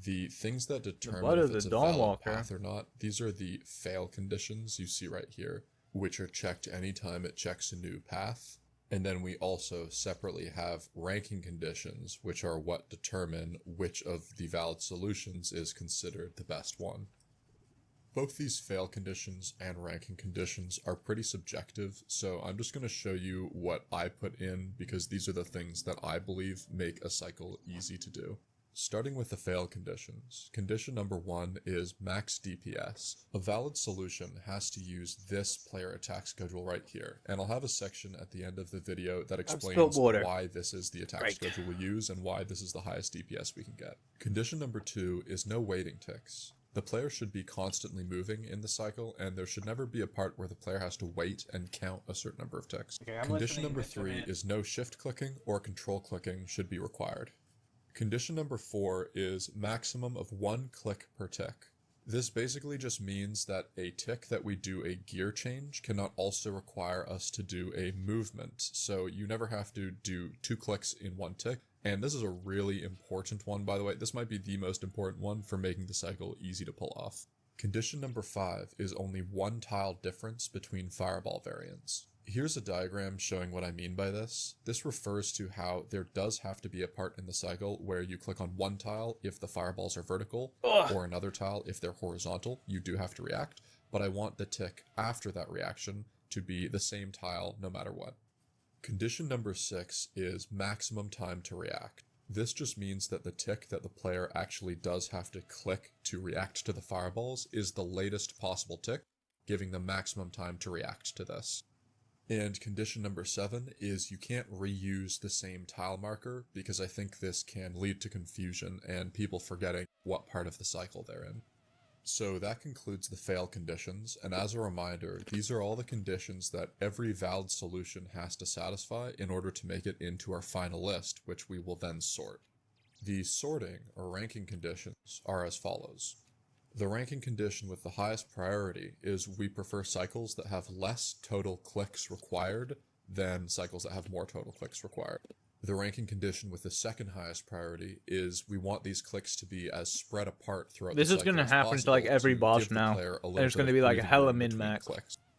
the things that determine if it's a valid path or not, these are the fail conditions you see right here, which are checked anytime it checks a new path. And then we also separately have ranking conditions, which are what determine which of the valid solutions is considered the best one. Both these fail conditions and ranking conditions are pretty subjective, so I'm just going to show you what I put in because these are the things that I believe make a cycle easy to do. Starting with the fail conditions, condition number 1 is max DPS. A valid solution has to use this player attack schedule right here, and I'll have a section at the end of the video that explains why this is the attack schedule we use and why this is the highest DPS we can get. Condition number 2 is no waiting ticks. The player should be constantly moving in the cycle, and there should never be a part where the player has to wait and count a certain number of ticks. Okay, Condition number 3 is no shift clicking or control clicking should be required. Condition number 4 is maximum of 1 click per tick. This basically just means that a tick that we do a gear change cannot also require us to do a movement, so you never have to do 2 clicks in 1 tick. And this is a really important one, by the way. This might be the most important one for making the cycle easy to pull off. Condition number 5 is only 1 tile difference between fireball variants. Here's a diagram showing what I mean by this. This refers to how there does have to be a part in the cycle where you click on 1 tile if the fireballs are vertical, or another tile if they're horizontal. You do have to react, but I want the tick after that reaction to be the same tile no matter what. Condition number 6 is maximum time to react. This just means that the tick that the player actually does have to click to react to the fireballs is the latest possible tick, giving them maximum time to react to this. And condition number 7 is you can't reuse the same tile marker because I think this can lead to confusion and people forgetting what part of the cycle they're in. So that concludes the fail conditions, and as a reminder, these are all the conditions that every valid solution has to satisfy in order to make it into our final list, which we will then sort. The sorting or ranking conditions are as follows. The ranking condition with the highest priority is we prefer cycles that have less total clicks required than cycles that have more total clicks required. The ranking condition with the second highest priority is we want these clicks to be as spread apart throughout the cycle. This is going to happen to like every boss now. There's going to be like a hella min-max.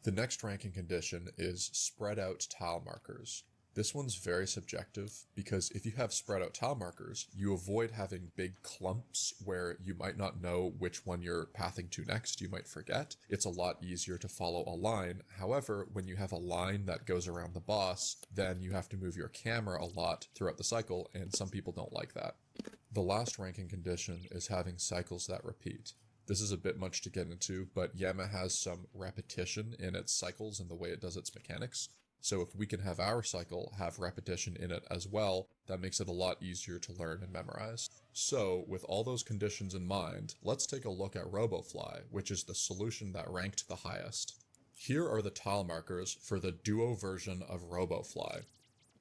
The next ranking condition is spread out tile markers. This one's very subjective because if you have spread out tile markers, you avoid having big clumps where you might not know which one you're pathing to next, you might forget. It's a lot easier to follow a line. However, when you have a line that goes around the boss, then you have to move your camera a lot throughout the cycle, and some people don't like that. The last ranking condition is having cycles that repeat. This is a bit much to get into, but Yama has some repetition in its cycles and the way it does its mechanics. So if we can have our cycle have repetition in it as well, that makes it a lot easier to learn and memorize. So with all those conditions in mind, let's take a look at RoboFly, which is the solution that ranked the highest. Here are the tile markers for the duo version of RoboFly.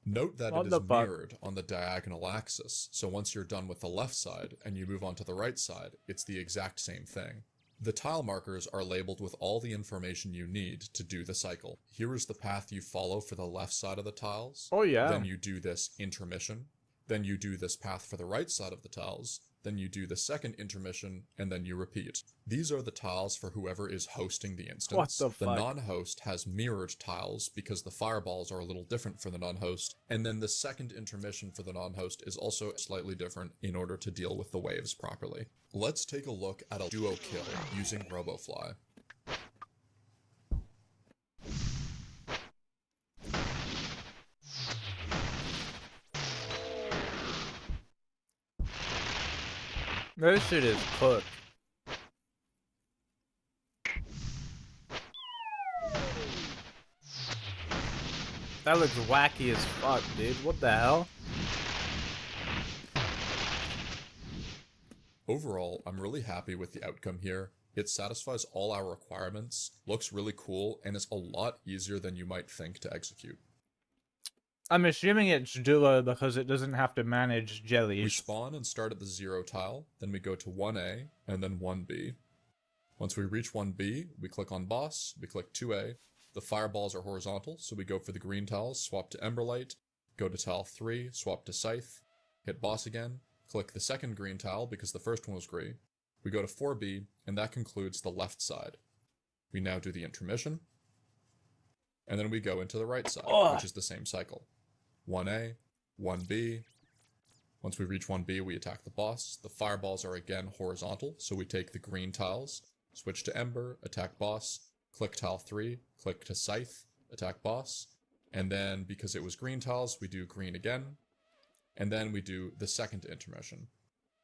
Note that it is mirrored on the diagonal axis, so once you're done with the left side and you move on to the right side, it's the exact same thing. The tile markers are labeled with all the information you need to do the cycle. Here is the path you follow for the left side of the tiles. Oh yeah. Then you do this intermission. Then you do this path for the right side of the tiles. Then you do the second intermission, and then you repeat. These are the tiles for whoever is hosting the instance. What the fuck? The non-host has mirrored tiles because the fireballs are a little different for the non-host, and then the second intermission for the non-host is also slightly different in order to deal with the waves properly. Let's take a look at a duo kill using RoboFly. This shit is cooked. That looks wacky as fuck, dude. What the hell? Overall, I'm really happy with the outcome here. It satisfies all our requirements, looks really cool, and is a lot easier than you might think to execute. I'm assuming it's duo because it doesn't have to manage jellies. We spawn and start at the 0 tile, then we go to 1A, and then 1B. Once we reach 1B, we click on boss, we click 2A. The fireballs are horizontal, so we go for the green tiles, swap to Emberlight, go to tile 3, swap to Scythe, hit boss again, click the second green tile because the first one was green. We go to 4B, and that concludes the left side. We now do the intermission, and then we go into the right side, which is the same cycle. 1A, 1B. Once we reach 1B, we attack the boss. The fireballs are again horizontal, so we take the green tiles, switch to Ember, attack boss, click tile 3, click to Scythe, attack boss, and then because it was green tiles, we do green again, and then we do the second intermission.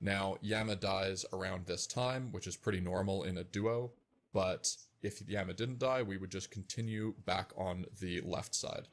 Now, Yama dies around this time, which is pretty normal in a duo, but if Yama didn't die, we would just continue back on the left side.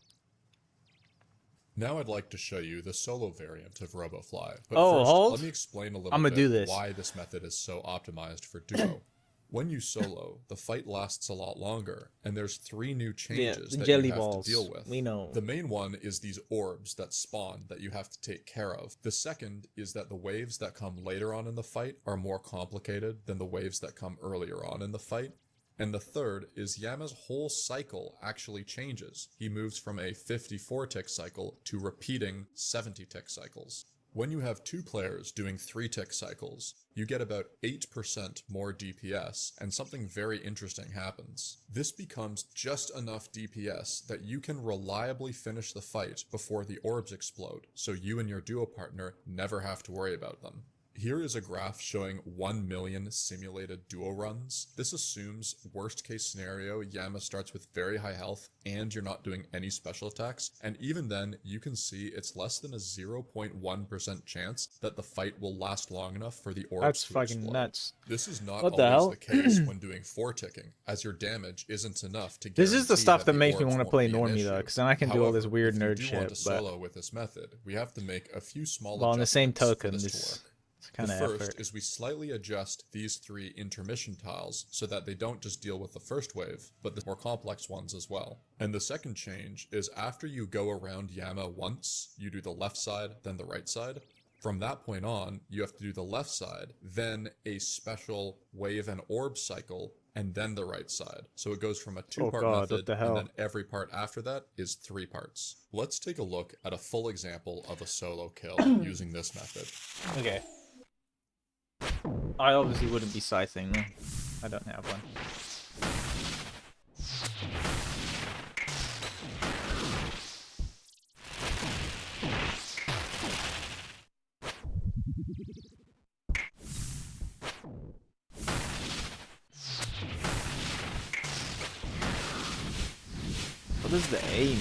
Now I'd like to show you the solo variant of RoboFly, but Oh, first, hold. let me explain a little I'ma bit do this. why this method is so optimized for duo. When you solo, the fight lasts a lot longer, and there's 3 new changes the that jelly you have balls. to deal with. We know. The main one is these orbs that spawn that you have to take care of. The second is that the waves that come later on in the fight are more complicated than the waves that come earlier on in the fight. And the third is Yama's whole cycle actually changes. He moves from a 54 tick cycle to repeating 70 tick cycles. When you have 2 players doing 3 tick cycles, you get about 8% more DPS, and something very interesting happens. This becomes just enough DPS that you can reliably finish the fight before the orbs explode, so you and your duo partner never have to worry about them. Here is a graph showing 1 million simulated duo runs. This assumes worst case scenario, Yama starts with very high health and you're not doing any special attacks, and even then you can see it's less than a 0.1% chance that the fight will last long enough for the orbs That's to fucking explode. nuts. This is not What the always hell? the case when doing 4 ticking, as your damage isn't enough to This is the guarantee stuff that the makes me orbs want to won't play be an normie though, issue. because then I can do all this However, weird if you nerd do shit. want to But solo with this method, we have to make a few small well, on the same adjustments for token, this to this work. it's kind The of first effort. is we slightly adjust these 3 intermission tiles so that they don't just deal with the first wave, but the more complex ones as well. And the second change is after you go around Yama once, you do the left side, then the right side. From that point on, you have to do the left side, then a special wave and orb cycle, and then the right side. So it goes from a 2-part God, what method, the hell? and then every part after that is 3 parts. Let's take a look at a full example of a solo kill using this method. Okay. I obviously wouldn't be scything them. I don't have one. What does the A mean?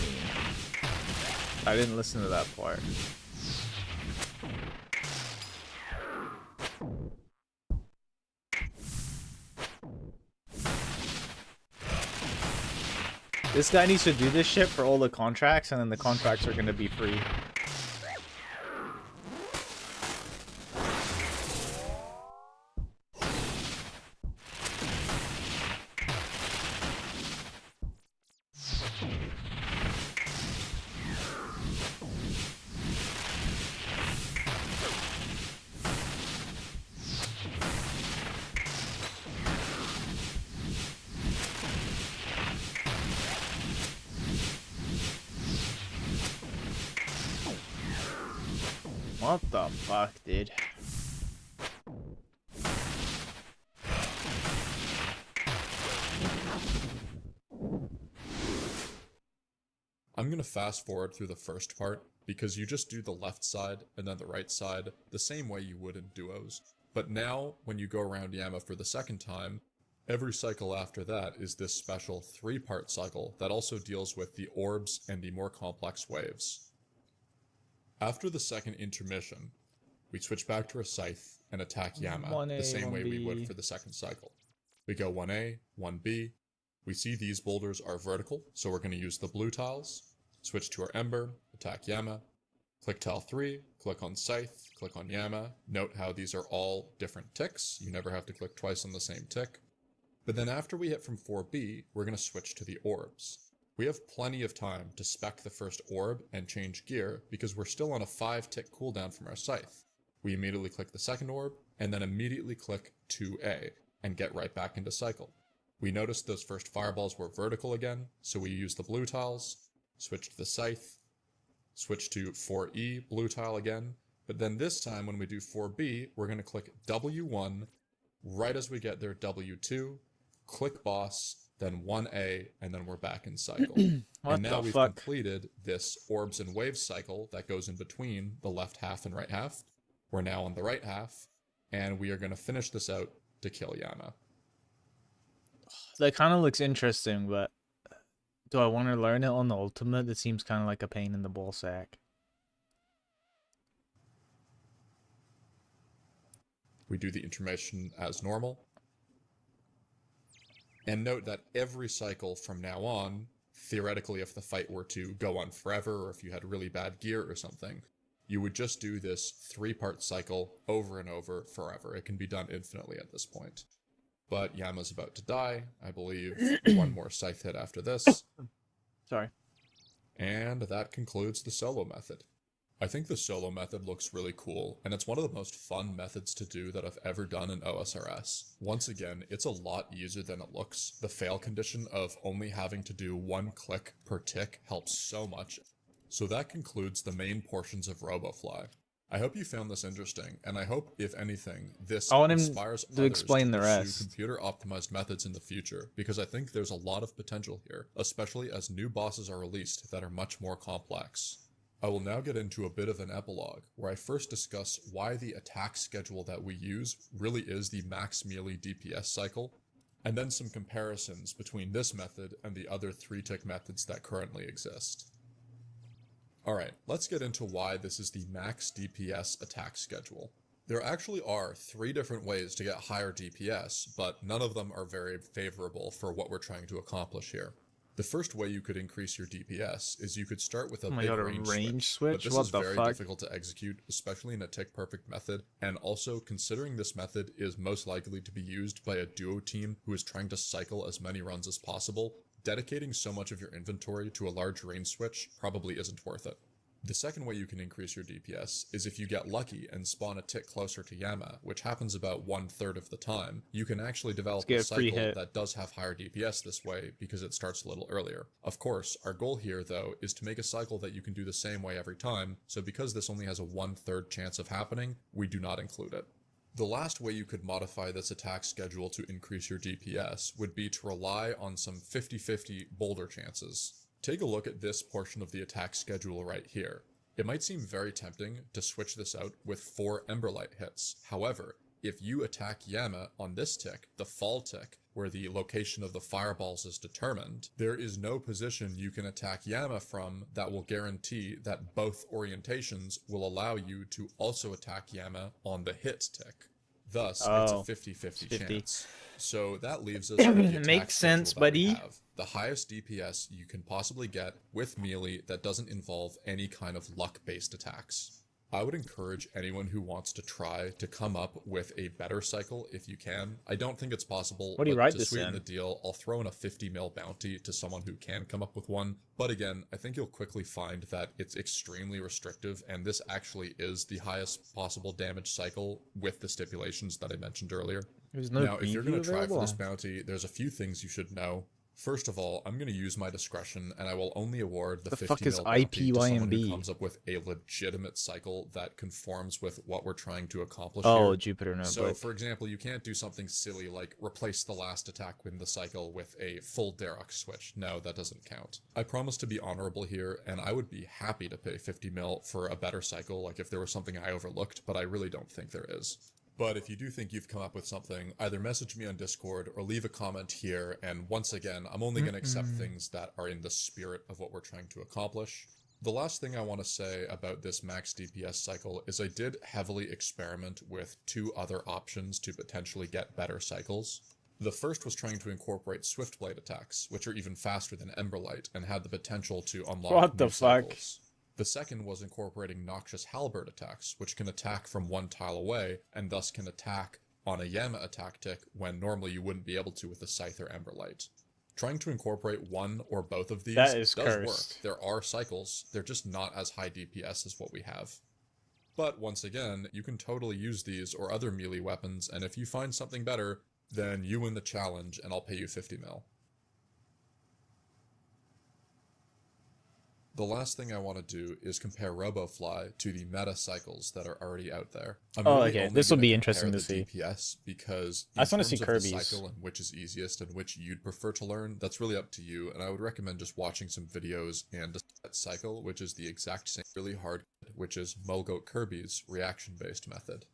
I didn't listen to that part. This guy needs to do this shit for all the contracts, and then the contracts are gonna be free. What the fuck, dude? I'm going to fast forward through the first part because you just do the left side and then the right side the same way you would in duos. But now, when you go around Yama for the second time, every cycle after that is this special 3-part cycle that also deals with the orbs and the more complex waves. After the second intermission, we switch back to our scythe and attack Yama 1A, the same way we 1B. would for the second cycle. We go 1A, 1B. We see these boulders are vertical, so we're going to use the blue tiles. Switch to our Ember, attack Yama. Click tile 3, click on Scythe, click on Yama. Note how these are all different ticks. You never have to click twice on the same tick. But then after we hit from 4B, we're going to switch to the orbs. We have plenty of time to spec the first orb and change gear because we're still on a 5-tick cooldown from our Scythe. We immediately click the second orb, and then immediately click 2A, and get right back into cycle. We noticed those first fireballs were vertical again, so we use the blue tiles, switch to the Scythe, switch to 4E, blue tile again, but then this time when we do 4B, we're going to click W1, right as we get there W2, click boss, then 1A, and then we're back in cycle. What And now the we've fuck? completed this orbs and waves cycle that goes in between the left half and right half. We're now on the right half, and we are going to finish this out to kill Yama. That kind of looks interesting, but do I want to learn it on the ultimate? It seems kind of like a pain in the ball sack. We do the intermission as normal. And note that every cycle from now on, theoretically if the fight were to go on forever, or if you had really bad gear or something, you would just do this 3-part cycle over and over forever. It can be done infinitely at this point. But Yama's about to die, I believe. One more scythe hit after this. Sorry. And that concludes the solo method. I think the solo method looks really cool, and it's one of the most fun methods to do that I've ever done in OSRS. Once again, it's a lot easier than it looks. The fail condition of only having to do 1 click per tick helps so much. So that concludes the main portions of RoboFly. I hope you found this interesting, and I hope, if anything, this I want him inspires to others explain the pursue rest. computer-optimized methods in the future, because I think there's a lot of potential here, especially as new bosses are released that are much more complex. I will now get into a bit of an epilogue, where I first discuss why the attack schedule that we use really is the max melee DPS cycle, and then some comparisons between this method and the other 3-tick methods that currently exist. Alright, let's get into why this is the max DPS attack schedule. There actually are 3 different ways to get higher DPS, but none of them are very favorable for what we're trying to accomplish here. The first way you could increase your DPS is you could start with a Oh my big god, a range range switch, switch? but this What is the very fuck? difficult to execute, especially in a tick perfect method, and also considering this method is most likely to be used by a duo team who is trying to cycle as many runs as possible, dedicating so much of your inventory to a large range switch probably isn't worth it. The second way you can increase your DPS is if you get lucky and spawn a tick closer to Yama, which happens about 1/3 of the time. You can actually develop get a a free cycle hit. that does have higher DPS this way because it starts a little earlier. Of course, our goal here though is to make a cycle that you can do the same way every time, so because this only has a 1/3 chance of happening, we do not include it. The last way you could modify this attack schedule to increase your DPS would be to rely on some 50-50 boulder chances. Take a look at this portion of the attack schedule right here. It might seem very tempting to switch this out with 4 Emberlight hits. However, if you attack Yama on this tick, the fall tick, where the location of the fireballs is determined, there is no position you can attack Yama from that will guarantee that both orientations will allow you to also attack Yama on the hit tick. Thus, it's a Oh, 50-50 50. chance. So that leaves us with the attack Makes sense, schedule that we buddy. have. The highest DPS you can possibly get with melee that doesn't involve any kind of luck-based attacks. I would encourage anyone who wants to try to come up with a better cycle if you can. I don't think it's possible, What do you but write to this sweeten in? the deal, I'll throw in a 50 mil bounty to someone who can come up with one. But again, I think you'll quickly find that it's extremely restrictive, and this actually is the highest possible damage cycle with the stipulations that I mentioned earlier. There's no Now, if you're going preview to try for available? this bounty, there's a few things you should know. First of all, I'm going to use my discretion, and I will only award the The 50 fuck is mil bounty to someone who IPYMB? comes up with a legitimate cycle that conforms with what we're trying to accomplish Oh, here. Jupiter Notebook. So, for example, you can't do something silly like replace the last attack win the cycle with a full Derok switch. No, that doesn't count. I promise to be honorable here, and I would be happy to pay 50 mil for a better cycle, like if there was something I overlooked, but I really don't think there is. But if you do think you've come up with something, either message me on Discord or leave a comment here, and once again, I'm only going to accept things that are in the spirit of what we're trying to accomplish. The last thing I want to say about this max DPS cycle is I did heavily experiment with 2 other options to potentially get better cycles. The first was trying to incorporate Swiftblade attacks, which are even faster than Emberlight and had the potential to unlock What new the fuck? cycles. The second was incorporating Noxious Halberd attacks, which can attack from 1 tile away, and thus can attack on a Yama attack tick when normally you wouldn't be able to with a Scythe or Emberlight. Trying to incorporate one or both of these That is does cursed. work. There are cycles, they're just not as high DPS as what we have. But once again, you can totally use these or other melee weapons, and if you find something better, then you win the challenge and I'll pay you 50 mil. The last thing I want to do is compare RoboFly to the meta cycles that are already out there. I'm Oh, really okay. only This will gonna be compare interesting to the see. DPS because I just in wanna see terms of the Kirby's. cycle and which is easiest and which you'd prefer to learn, that's really up to you. And I would recommend just watching some videos and that cycle, which is the exact same really hard, which is Mulgoat Kirby's reaction-based method.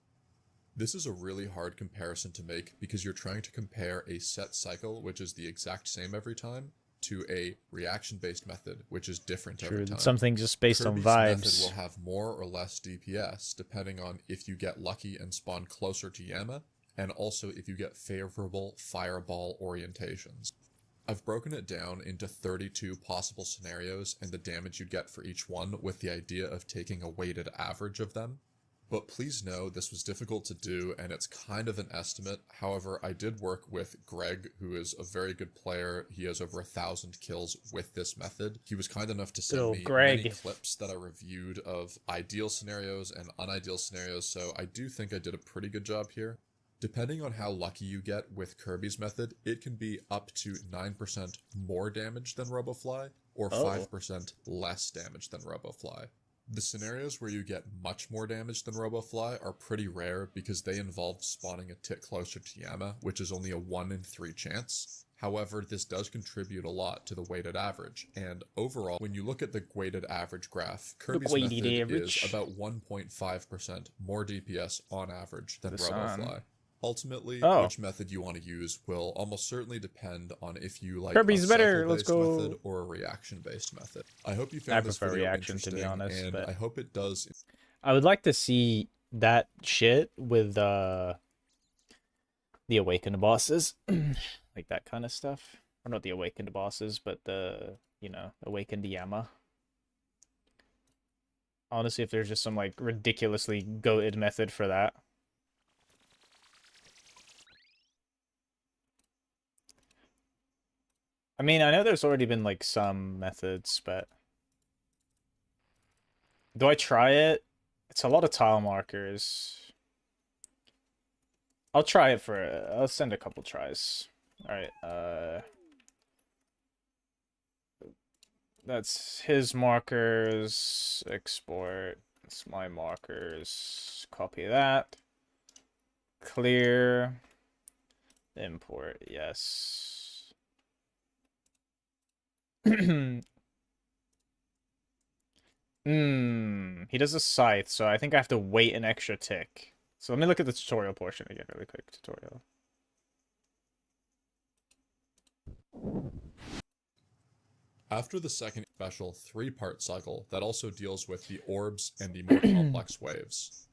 This is a really hard comparison to make because you're trying to compare a set cycle, which is the exact same every time, to a reaction-based method, which is different every True. time. Something just based Kirby's on method vibes. will have more or less DPS depending on if you get lucky and spawn closer to Yama, and also if you get favorable fireball orientations. I've broken it down into 32 possible scenarios and the damage you get for each one with the idea of taking a weighted average of them. But please know this was difficult to do and it's kind of an estimate. However, I did work with Greg, who is a very good player. He has over 1,000 kills with this method. He was kind enough to send Little me Greg. many clips that I reviewed of ideal scenarios and unideal scenarios, so I do think I did a pretty good job here. Depending on how lucky you get with Kirby's method, it can be up to 9% more damage than RoboFly, or 5% less damage than RoboFly. The scenarios where you get much more damage than RoboFly are pretty rare because they involve spawning a tick closer to Yama, which is only a 1 in 3 chance. However, this does contribute a lot to the weighted average, and overall, when you look at the weighted average graph, Kirby's weighted method average. is about 1.5% more DPS on average than The sun. RoboFly. Ultimately, Oh. which method you want to use will almost certainly depend on if you like Kirby's a better, let's cycle-based go. method or a reaction-based method. I hope you I found this prefer video reaction, to be interesting, honest, and but- I hope it does. I would like to see that shit with the awakened bosses, like that kind of stuff. Or not the awakened bosses, but the awakened Yama. Honestly, if there's just some like ridiculously goated method for that. I mean, I know there's already been like some methods, but do I try it? It's a lot of tile markers. I'll try it I'll send a couple tries. Alright, that's his markers, export, that's my markers, copy that, clear, import, yes. He does a scythe, so I think I have to wait an extra tick. So let me look at the tutorial portion again, really quick. Tutorial. After the second special 3-part cycle that also deals with the orbs and the more complex waves.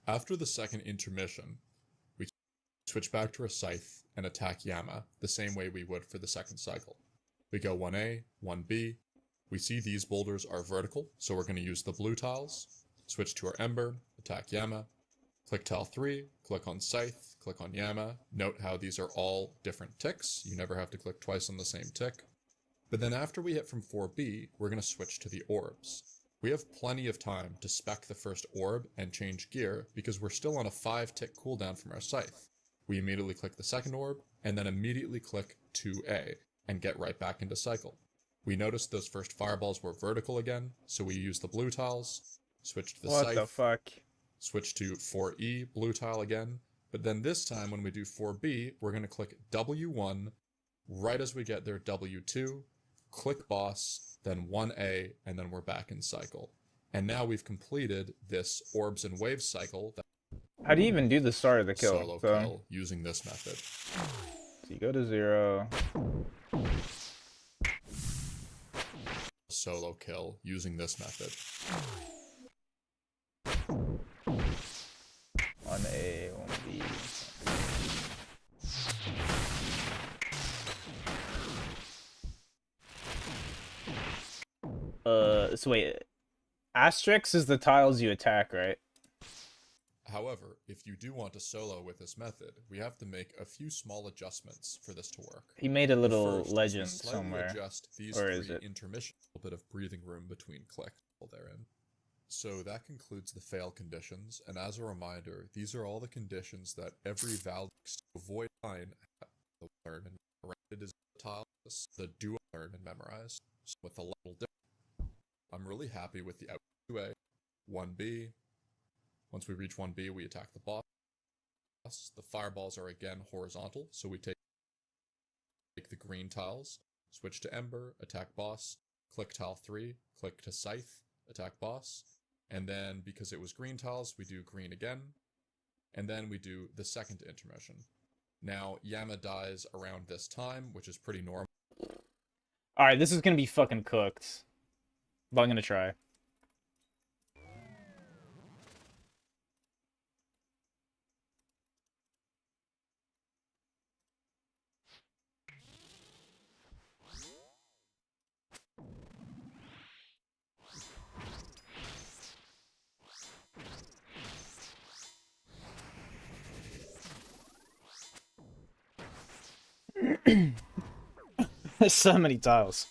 After the second intermission, we switch back to our scythe and attack Yama the same way we would for the second cycle. We go 1A, 1B. We see these boulders are vertical, so we're going to use the blue tiles. Switch to our Ember, attack Yama. Click tile 3, click on Scythe, click on Yama. Note how these are all different ticks. You never have to click twice on the same tick. But then after we hit from 4B, we're going to switch to the orbs. We have plenty of time to spec the first orb and change gear because we're still on a 5-tick cooldown from our Scythe. We immediately click the second orb, and then immediately click 2A, and get right back into cycle. We noticed those first fireballs were vertical again, so we use the blue tiles, switch to the What scythe, the fuck? switch to 4E, blue tile again, but then this time when we do 4B, we're going to click W1, right as we get there W2, click boss, then 1A, and then we're back in cycle. And now we've completed this orbs and waves cycle, that How do you even do the start of the kill? solo So kill, using this method. you go to 0. Solo kill, using this method. 1A, 1B. So wait, Asterix is the tiles you attack, right? However, if you do want to solo with this method, we have to make a few small adjustments for this to work. He made a The little first is we legend slightly somewhere. adjust these Or 3 is it? intermissions, a little bit of breathing room between clicks while they're in. So that concludes the fail conditions, and as a reminder, these are all the conditions that every Valve to avoid line the learn and rented is tiles, the duo learn and memorize, so with a level difference. I'm really happy with the out 2A, 1B. Once we reach 1B, we attack the boss. The fireballs are again horizontal, so we take the green tiles, switch to Ember, attack boss, click tile 3, click to Scythe, attack boss, and then because it was green tiles, we do green again, and then we do the second intermission. Now, Yama dies around this time, which is pretty normal. Alright, this is gonna be fucking cooked. But I'm gonna try. There's so many tiles.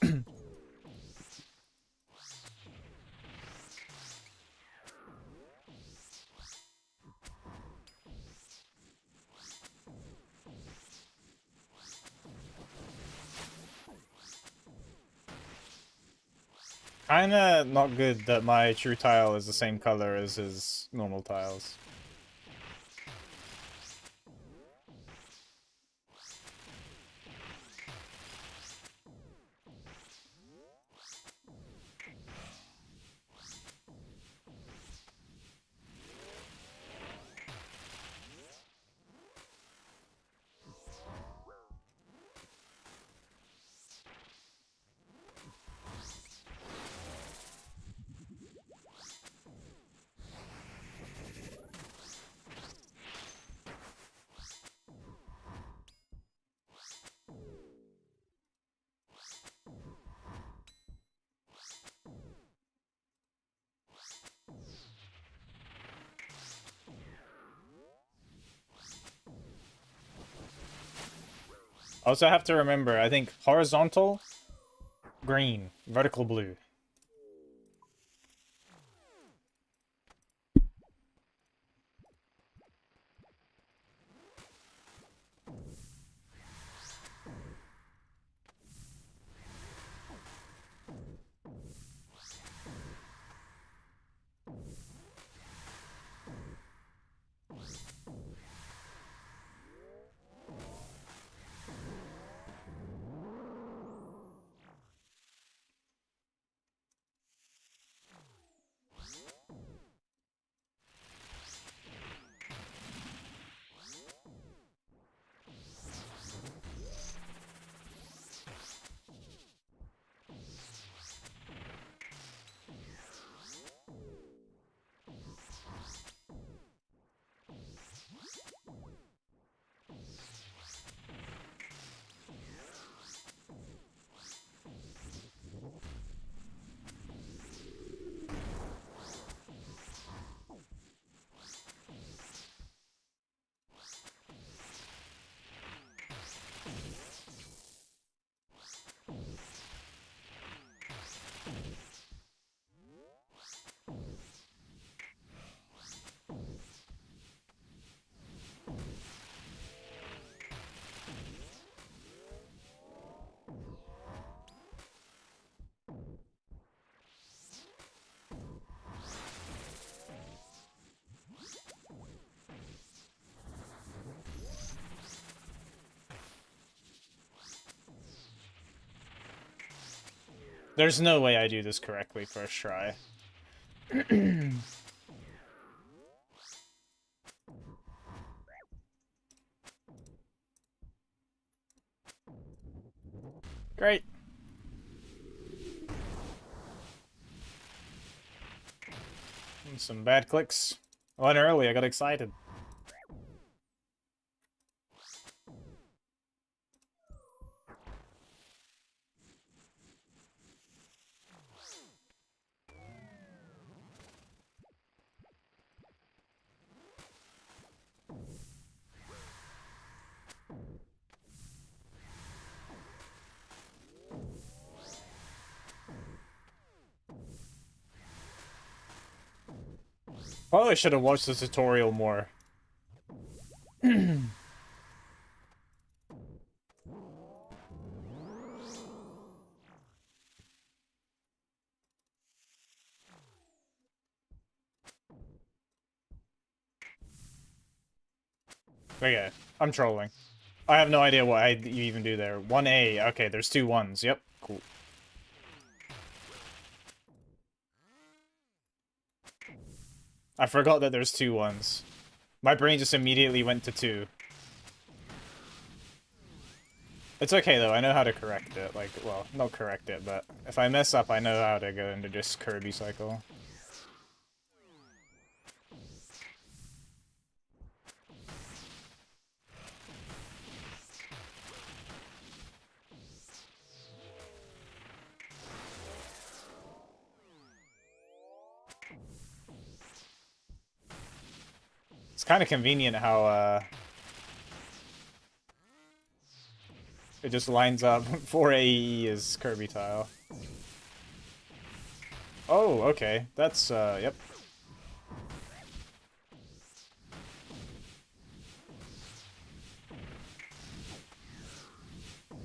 Kinda not good that my true tile is the same color as his normal tiles. Also have to remember, I think horizontal, green, vertical blue. There's no way I do this correctly first try. Great. And some bad clicks. Went early, I got excited. Probably should have watched the tutorial more. Okay, I'm trolling. I have no idea what you even do there. 1A. Okay, there's 2 1s. Yep, cool. I forgot that there's 2 1s. My brain just immediately went to 2. It's okay though, I know how to correct it. Like, well, not correct it, but if I mess up, I know how to go into this Kirby cycle. It's kind of convenient how, it just lines up for AE is Kirby tile. Oh, okay. That's, yep.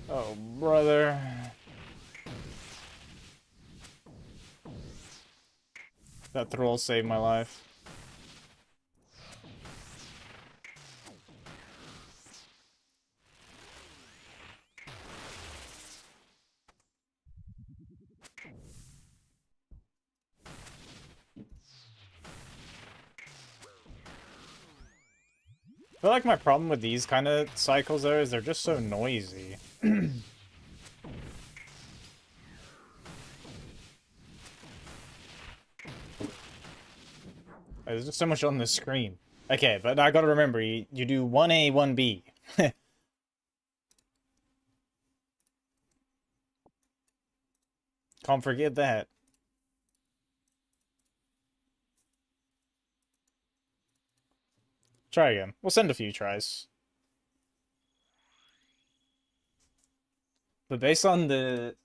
Oh, brother. That troll saved my life. I feel like my problem with these kind of cycles though is they're just so noisy. There's just so much on the screen. Okay, but I gotta remember, you do 1A, 1B. Can't forget that. Try again. We'll send a few tries. But based on the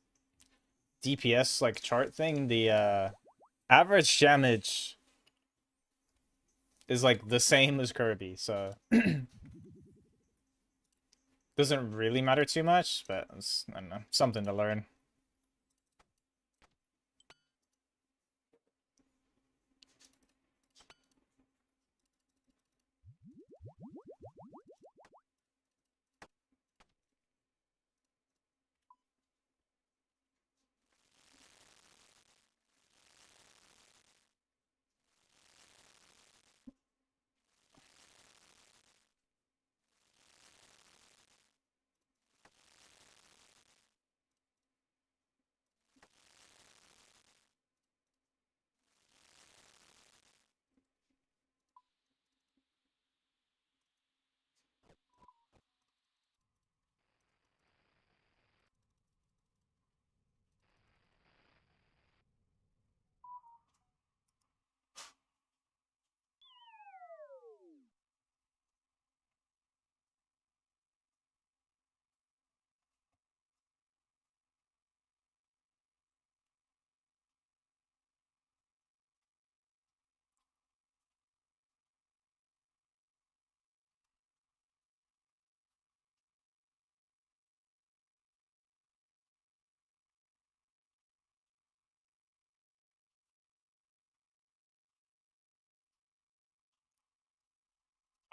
DPS like chart thing, the average damage is like the same as Kirby, so doesn't really matter too much, but it's, I don't know, something to learn.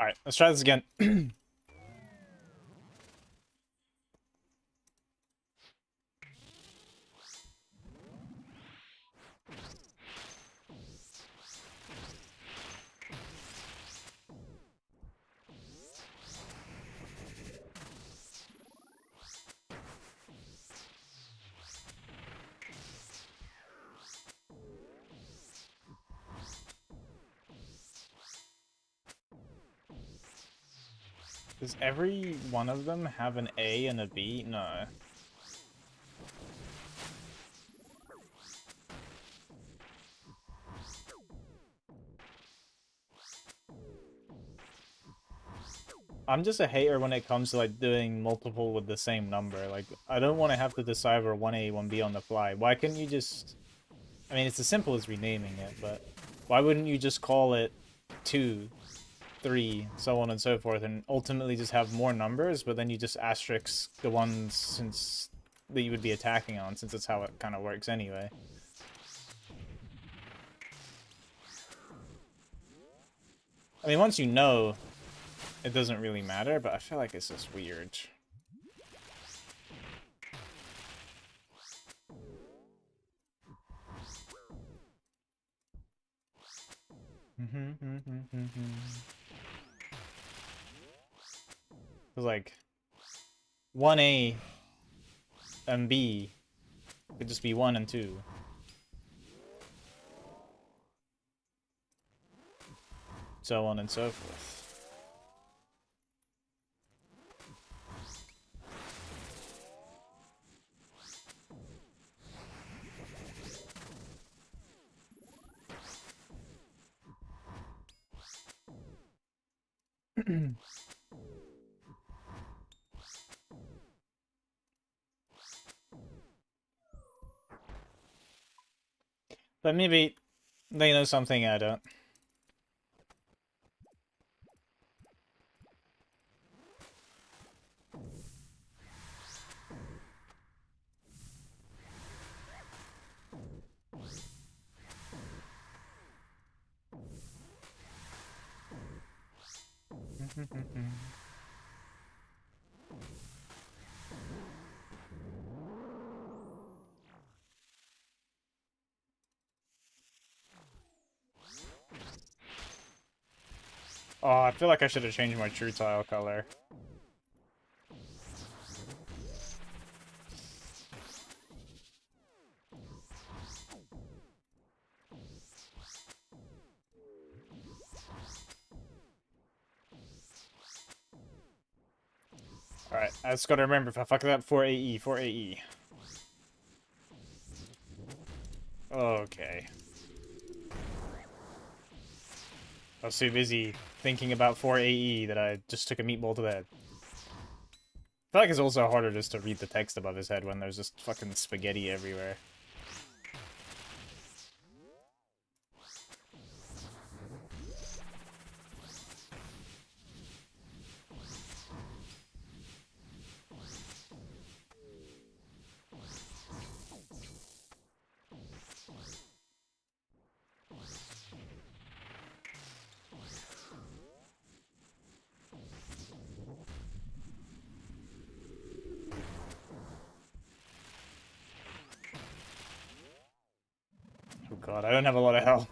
Alright, let's try this again. Does every one of them have an A and a B? No. I'm just a hater when it comes to like doing multiple with the same number. Like, I don't want to have to decipher 1A, 1B on the fly. Why couldn't you just... I mean, it's as simple as renaming it, but why wouldn't you just call it 2, 3, so on and so forth, and ultimately just have more numbers, but then you just asterisk the ones since that you would be attacking on, since that's how it kind of works anyway. I mean, once you know, it doesn't really matter, but I feel like it's just weird. It's like 1A and B could just be 1 and 2. So on and so forth. But maybe they know something I don't. Oh, I feel like I should have changed my true tile color. Alright, I just gotta remember, if I fuck it up, 4 AE, 4 AE. Okay. I was too busy thinking about 4 AE that I just took a meatball to the head. I feel like it's also harder just to read the text above his head when there's just fucking spaghetti everywhere. Oh god, I don't have a lot of health.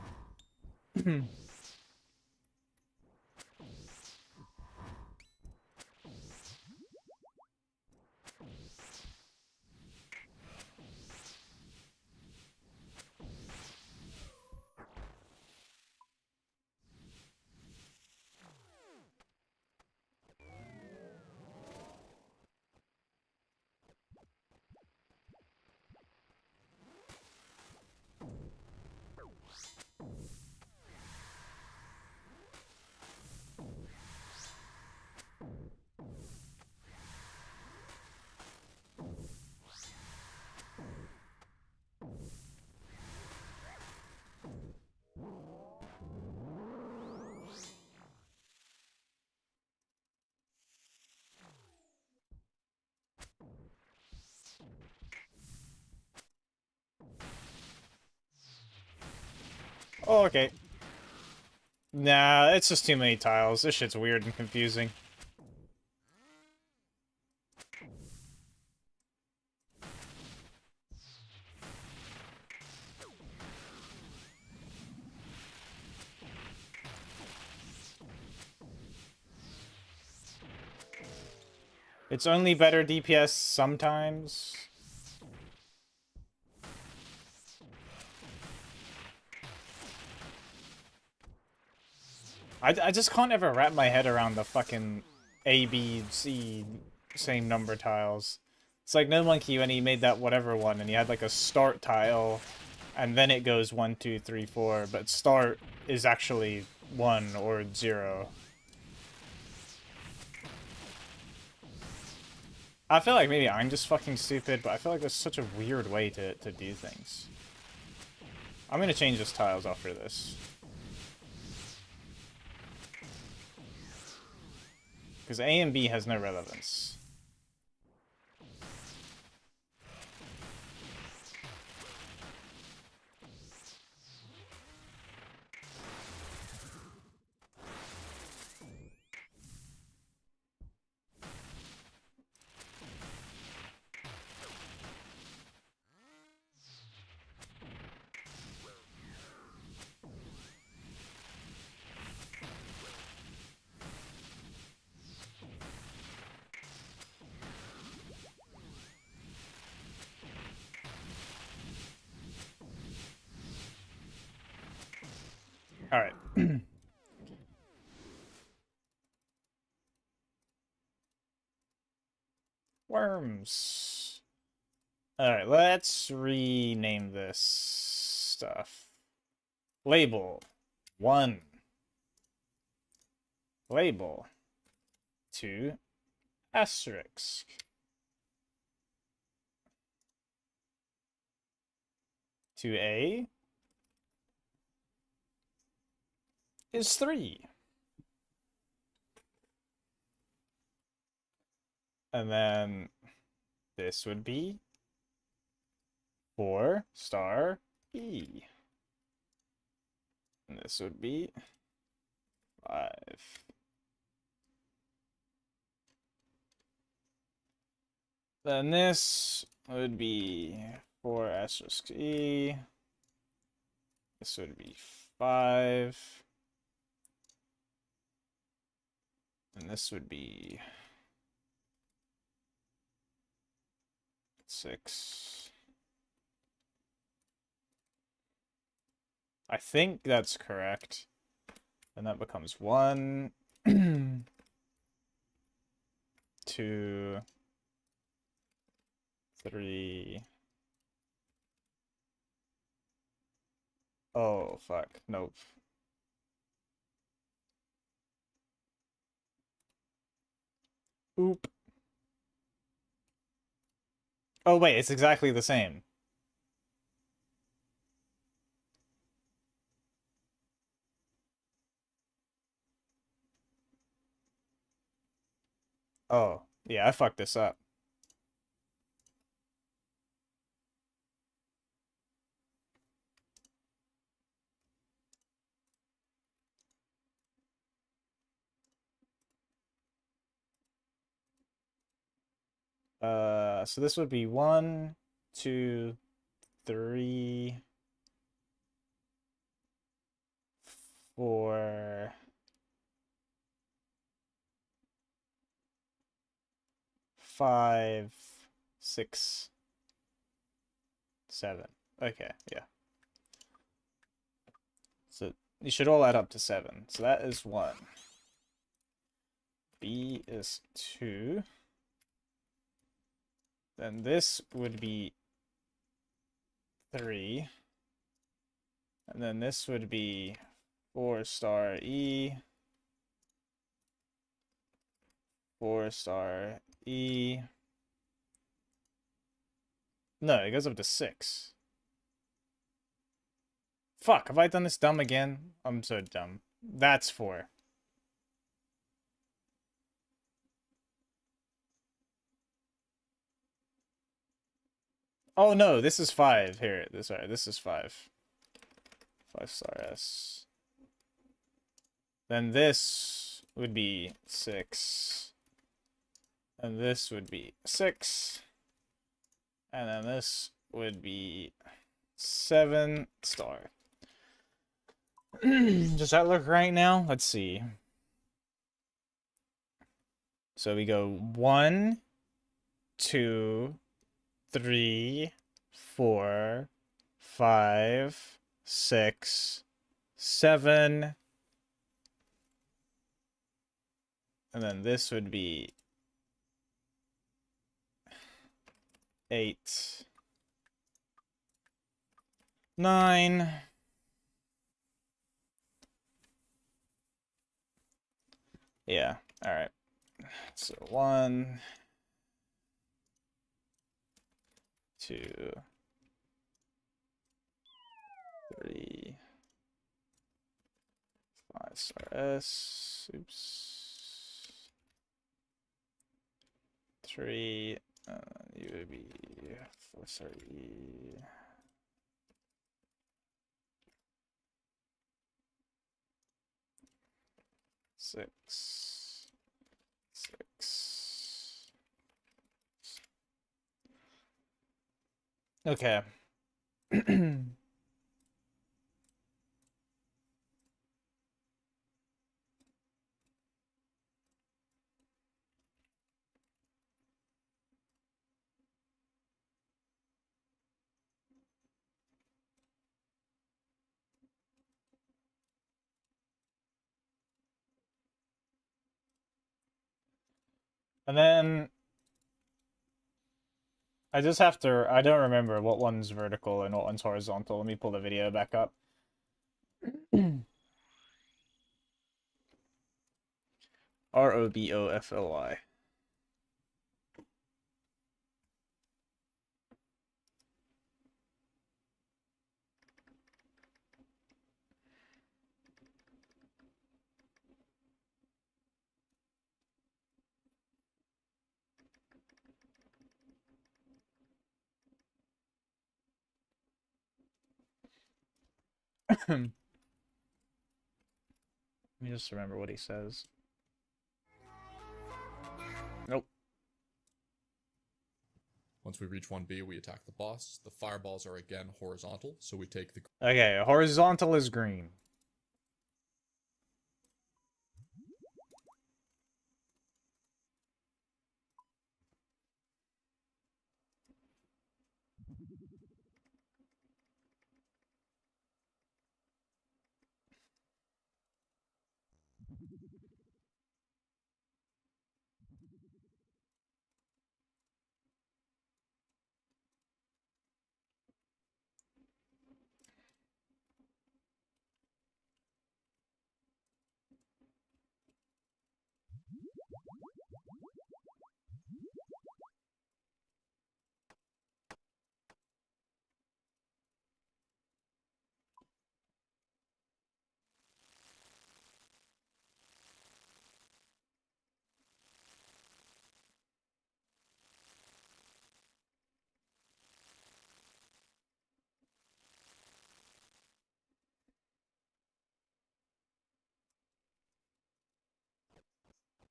Oh, okay. Nah, it's just too many tiles. This shit's weird and confusing. It's only better DPS sometimes. I just can't ever wrap my head around the fucking A, B, C same number tiles. It's like No Monkey when he made that whatever one and he had like a start tile and then it goes 1, 2, 3, 4, but start is actually 1 or 0. I feel like maybe I'm just fucking stupid, but I feel like that's such a weird way to do things. I'm gonna change this tiles after this. Because A and B has no relevance. worms. Alright, let's rename this stuff. Label 1. Label 2. Asterisk. To A is 3. And then this would be 4 star E. And this would be 5. Then this would be 4 asterisk E. This would be 5. And this would be 6. I think that's correct. And that becomes 1, 2, 3. Oh, fuck. Nope. Oop. Oh, wait, it's exactly the same. Oh, yeah, I fucked this up. So this would be 1, 2, 3, 4, 5, 6, 7. Okay, yeah. So you should all add up to 7. So that is 1. B is 2. Then this would be 3. And then this would be 4 star E. 4 star E. No, it goes up to 6. Fuck, have I done this dumb again? I'm so dumb. That's 4. Oh no, this is 5. Here, sorry, this is 5. 5 star S. Then this would be 6. And this would be 6. And then this would be 7 star. Does that look right now? Let's see. So we go 1, 2, 3, 4, 5, 6, 7. And then this would be 8, 9. Yeah, alright. So 1, 2, 3, 5 star S. Oops. 3. You would be 4 star E. Six. Okay. And then I just have to. I don't remember what one's vertical and what one's horizontal. Let me pull the video back up. ROBOFLY. Let me just remember what he says. Nope. Once we reach 1B, we attack the boss. The fireballs are again horizontal, so we take the... Okay, horizontal is green.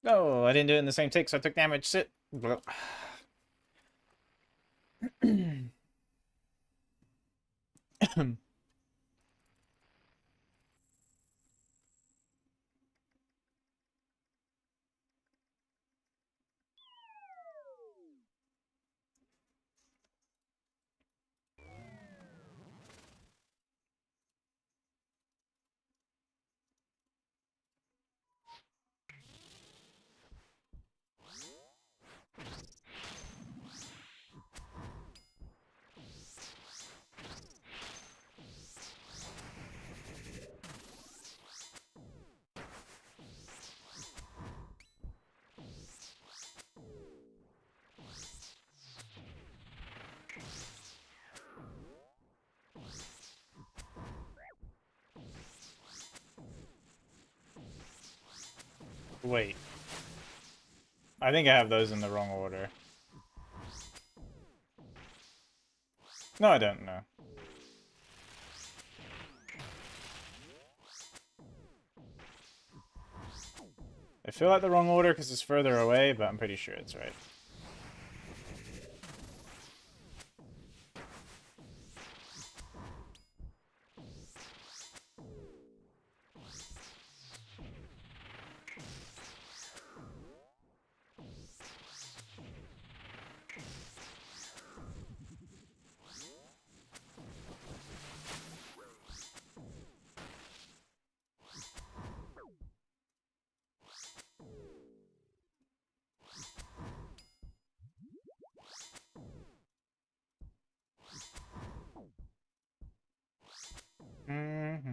No, I didn't do it in the same take, so I took damage. Sit. Blah. Wait. I think I have those in the wrong order. No, I don't know. I feel like the wrong order because it's further away, but I'm pretty sure it's right. Mm-hmm.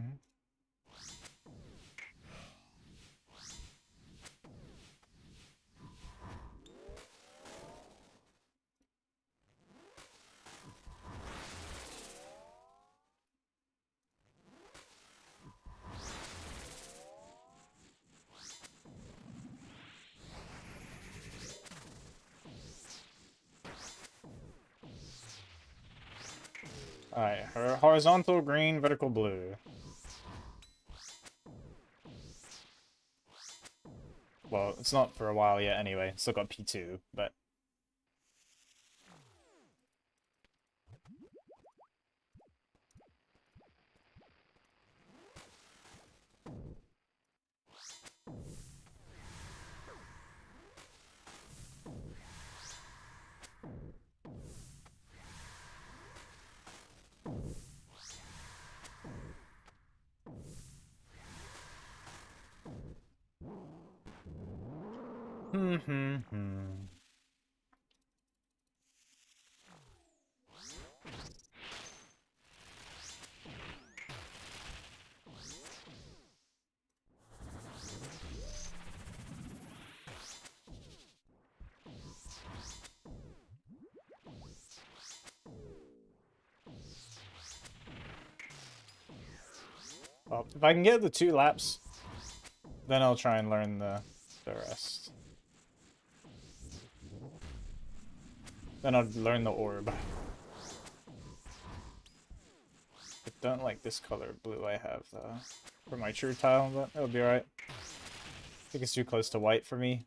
Alright, horizontal green, vertical blue. Well, it's not for a while yet anyway. Still got P2, but... Well, if I can get the 2 laps, then I'll try and learn the rest. Then I'll learn the orb. I don't like this color blue I have for my true tile, but it'll be alright. I think it's too close to white for me.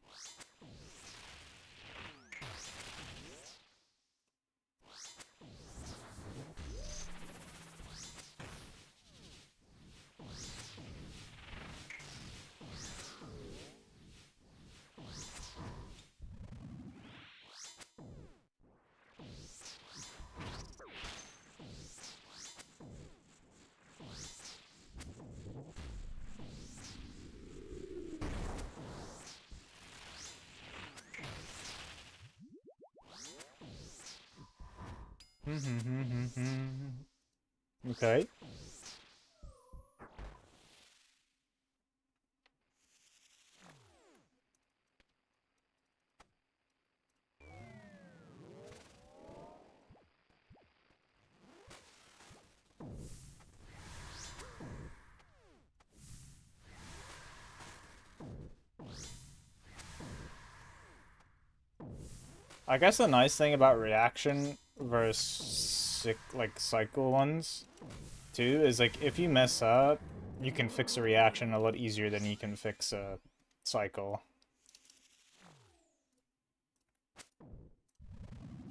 Okay. I guess the nice thing about reaction versus like cycle ones too is like if you mess up, you can fix a reaction a lot easier than you can fix a cycle.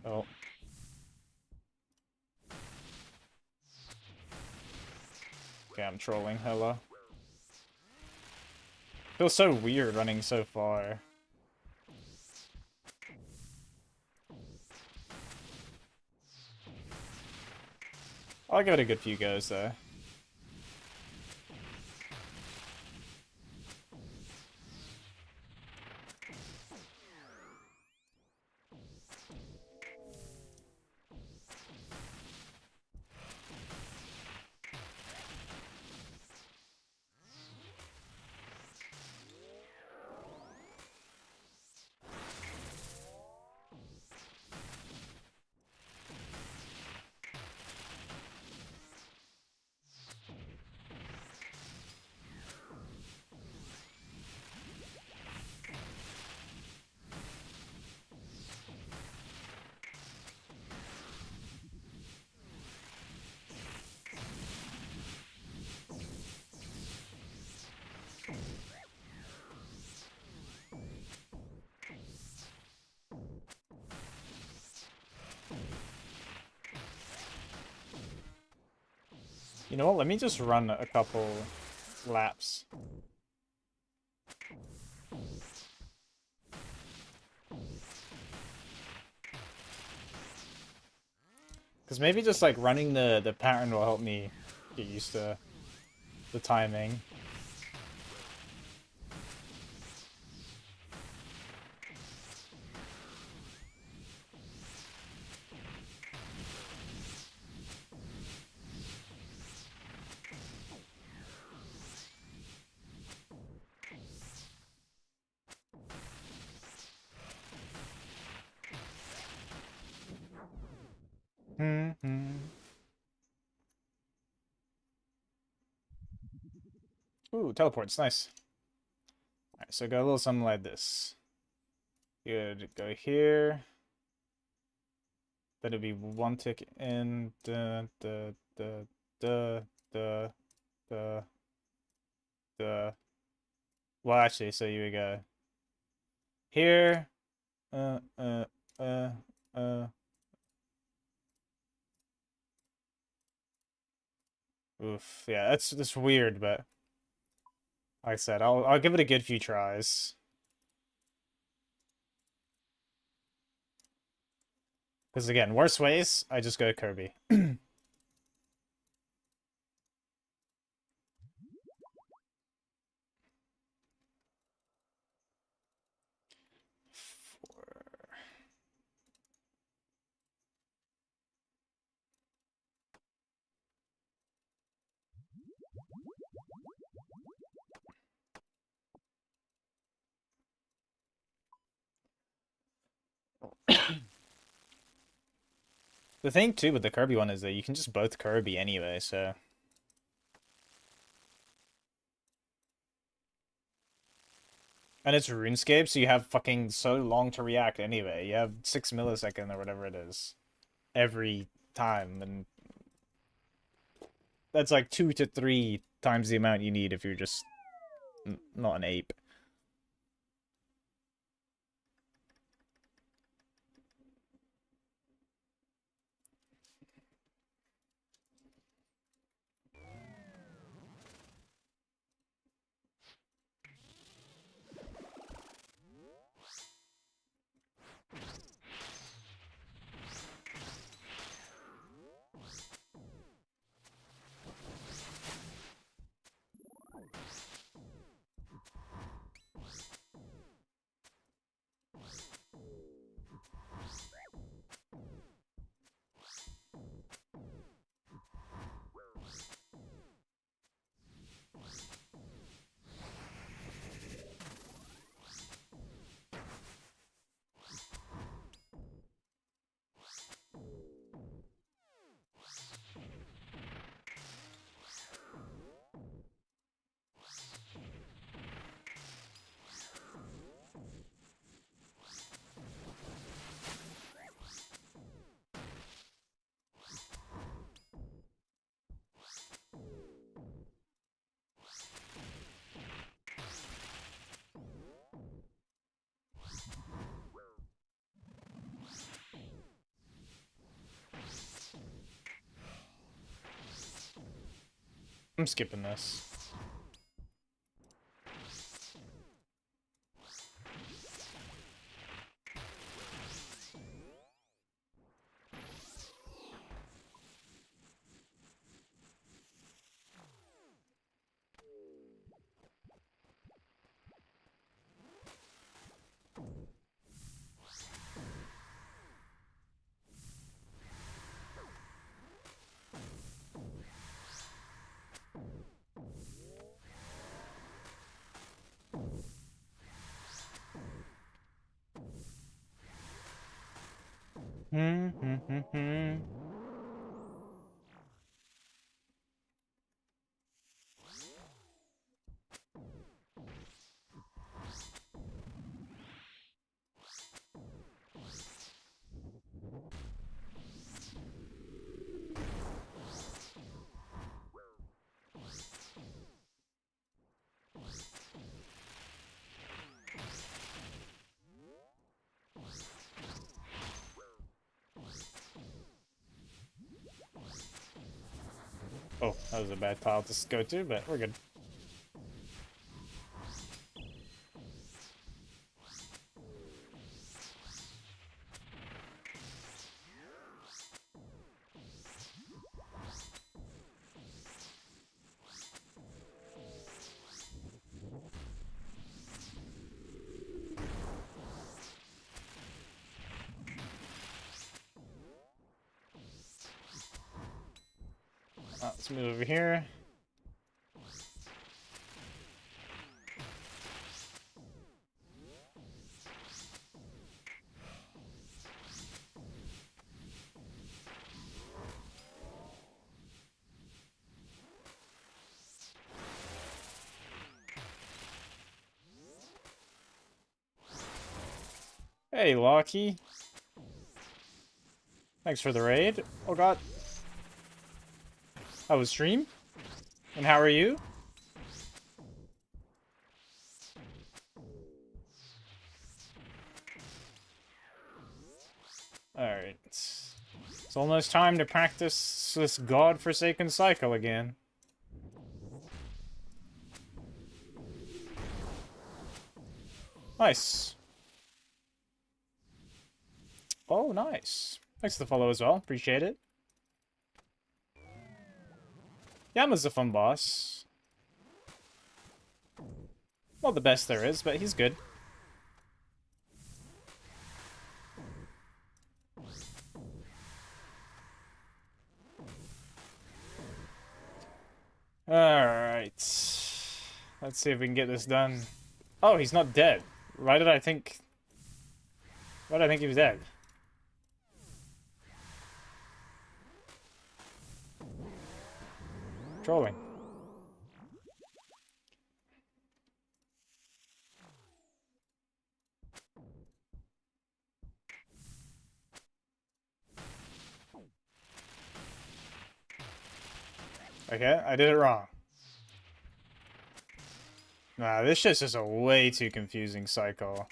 Oh. Okay, I'm trolling hella. Feels so weird running so far. I'll give it a good few goes though. You know what? Let me just run a couple laps. Because maybe just like running the pattern will help me get used to the timing. Ooh, teleports, nice. Alright, so go a little something like this. Good, go here. That'll be 1 tick in, da, da, da, da, da, da, da. Well, actually, so you would go here, uh, uh, uh, uh. Oof, yeah, that's weird, but like I said, I'll give it a good few tries. Because again, worst ways, I just go Kirby. The thing too with the Kirby one is that you can just both Kirby anyway, so And it's RuneScape, so you have fucking so long to react anyway. You have 6 millisecond or whatever it is every time, and that's like 2 to 3 times the amount you need if you're just not an ape. I'm skipping this. Oh, that was a bad tile to go to, but we're good. Let's move over here. Hey, Locky. Thanks for the raid. Oh god. How was stream? And how are you? Alright. It's almost time to practice this god-forsaken cycle again. Nice. Oh, nice. Thanks for the follow as well. Appreciate it. Yama's a fun boss. Not the best there is, but he's good. Alright. Let's see if we can get this done. Oh, he's not dead. Why did I think... Why did I think he was dead? Trolling. Okay, I did it wrong. Nah, this shit's just a way too confusing cycle.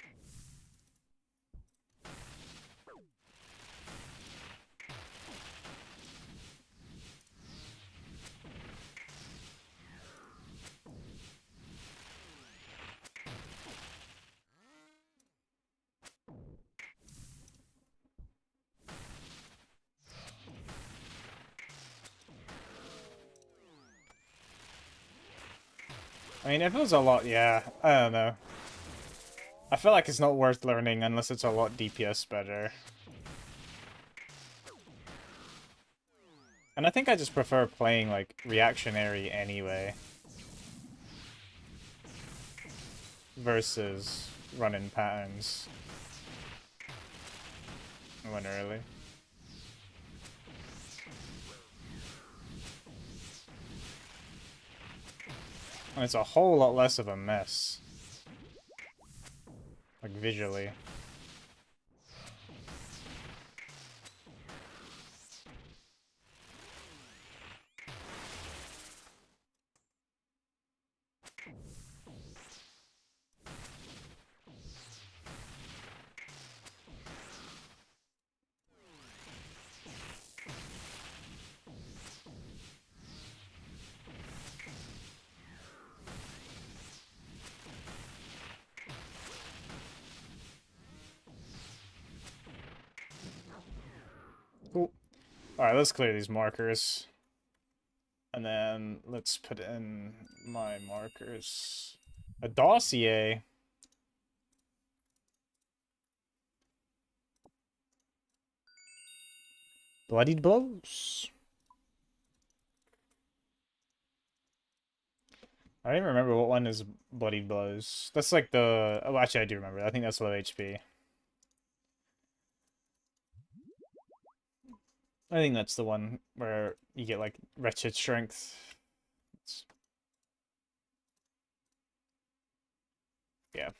I mean, it feels a lot, yeah, I don't know. I feel like it's not worth learning unless it's a lot DPS better. And I think I just prefer playing, like, reactionary anyway. Versus running patterns. I went early. And it's a whole lot less of a mess. Like, visually. Cool. Alright, let's clear these markers. And then let's put in my markers. A dossier. Bloodied blows. I don't even remember what one is bloodied blows. That's like the... Oh, actually, I do remember. I think that's low HP. I think that's the one where you get, like, wretched strength. Yeah.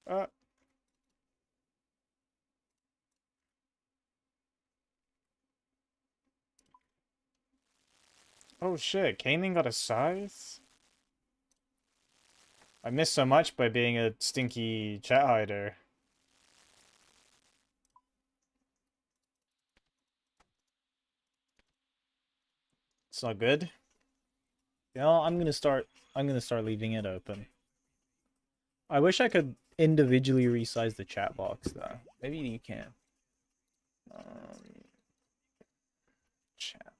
Uh, oh shit, Kaning got a scythe? I missed so much by being a stinky chat hider. It's not good. You know, I'm gonna start leaving it open. I wish I could individually resize the chat box though. Maybe you can. Chat.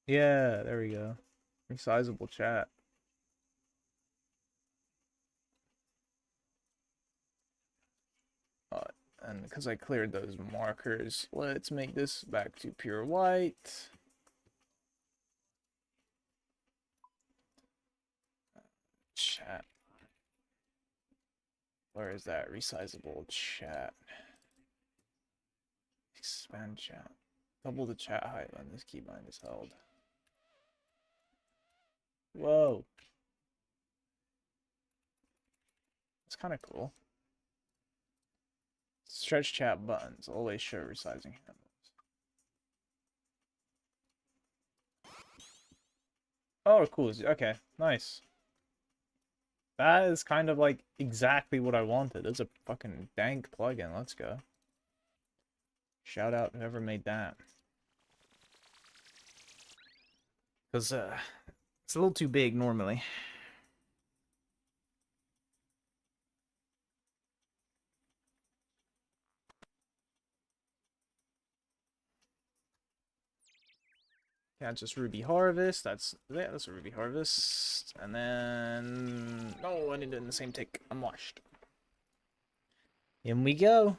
Yeah, there we go. Resizable chat. And because I cleared those markers, let's make this back to pure white. Chat. Where is that resizable chat? Expand chat. Double the chat height when this keybind is held. Whoa. That's kind of cool. Stretch chat buttons always show resizing handles. Oh, cool. Okay, nice. That is kind of like exactly what I wanted. It's a fucking dank plugin. Let's go. Shout out whoever made that. Because it's a little too big normally. Can't just Ruby Harvest. That's a Ruby Harvest. And then no, I didn't do it in the same tick. I'm washed. In we go.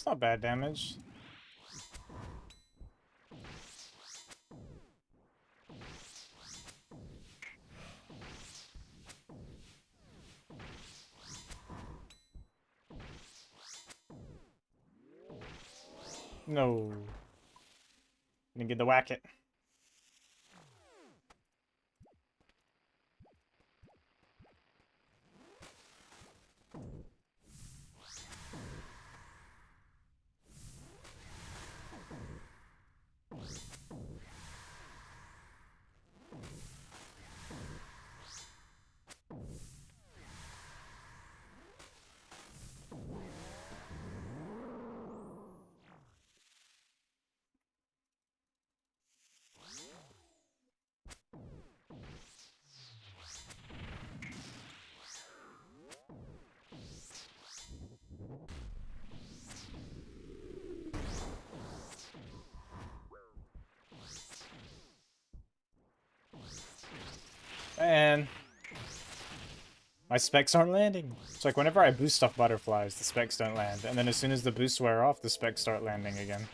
That's not bad damage. No. Didn't get to whack it. And my specs aren't landing. It's like whenever I boost off butterflies, the specs don't land. And then as soon as the boosts wear off, the specs start landing again.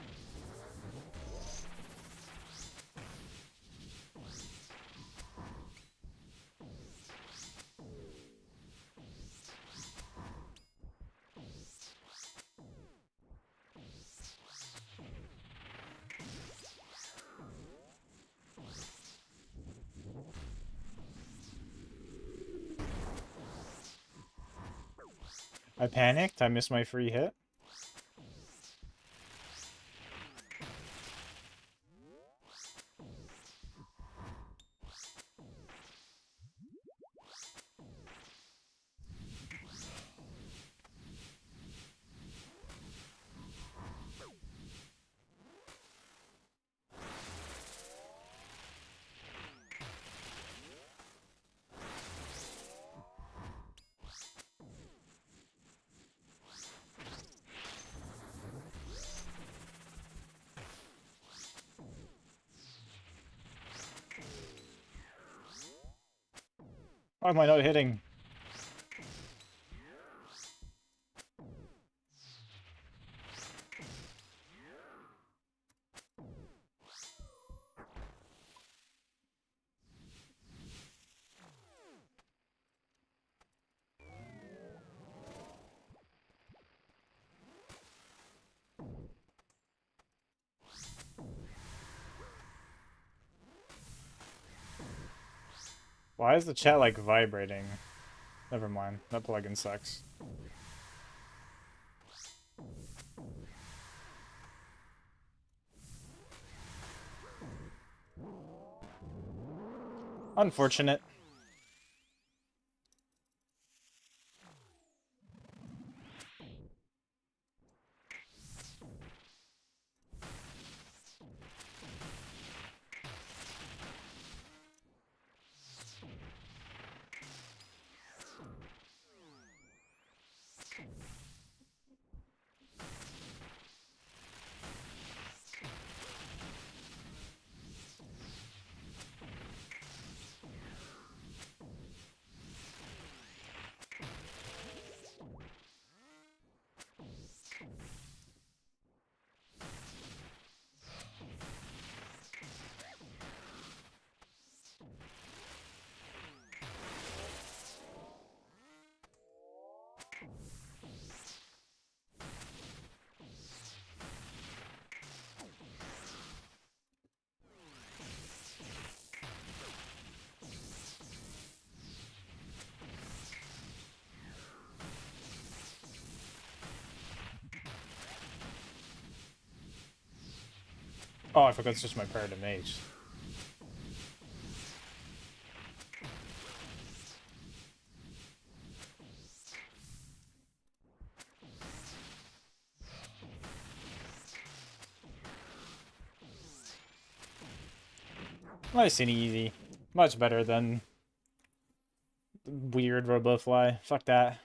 I panicked. I missed my free hit. Why am I not hitting? Why is the chat like vibrating? Never mind. That plugin sucks. Unfortunate. Oh, I forgot to switch my prayer to mage. Nice and easy. Much better than weird Robofly. Fuck that.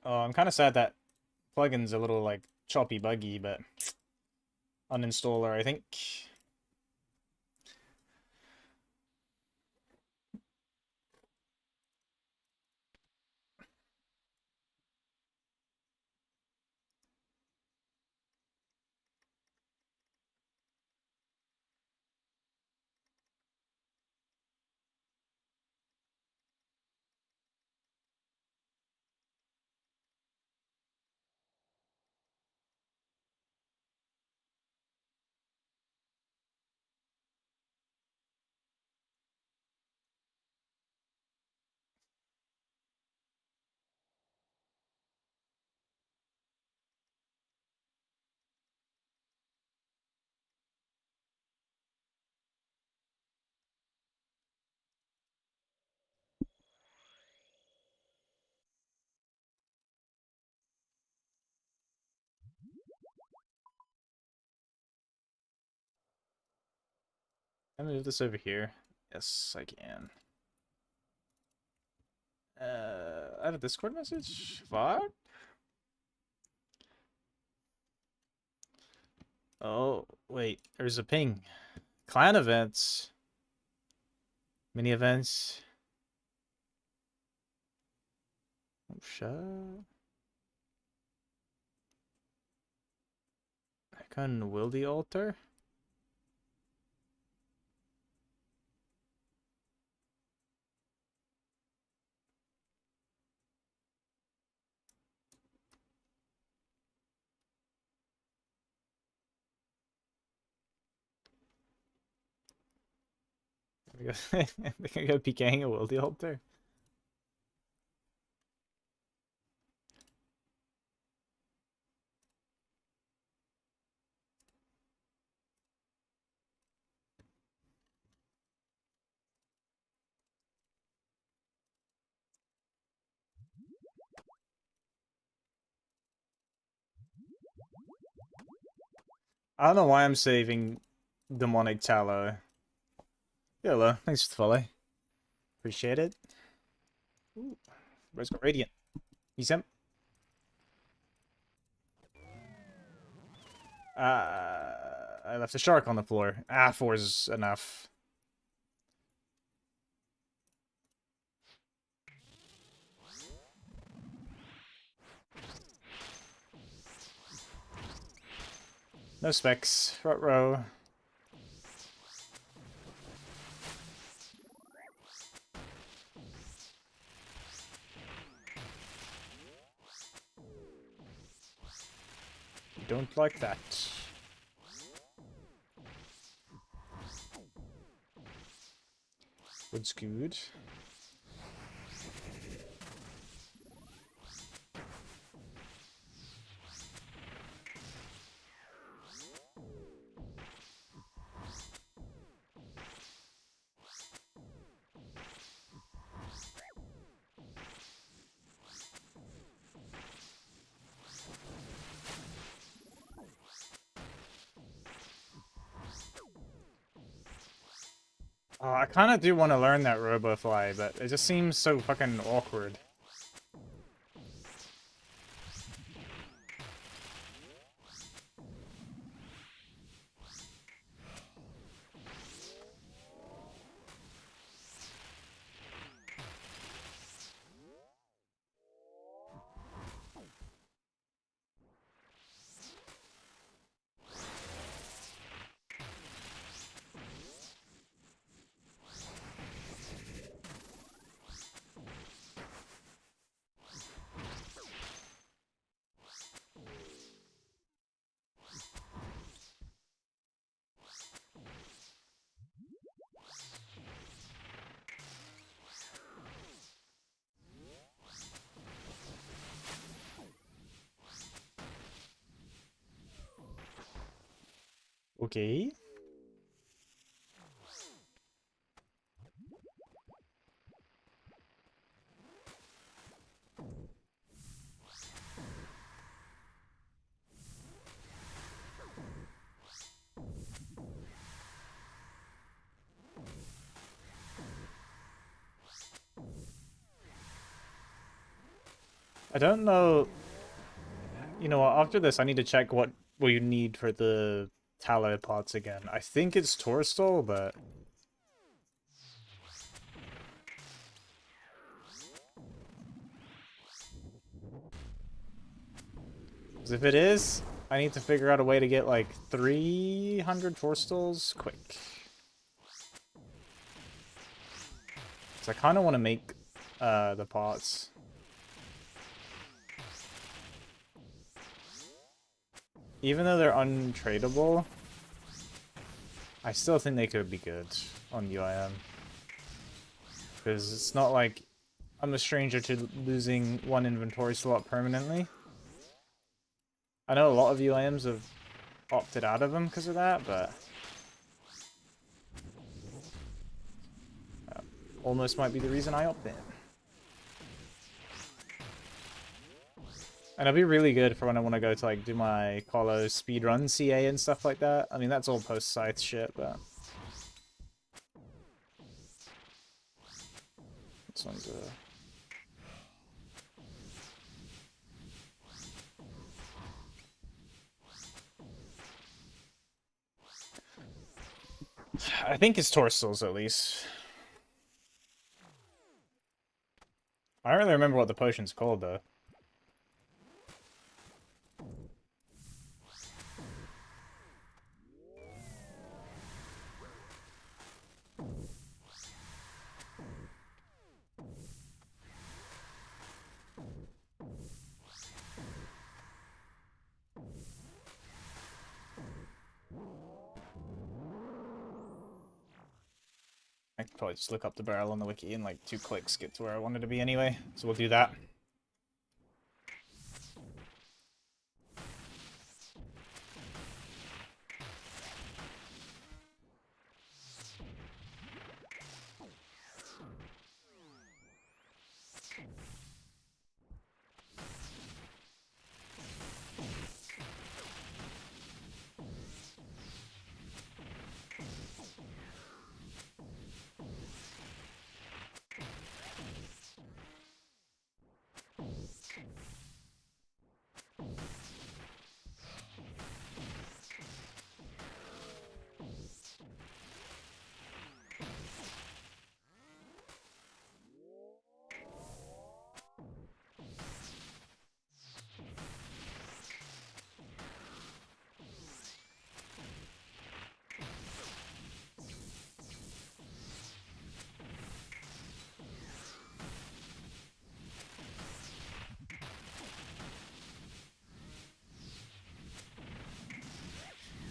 Oh, I'm kind of sad that plugin's a little like choppy buggy, but uninstaller, I think. Can I move this over here? Yes, I can. I have a Discord message? What? Oh, wait, there's a ping. Clan events. Mini events. Oh, shut. I can will the altar? I think I got PKing a will the altar. I don't know why I'm saving Demonic Tallow. Hello, thanks for the follow. Appreciate it. Ooh, Rose got Radiant. He's him. I left a shark on the floor. Ah, 4 is enough. No specs. Front row. Don't like that. Wood's good. Oh, I kind of do want to learn that RoboFly, but it just seems so fucking awkward. Okay. I don't know. You know what? After this, I need to check what we need for the tallow pots again. I think it's Torstol, but 'cause if it is, I need to figure out a way to get like 300 Torstols quick. 'Cause I kind of want to make the pots. Even though they're untradeable, I still think they could be good on UIM. Because it's not like I'm a stranger to losing one inventory slot permanently. I know a lot of UIMs have opted out of them because of that, but almost might be the reason I opt in. And it'll be really good for when I want to go to like do my Colo speedrun CA and stuff like that. I mean, that's all post-scythe shit, but this one to... I think it's Torstals, at least. I don't really remember what the potion's called, though. I could probably just look up the barrel on the wiki and like 2 clicks get to where I wanted to be anyway. So we'll do that.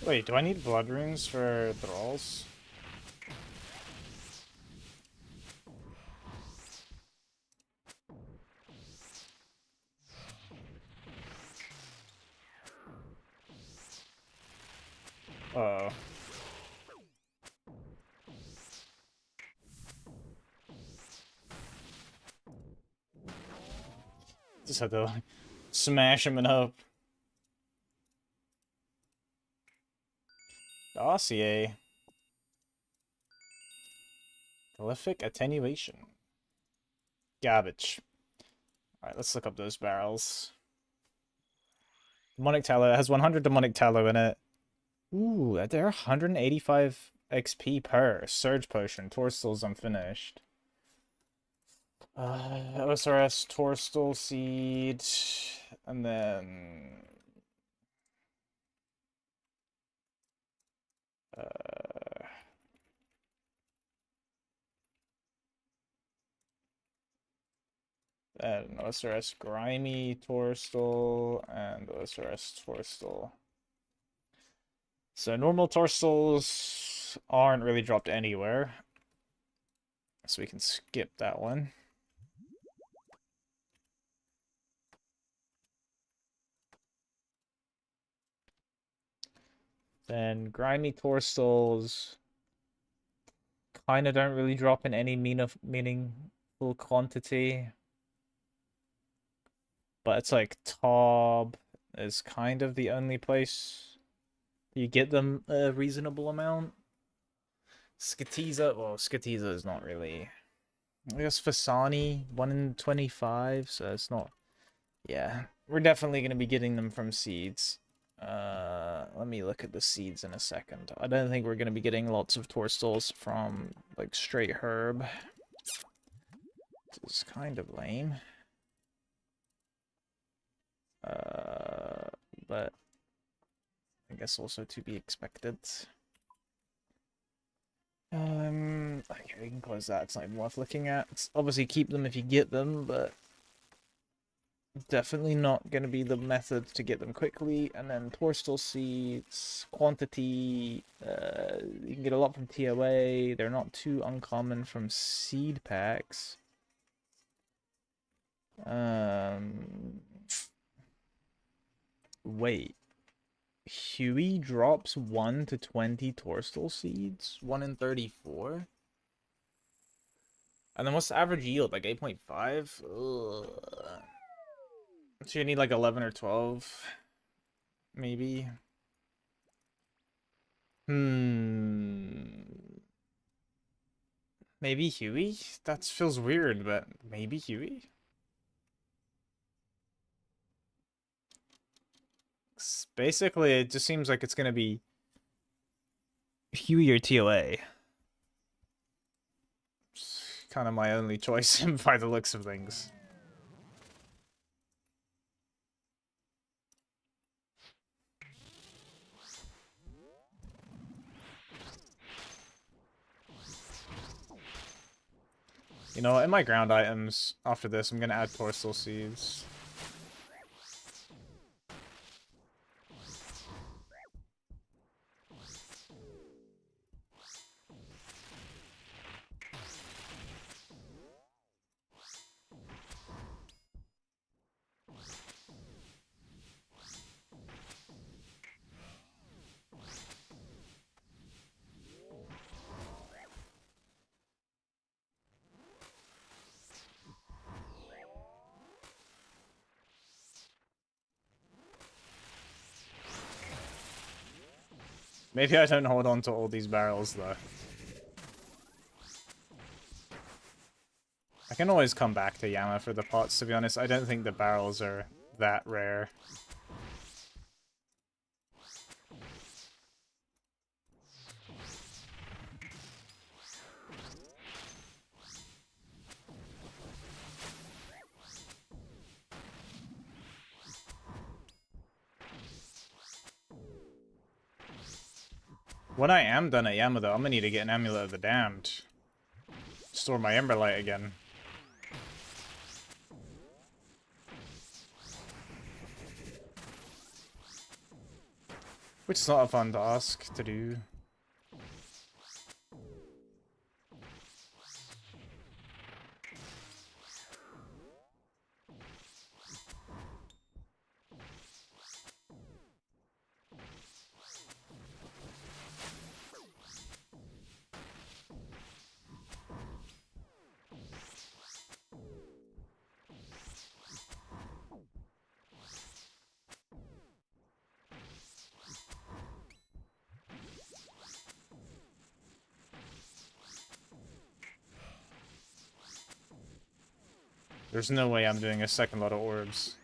Wait, do I need blood runes for thralls? Uh-oh. Just had to like, smash him and hope. Dossier. Prolific attenuation. Garbage. Alright, let's look up those barrels. Demonic tallow. It has 100 demonic tallow in it. Ooh, they're 185 XP per. Surge potion. Torstals unfinished. OSRS Torstal seed. And then... and OSRS Grimy Torstal and OSRS Torstal. So normal Torstals aren't really dropped anywhere. So we can skip that one. Then Grimy Torstals kind of don't really drop in any meaningful quantity. But it's like Tob is kind of the only place you get them a reasonable amount. Skatiza, well, Skatiza is not really. I guess Fasani, 1 in 25, so it's not. Yeah, we're definitely going to be getting them from seeds. Let me look at the seeds in a second. I don't think we're going to be getting lots of Torstals from, like, straight herb. This is kind of lame. But I guess also to be expected. Okay, we can close that. It's not even worth looking at. It's obviously keep them if you get them, but definitely not going to be the method to get them quickly. And then Torstal seeds, quantity, you can get a lot from TOA. They're not too uncommon from seed packs. Wait. Huey drops 1 to 20 Torstal seeds? 1 in 34? And then what's the average yield? Like 8.5? Ugh. So you need like 11 or 12? Maybe? Maybe Huey? That feels weird, but maybe Huey? Basically, it just seems like it's gonna be Huey or TOA. Kind of my only choice by the looks of things. You know, in my ground items, after this, I'm gonna add Torsal Seeds. Maybe I don't hold on to all these barrels, though. I can always come back to Yama for the pots, to be honest. I don't think the barrels are that rare. When I am done at Yama, though, I'm gonna need to get an Amulet of the Damned. Store my Emberlight again. Which is not a fun task to do. There's no way I'm doing a second lot of orbs.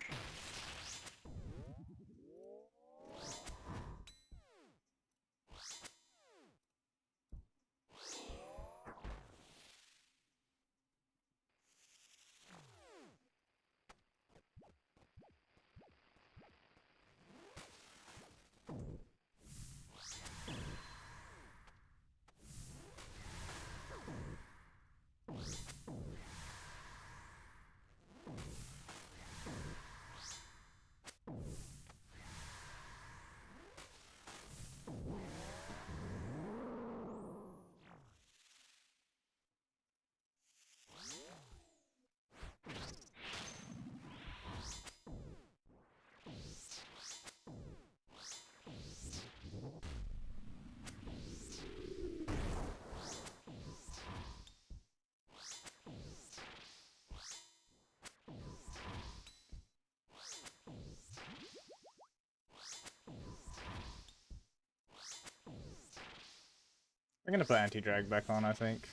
I'm gonna put anti-drag back on, I think.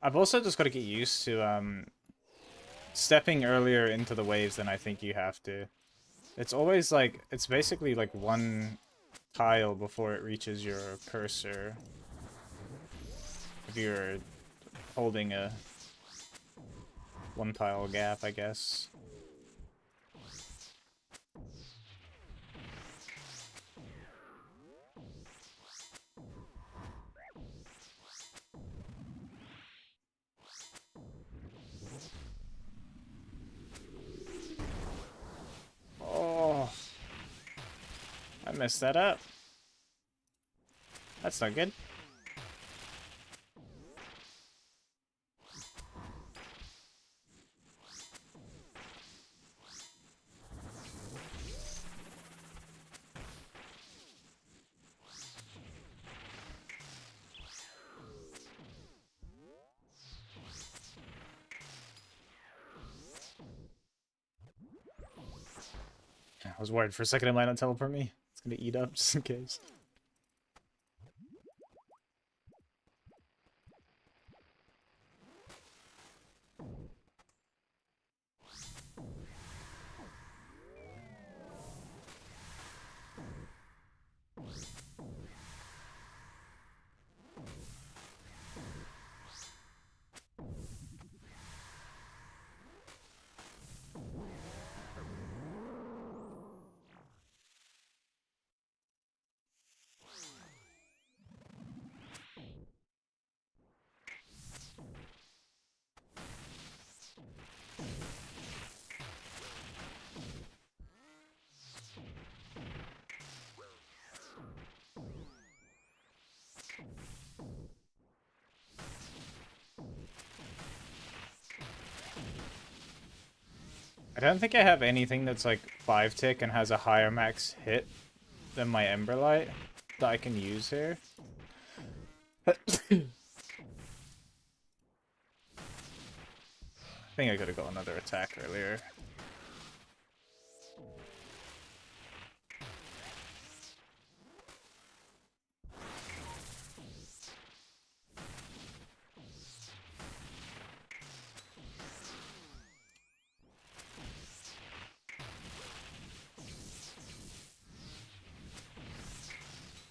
I've also just got to get used to stepping earlier into the waves than I think you have to. It's always like, it's basically like one tile before it reaches your cursor. If you're holding a one tile gap, I guess. Oh, I messed that up. That's not good. I was worried for a second it might not teleport me. It's gonna eat up just in case. I don't think I have anything that's like 5 tick and has a higher max hit than my Emberlight that I can use here. I think I could have got another attack earlier.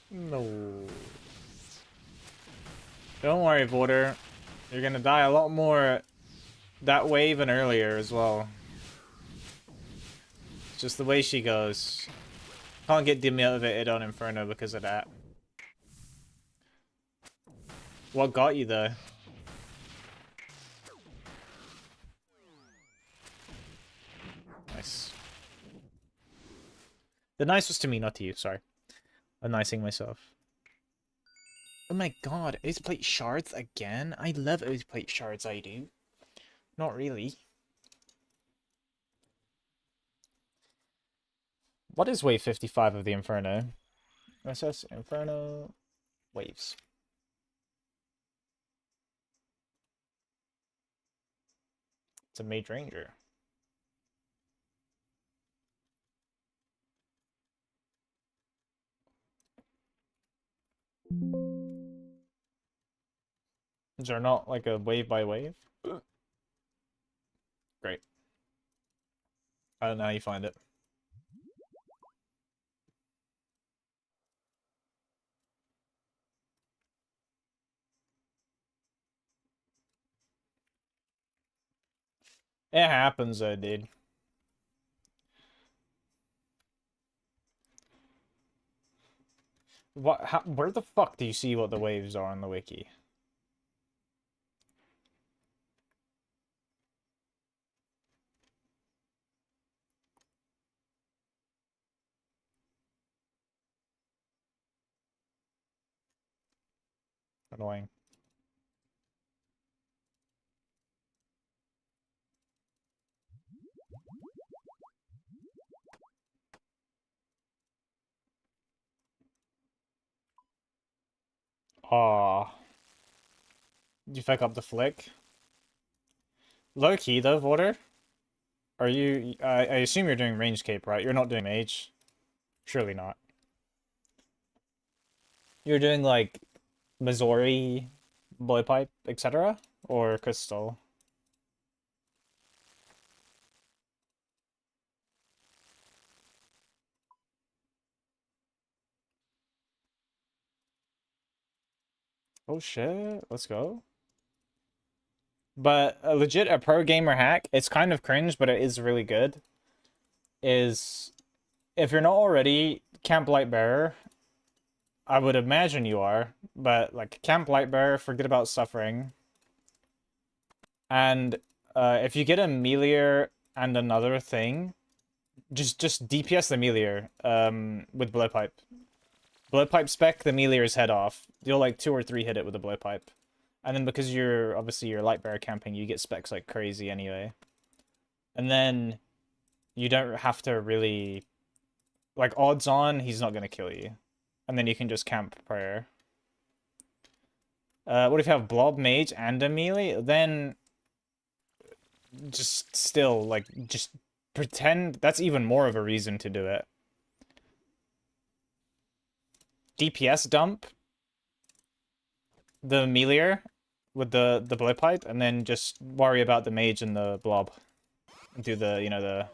No. Don't worry, Vorder. You're gonna die a lot more that wave and earlier as well. It's just the way she goes. Can't get demotivated on Inferno because of that. What got you though? Nice. The nice was to me, not to you, sorry. I'm nicing myself. Oh my god, Ace Plate Shards again? I love Ace Plate Shards, I do. Not really. What is wave 55 of the Inferno? SS Inferno waves. It's a Mage Ranger. Is there not like a wave by wave? Great. I don't know how you find it. It happens though, dude. Where the fuck do you see what the waves are on the wiki? Annoying. Aw. Did you fuck up the flick? Low key though, Vorder? Are you... I assume you're doing range cape, right? You're not doing mage? Surely not. You're doing like Missouri, Blowpipe, etc.? Or Crystal? Oh shit, let's go. But legit, a pro gamer hack, it's kind of cringe, but it is really good, is if you're not already Camp Lightbearer, I would imagine you are, but like Camp Lightbearer, forget about Suffering. And if you get a Melior and another thing, just DPS the Melior with Blowpipe. Blowpipe spec the Melior's head off. You'll like 2 or 3 hit it with a Blowpipe. And then because you're obviously you're Lightbearer camping, you get specs like crazy anyway. And then you don't have to really like odds on he's not gonna kill you. And then you can just camp prayer. What if you have Blob Mage and a melee? Then just still like just pretend that's even more of a reason to do it. DPS dump the Melior with the blowpipe, and then just worry about the mage and the blob. And do the, you know, the...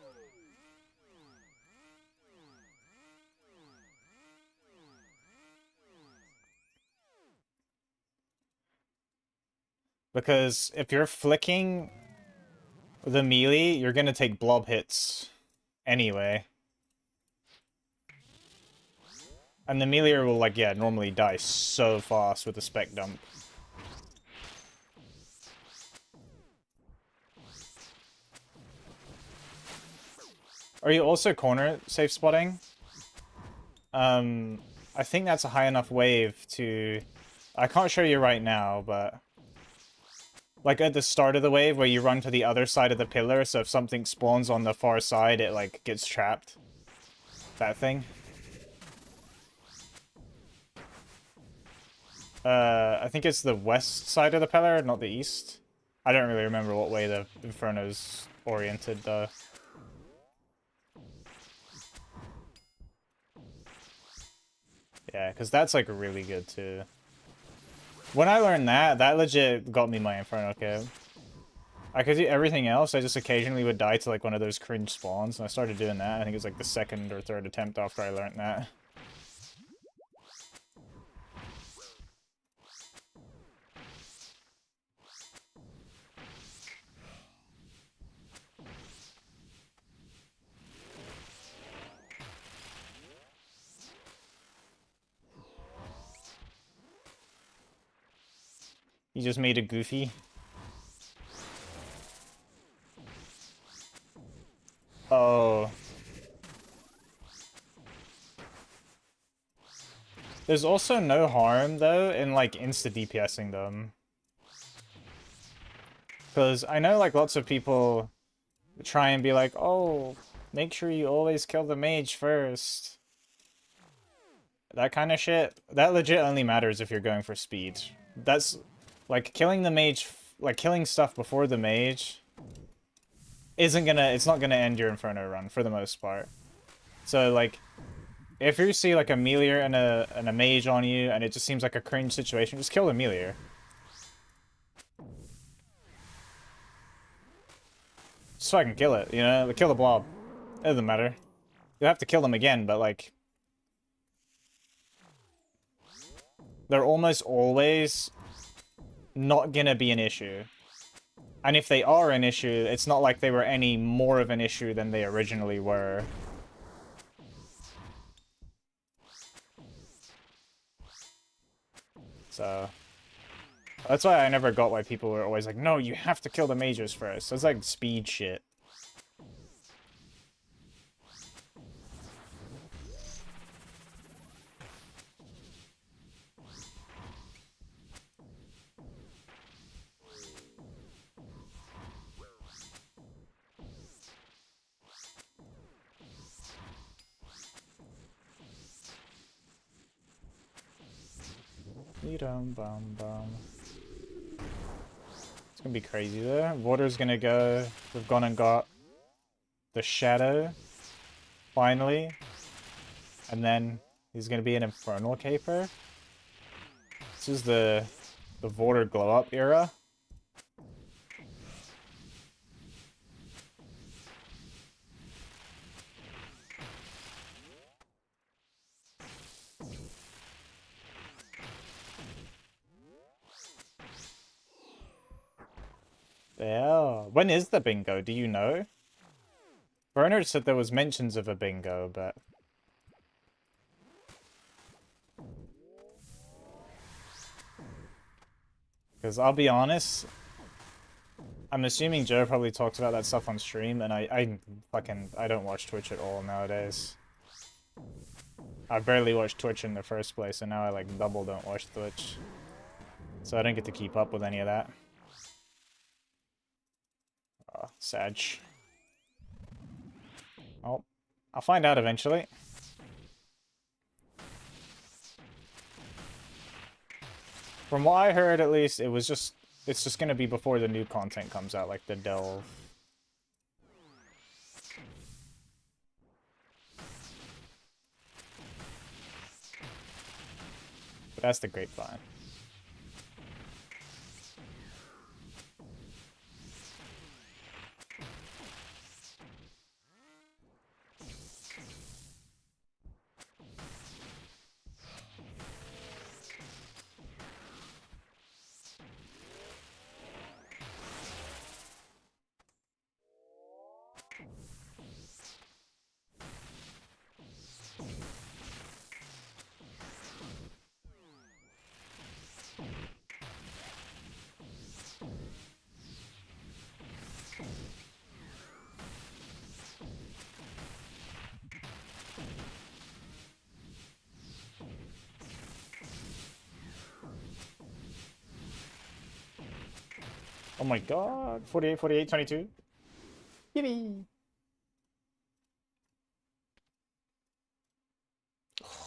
Because if you're flicking the melee, you're gonna take blob hits anyway. And the Melior will, like, yeah, normally die so fast with the spec dump. Are you also corner safe spotting? I think that's a high enough wave to... I can't show you right now, but... Like at the start of the wave where you run to the other side of the pillar, so if something spawns on the far side, it like gets trapped. That thing. I think it's the west side of the pillar, not the east. I don't really remember what way the Inferno's oriented though. Yeah, because that's like really good too. When I learned that, that legit got me my Inferno kill. I could do everything else, I just occasionally would die to like one of those cringe spawns, and I started doing that. I think it was like the second or third attempt after I learned that. You just made a goofy. Oh. There's also no harm, though, in, like, insta-DPSing them. Because I know, like, lots of people try and be like, oh, make sure you always kill the mage first. That kind of shit. That legit only matters if you're going for speed. That's, like, killing the mage, like, killing stuff before the mage isn't gonna, it's not gonna end your Inferno run, for the most part. So, like, if you see, like, a Melior and a mage on you, and it just seems like a cringe situation, just kill the Melior. Just fucking kill it, you know? Kill the blob. It doesn't matter. You'll have to kill them again, but, like... they're almost always not gonna be an issue. And if they are an issue, it's not like they were any more of an issue than they originally were. So... that's why I never got why people were always like, no, you have to kill the mages first. It's like speed shit. Bum. It's gonna be crazy though. Water's gonna go. We've gone and got the Shadow, finally. And then he's gonna be an Infernal Caper. This is the Water Glow Up era. Yeah. When is the bingo? Do you know? Bernard said there was mentions of a bingo, but... because I'll be honest, I'm assuming Joe probably talks about that stuff on stream, and I don't watch Twitch at all nowadays. I barely watched Twitch in the first place, and now I like double don't watch Twitch. So I don't get to keep up with any of that. Sag. Oh, I'll find out eventually. From what I heard, at least, it's just gonna be before the new content comes out, like the Delve. But that's the grapevine. Oh my god. 48, 48, 22. Yippee!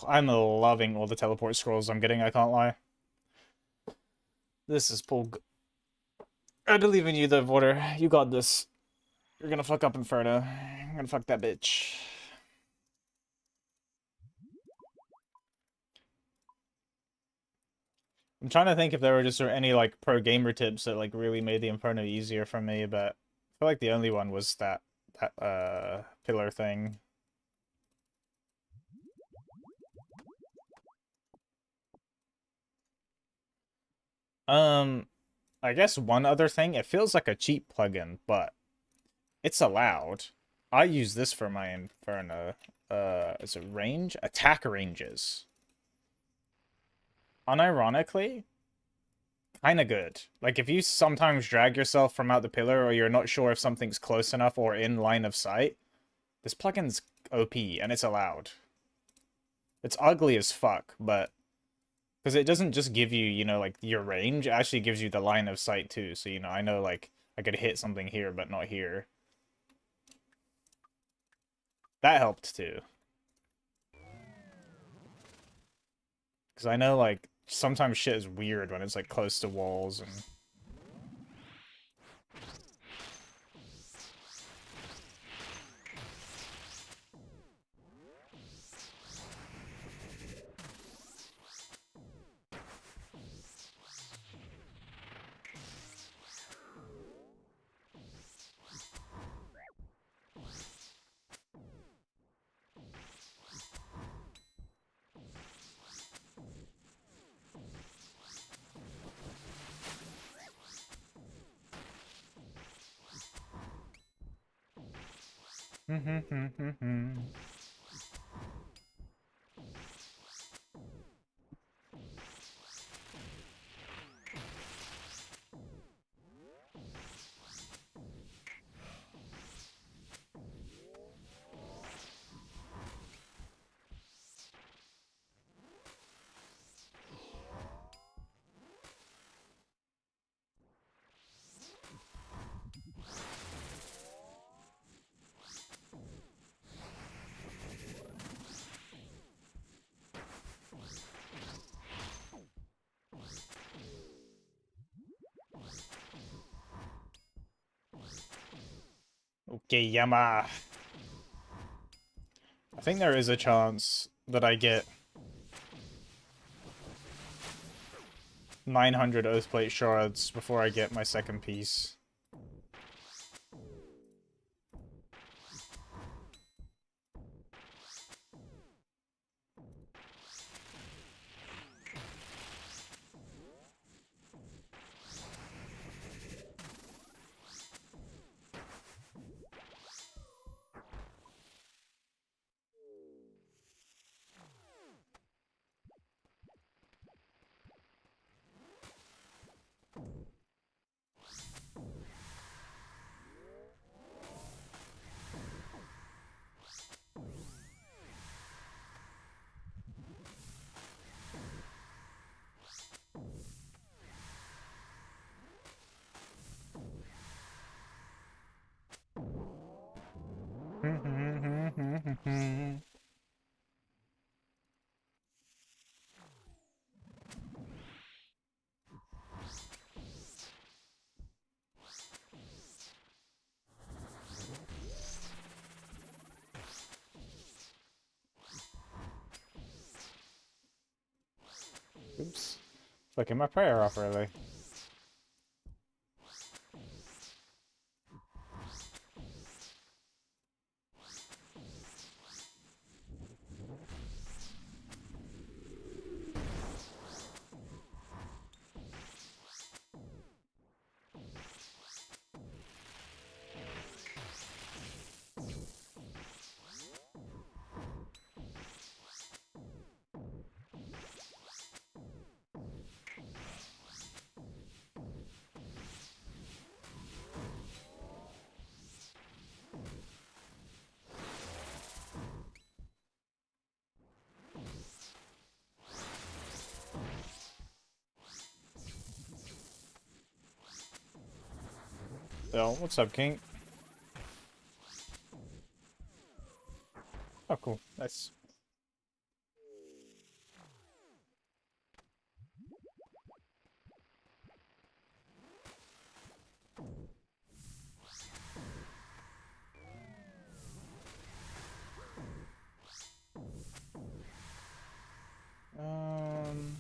I'm loving all the teleport scrolls I'm getting, I can't lie. This is Pog. I believe in you, the Vorter. You got this. You're gonna fuck up Inferno. You're gonna fuck that bitch. I'm trying to think if there were just any like pro gamer tips that like really made the Inferno easier for me, but I feel like the only one was that pillar thing. I guess one other thing, it feels like a cheap plugin, but it's allowed. I use this for my Inferno. Is it range? Attack ranges. Unironically, kind of good. Like, if you sometimes drag yourself from out the pillar or you're not sure if something's close enough or in line of sight, this plugin's OP, and it's allowed. It's ugly as fuck, but... Because it doesn't just give you, you know, like, your range, it actually gives you the line of sight, too. So, you know, I know, like, I could hit something here, but not here. That helped, too. Because I know, like, sometimes shit is weird when it's, like, close to walls and... Okay, Yama. I think there is a chance that I get 900 Oathplate shards before I get my second piece. Oops. Fucking my prayer off early. So, what's up, King? Oh, cool. Nice. Um...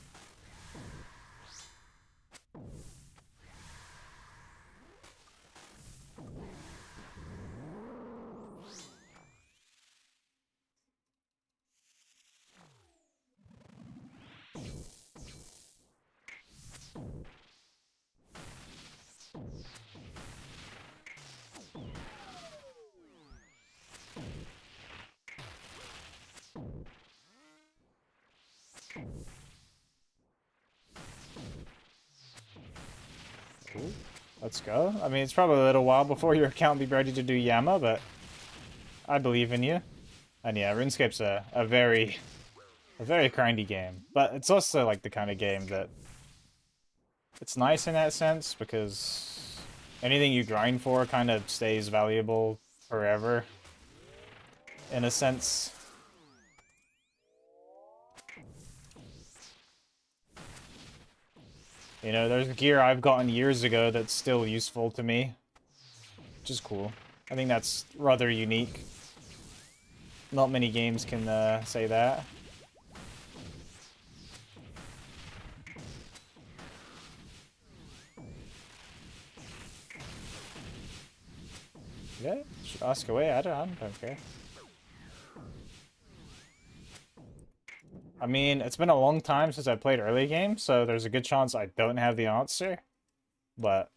Cool. Let's go. I mean, it's probably a little while before your account be ready to do Yama, but I believe in you. And yeah, RuneScape's a very grindy game, but it's also like the kind of game that it's nice in that sense because anything you grind for kind of stays valuable forever, in a sense. You know, there's gear I've gotten years ago that's still useful to me, which is cool. I think that's rather unique. Not many games can say that. Yeah, should ask away. I don't care. I mean, it's been a long time since I played early game, so there's a good chance I don't have the answer, but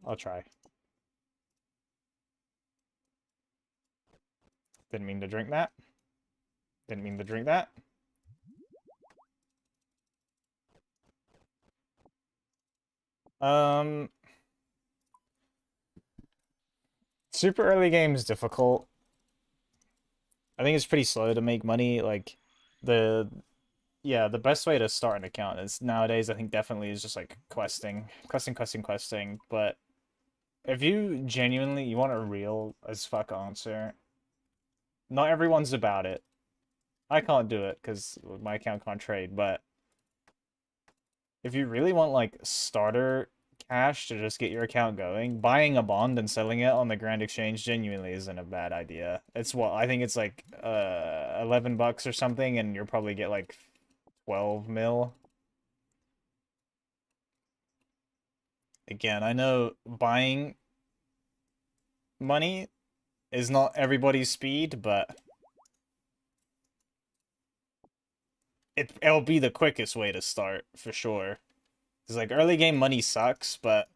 I'll try. Didn't mean to drink that. Didn't mean to drink that. Super early game is difficult. I think it's pretty slow to make money. Like, the the best way to start an account is nowadays, I think definitely is just like questing. But if you genuinely, you want a real as fuck answer, not everyone's about it. I can't do it because my account can't trade, but if you really want like starter cash to just get your account going, buying a bond and selling it on the Grand Exchange genuinely isn't a bad idea. It's what I think it's like $11 or something, and you'll probably get like 12 mil. Again, I know buying money is not everybody's speed, but it'll be the quickest way to start for sure. Because like early game money sucks, but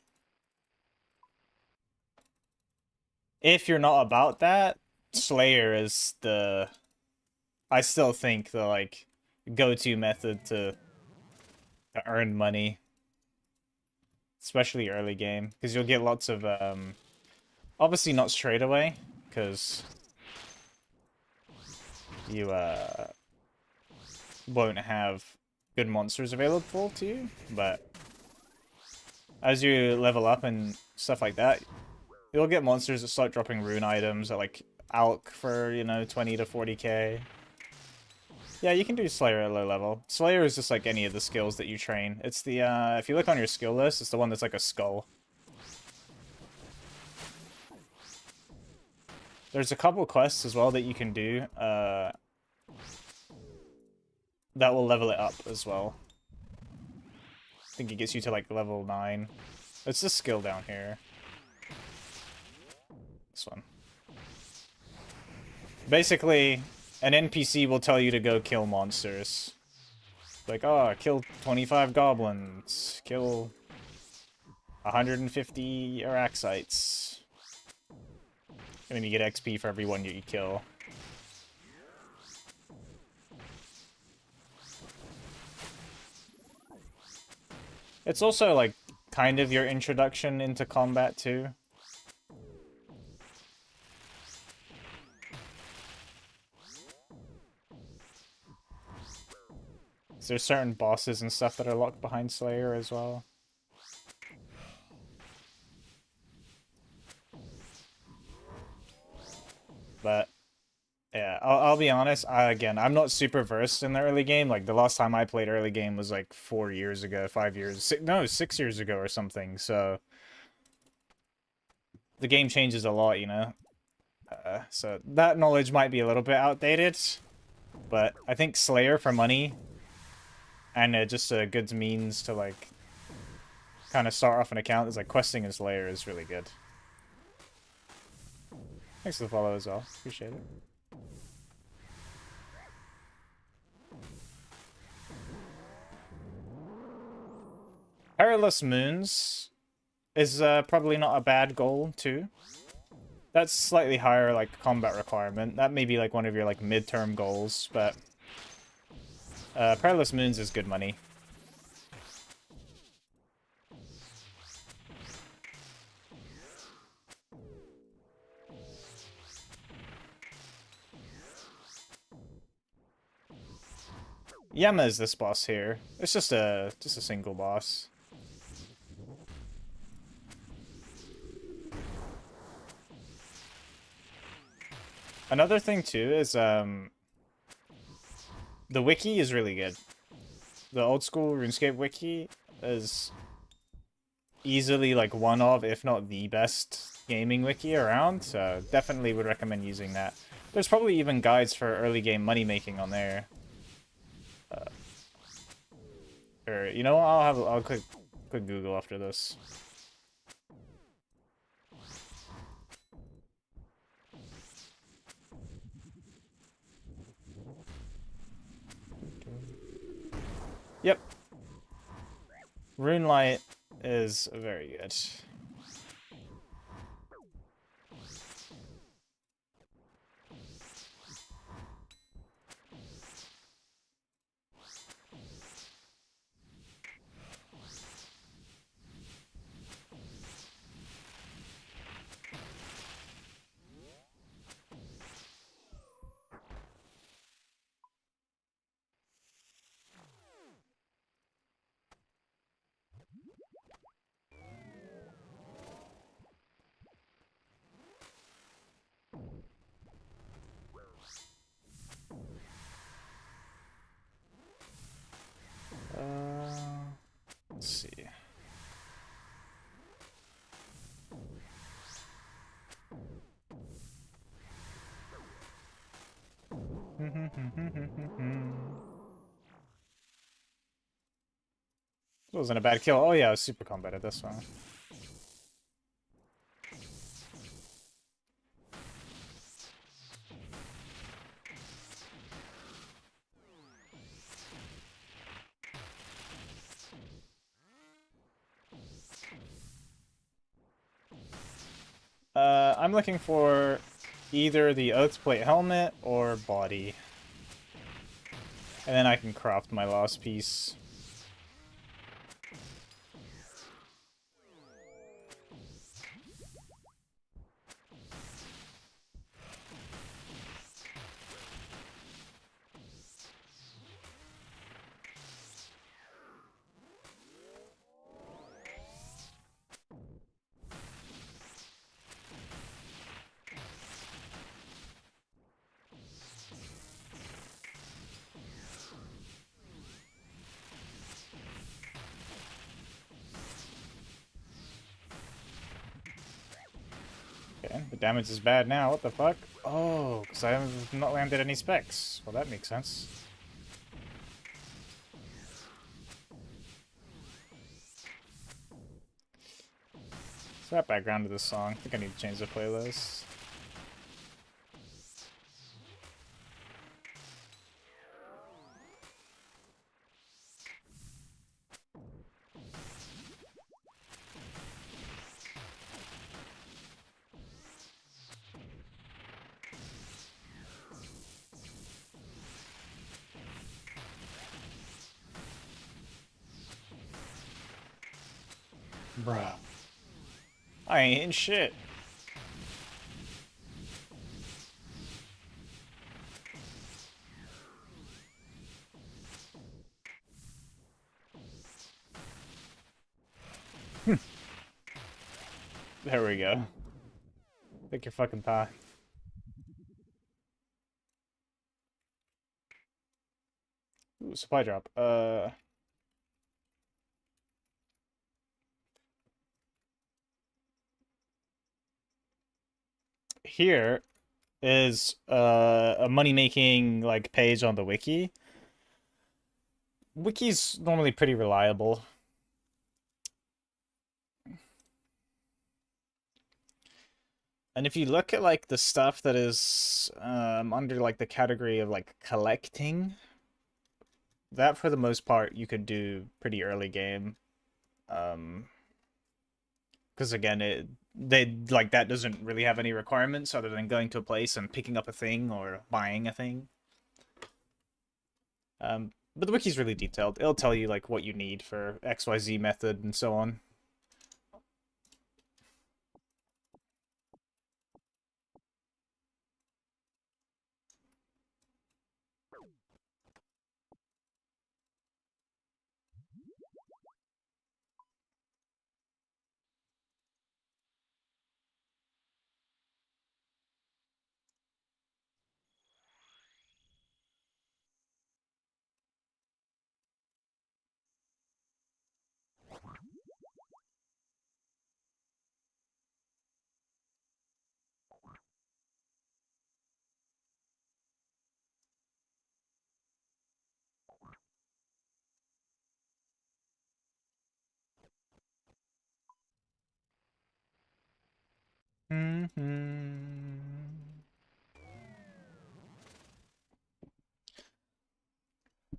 if you're not about that, Slayer is the, I still think, the like go-to method to earn money, especially early game, because you'll get lots of obviously not straight away, because you won't have good monsters available to you, but as you level up and stuff like that, you'll get monsters that start dropping rune items at like Alk for, you know, 20 to 40k. Yeah, you can do Slayer at low level. Slayer is just like any of the skills that you train. It's the, if you look on your skill list, it's the one that's like a skull. There's a couple quests as well that you can do. that will level it up as well. I think it gets you to like level 9. It's this skill down here. This one. Basically, an NPC will tell you to go kill monsters. Like, oh, kill 25 goblins. Kill 150 Araxites. And then you get XP for every one you kill. It's also, like, kind of your introduction into combat, too. There's certain bosses and stuff that are locked behind Slayer as well. But yeah, I'll be honest. I'm not super versed in the early game. Like the last time I played early game was like 4 years ago, 5 years, 6 years ago or something. So the game changes a lot, you know. So that knowledge might be a little bit outdated, but I think Slayer for money and just a good means to like kind of start off an account is like questing in Slayer is really good. Thanks for the follow as well. Appreciate it. Perilous Moons is probably not a bad goal too. That's slightly higher like combat requirement. That may be like one of your like midterm goals, but Perilous Moons is good money. Yama is this boss here. It's just a single boss. Another thing too is the wiki is really good. The old school RuneScape wiki is easily like one of, if not the best gaming wiki around, so definitely would recommend using that. There's probably even guides for early game money making on there. Or you know what? I'll click Google after this. Yep. RuneLite is very good. Let's see. It wasn't a bad kill. Oh yeah, I was super combat at this one. I'm looking for either the Oathplate helmet or body. And then I can craft my last piece. Okay, the damage is bad now. What the fuck? Oh, because I have not landed any specs. Well, that makes sense. What's that background to this song? I think I need to change the playlist. Bruh. I ain't hitting shit. There we go. Take your fucking time. Ooh, supply drop. Here is a money-making like page on the wiki. Wiki's normally pretty reliable. And if you look at like the stuff that is under like the category of like collecting, that for the most part you could do pretty early game. Because again, that doesn't really have any requirements other than going to a place and picking up a thing or buying a thing. But the wiki's really detailed. It'll tell you like what you need for XYZ method and so on.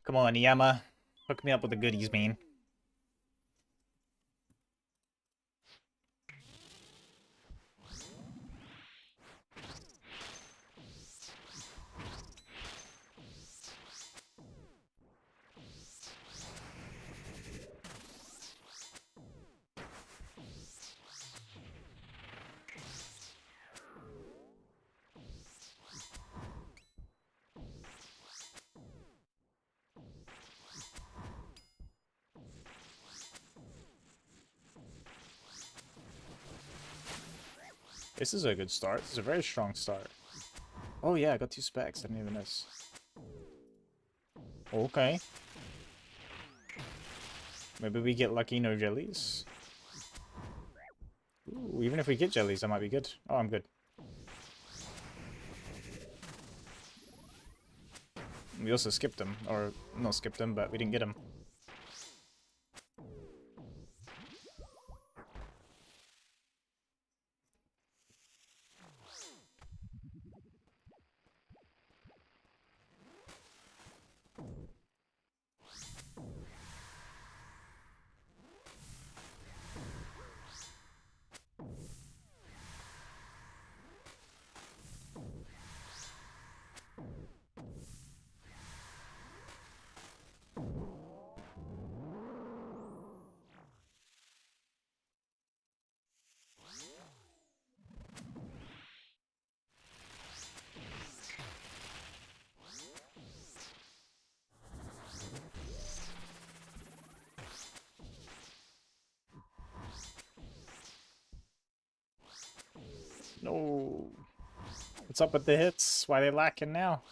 Come on, Yama. Hook me up with the goodies, man. This is a good start. This is a very strong start. Oh yeah, I got 2 specs. I didn't even notice. Okay. Maybe we get lucky, no jellies. Ooh, even if we get jellies, that might be good. Oh, I'm good. We also skipped them. Or, not skipped them, but we didn't get them. No. What's up with the hits? Why are they lacking now?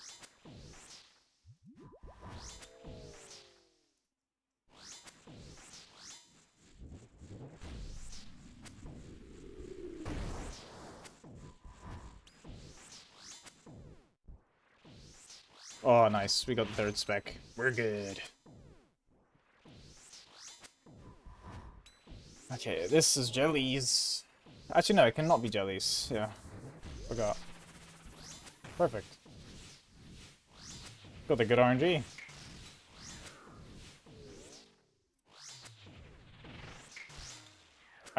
Oh, nice. We got the 3rd spec. We're good. Okay, this is jellies. Actually, no, it cannot be jellies. Yeah. Forgot. Perfect. Got the good RNG.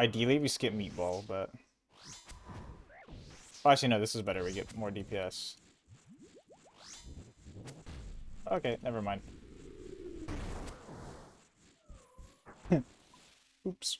Ideally, we skip meatball, but... Oh, actually, no, this is better. We get more DPS. Okay, never mind. Oops.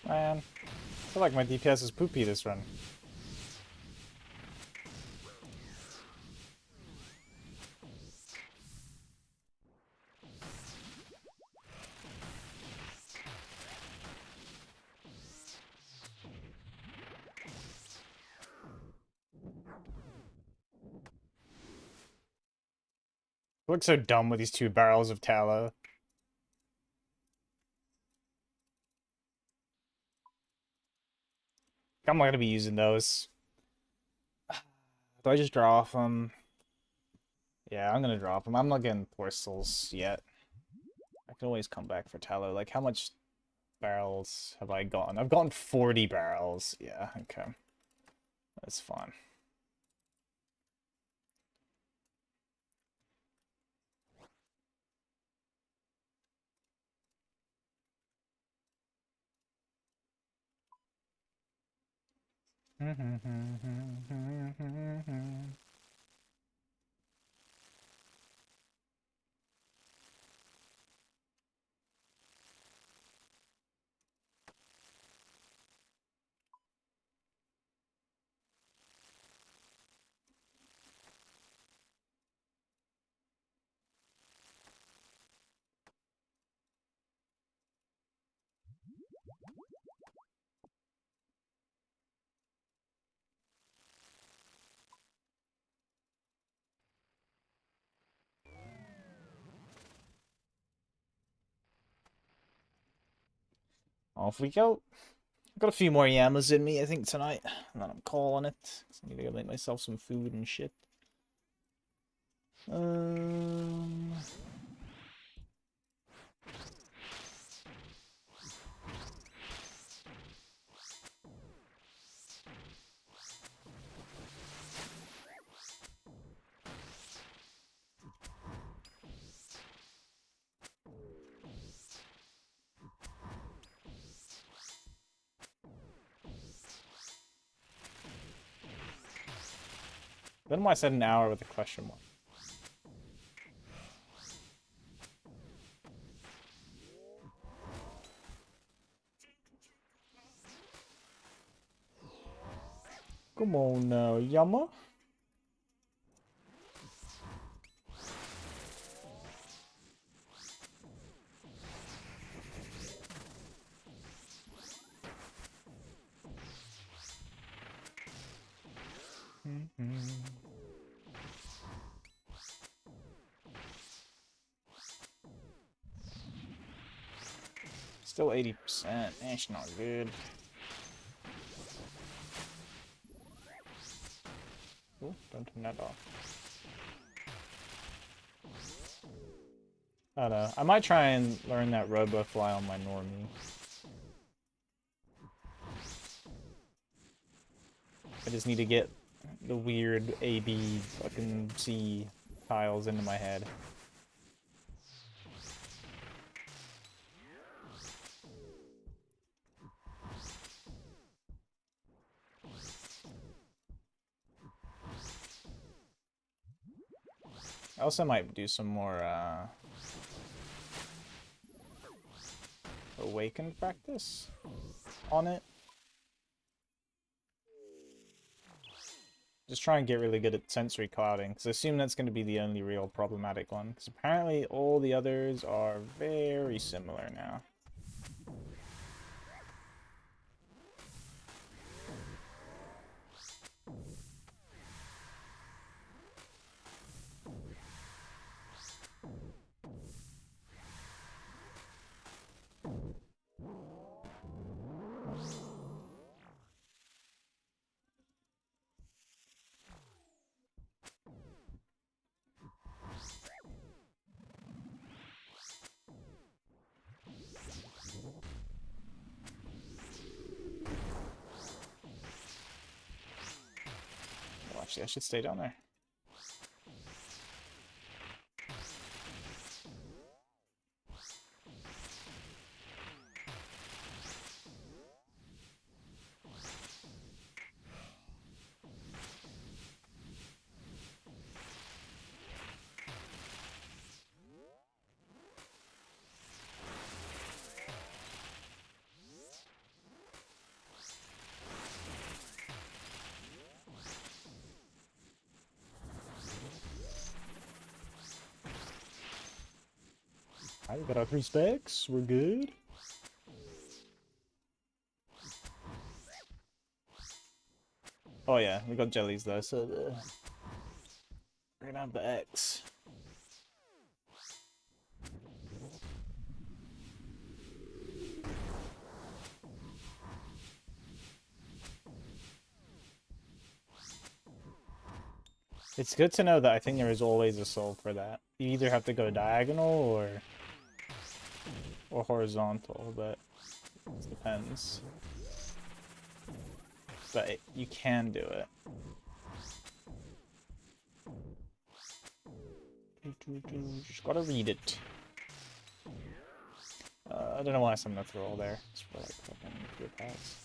Man, I feel like my DPS is poopy this run. I look so dumb with these 2 barrels of tallow. I'm not gonna be using those. Do I just drop them? Yeah, I'm gonna drop them. I'm not getting porcels yet. I can always come back for tallow. Like, how much barrels have I gotten? I've gotten 40 barrels. Yeah, okay. That's fine. Off we go. I've got a few more yamas in me, I think, tonight. And then I'm calling it. I need to go make myself some food and shit. Um... When am I said an hour with a question mark? Come on now, Yama. Still 80%. That's not good. Oh, don't turn that off. I don't know. I might try and learn that RoboFly on my normie. I just need to get the weird A, B, fucking C tiles into my head. I also might do some more Awaken practice on it. Just try and get really good at sensory clouding, because I assume that's going to be the only real problematic one, because apparently all the others are very similar now. Well, actually, I should stay down there. Alright, we got our 3 specs. We're good. Oh yeah, we got jellies though, so we're gonna have the X. It's good to know that I think there is always a solve for that. You either have to go diagonal or horizontal, but it depends. But you can do it. Just gotta read it. I don't know why I summoned a throw there. It's for like fucking pure packs.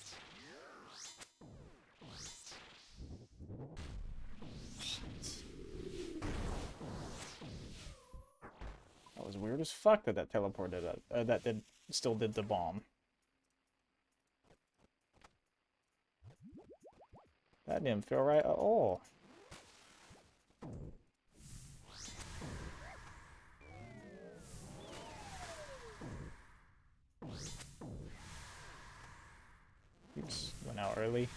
That was weird as fuck that teleported up. That still did the bomb. That didn't feel right at all. Oops, went out early.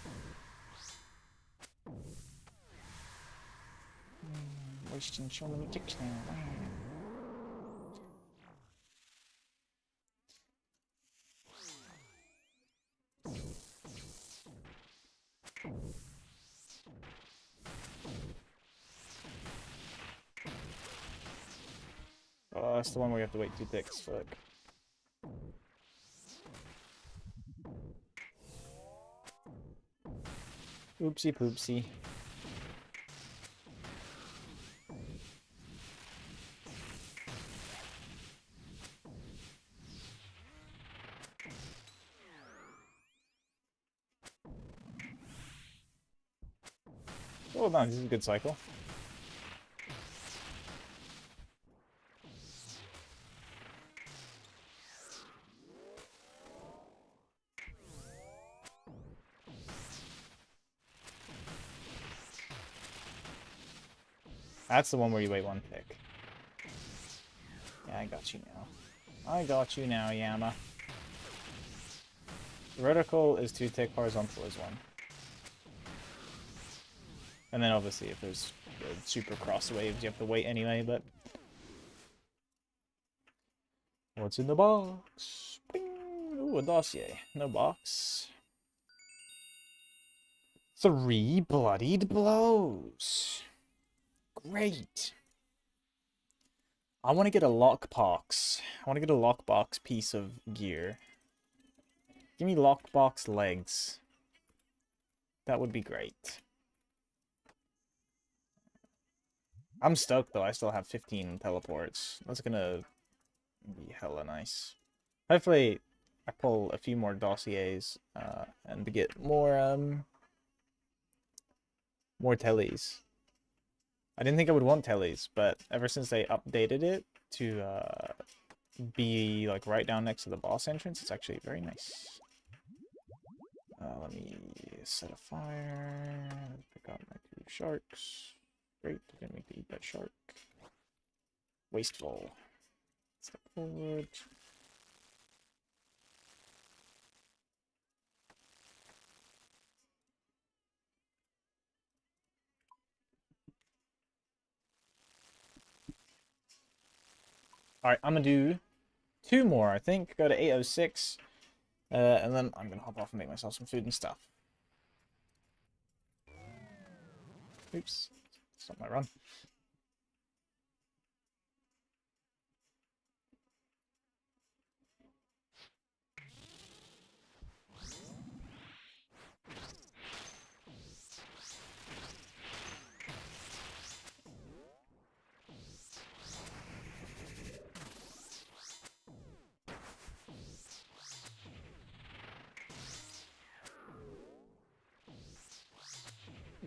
Wasting so many ticks now. Oh, that's the one where you have to wait 2 ticks. Fuck. Oopsie poopsie. Oh, no, this is a good cycle. That's the one where you wait 1 tick. Yeah, I got you now. I got you now, Yama. Vertical is 2 tick, horizontal is 1. And then obviously if there's super cross waves, you have to wait anyway, but... What's in the box? Bing! Ooh, a dossier. No box. 3 bloodied blows. Great. I want to get a lockbox. I want to get a lockbox piece of gear. Give me lockbox legs. That would be great. I'm stoked though. I still have 15 teleports. That's gonna be hella nice. Hopefully, I pull a few more dossiers and get more more tellies. I didn't think I would want tellies, but ever since they updated it to be like right down next to the boss entrance, it's actually very nice. Let me set a fire. Pick up my 2 sharks. Great, didn't make me eat that shark. Wasteful. Step forward. Alright, I'm gonna do 2 more, I think. Go to 806. And then I'm gonna hop off and make myself some food and stuff. Oops. Stop my run.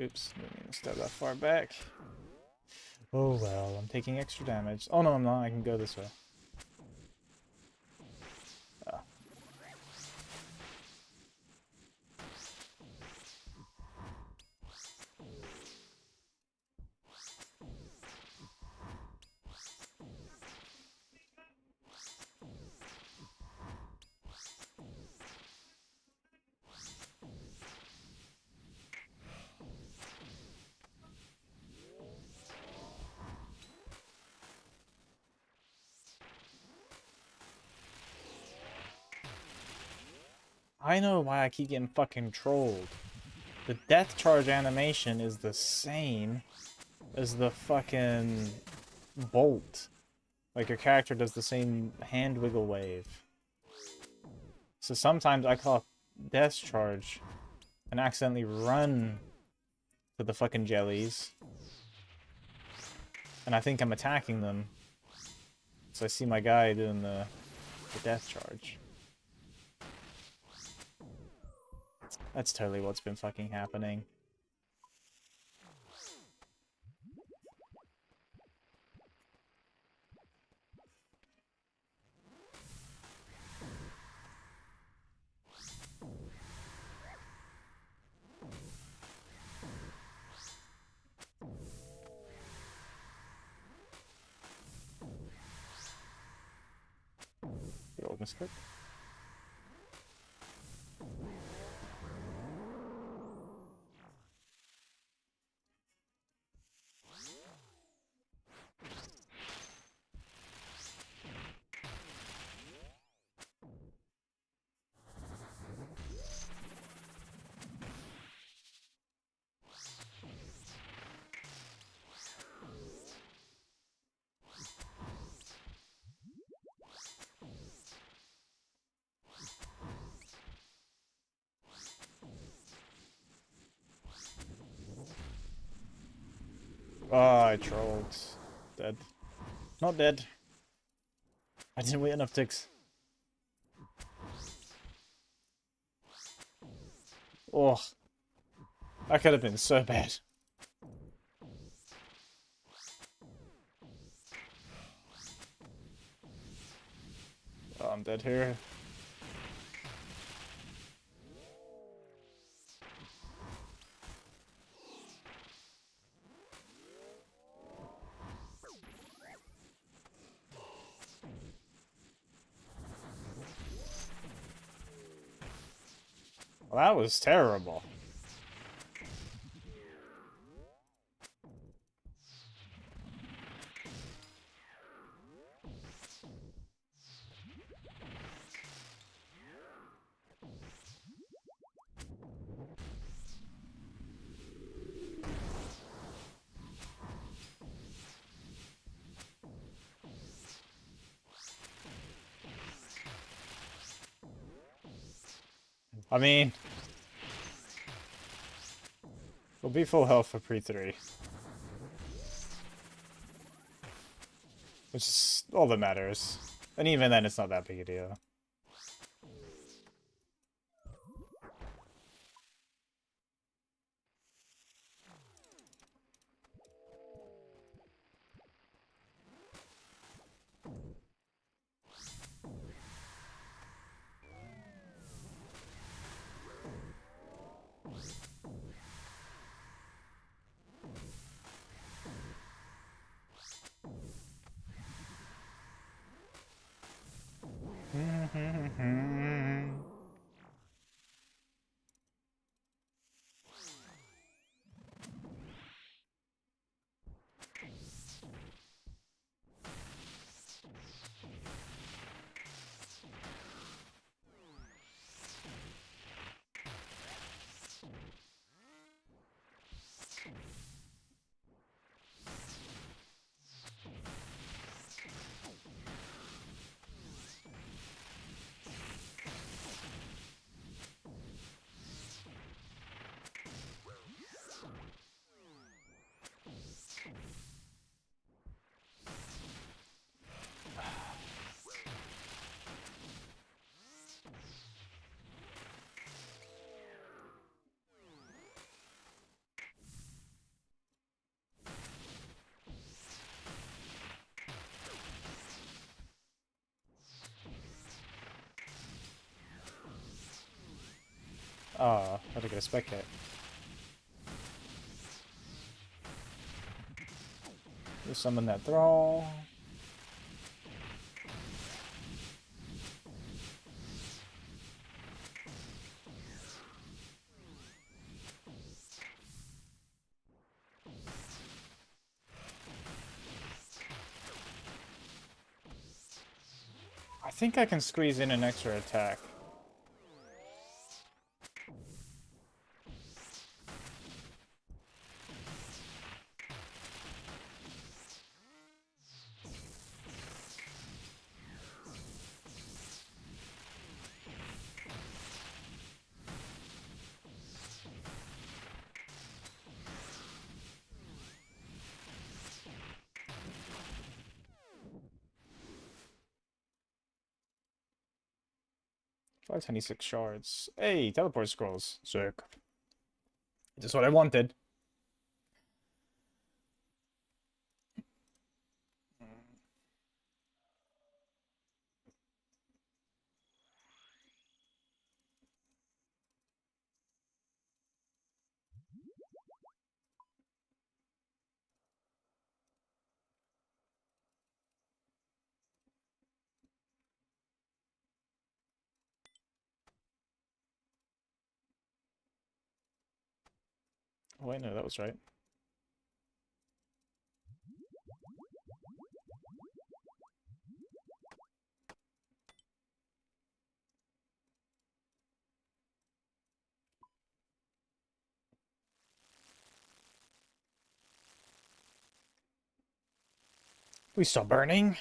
Oops, didn't mean to step that far back. Oh well, I'm taking extra damage. Oh no, I'm not. I can go this way. Ah. I know why I keep getting fucking trolled. The death charge animation is the same as the fucking bolt. Like your character does the same hand wiggle wave. So sometimes I call death charge and accidentally run to the fucking jellies. And I think I'm attacking them. So I see my guy doing the death charge. That's totally what's been fucking happening. Good old misclick. Oh, I trolled. Dead. Not dead. I didn't wait enough ticks. Oh. That could have been so bad. Oh, I'm dead here. Well, that was terrible. I mean, we'll be full health for pre-3. Which is all that matters. And even then, it's not that big a deal. Oh, had to get a spec hit. Just summon that thrall. I think I can squeeze in an extra attack. Five 26 shards. Hey, teleport scrolls. Sick. Just what I wanted. Oh, wait, no, that was right. We stop burning.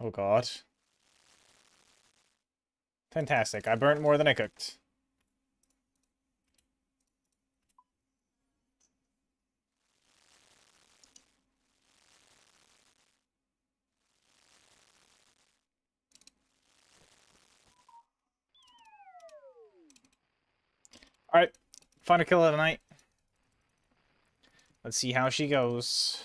Oh god. Fantastic. I burnt more than I cooked. Alright. Final kill of the night. Let's see how she goes.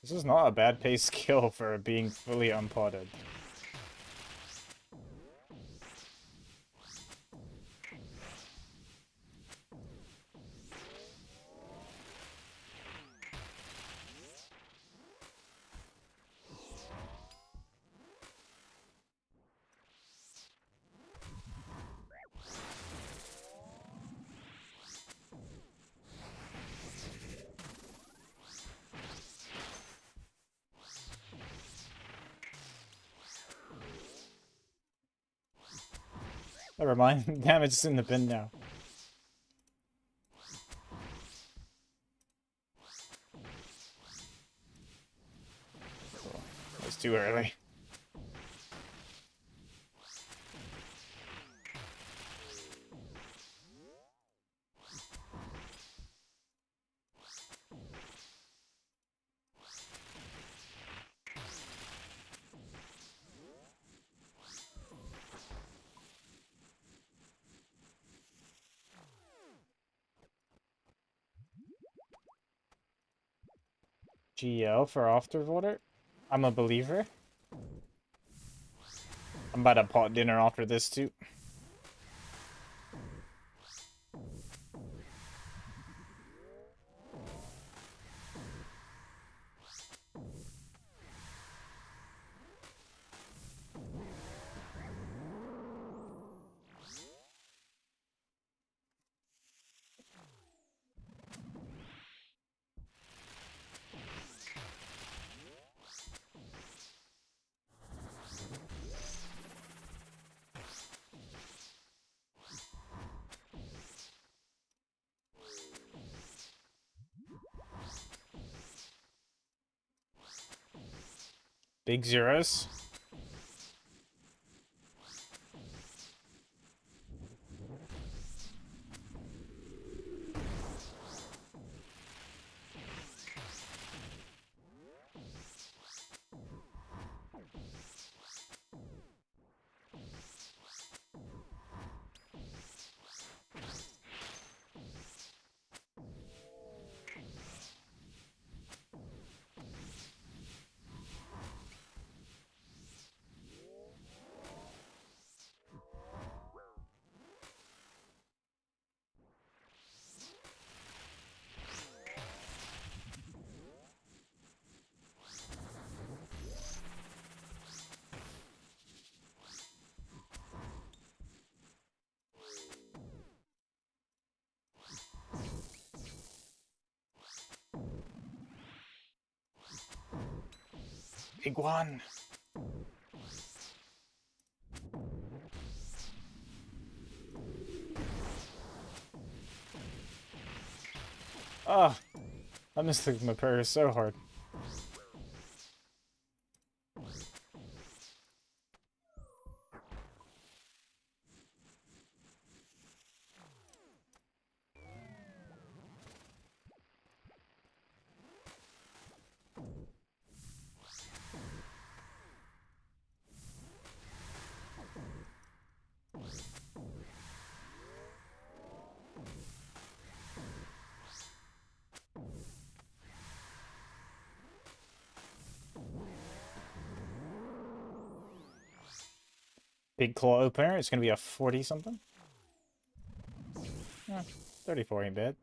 This is not a bad pace skill for being fully unpotted. Never mind, damage is in the bin now. Cool. That's too early. GL for Afterwater? I'm a believer. I'm about to pot dinner after this too. Big zeros. Big one. Oh, I missed my prayer so hard. Big claw opener. It's gonna be a 40 something. 34 ain't bad.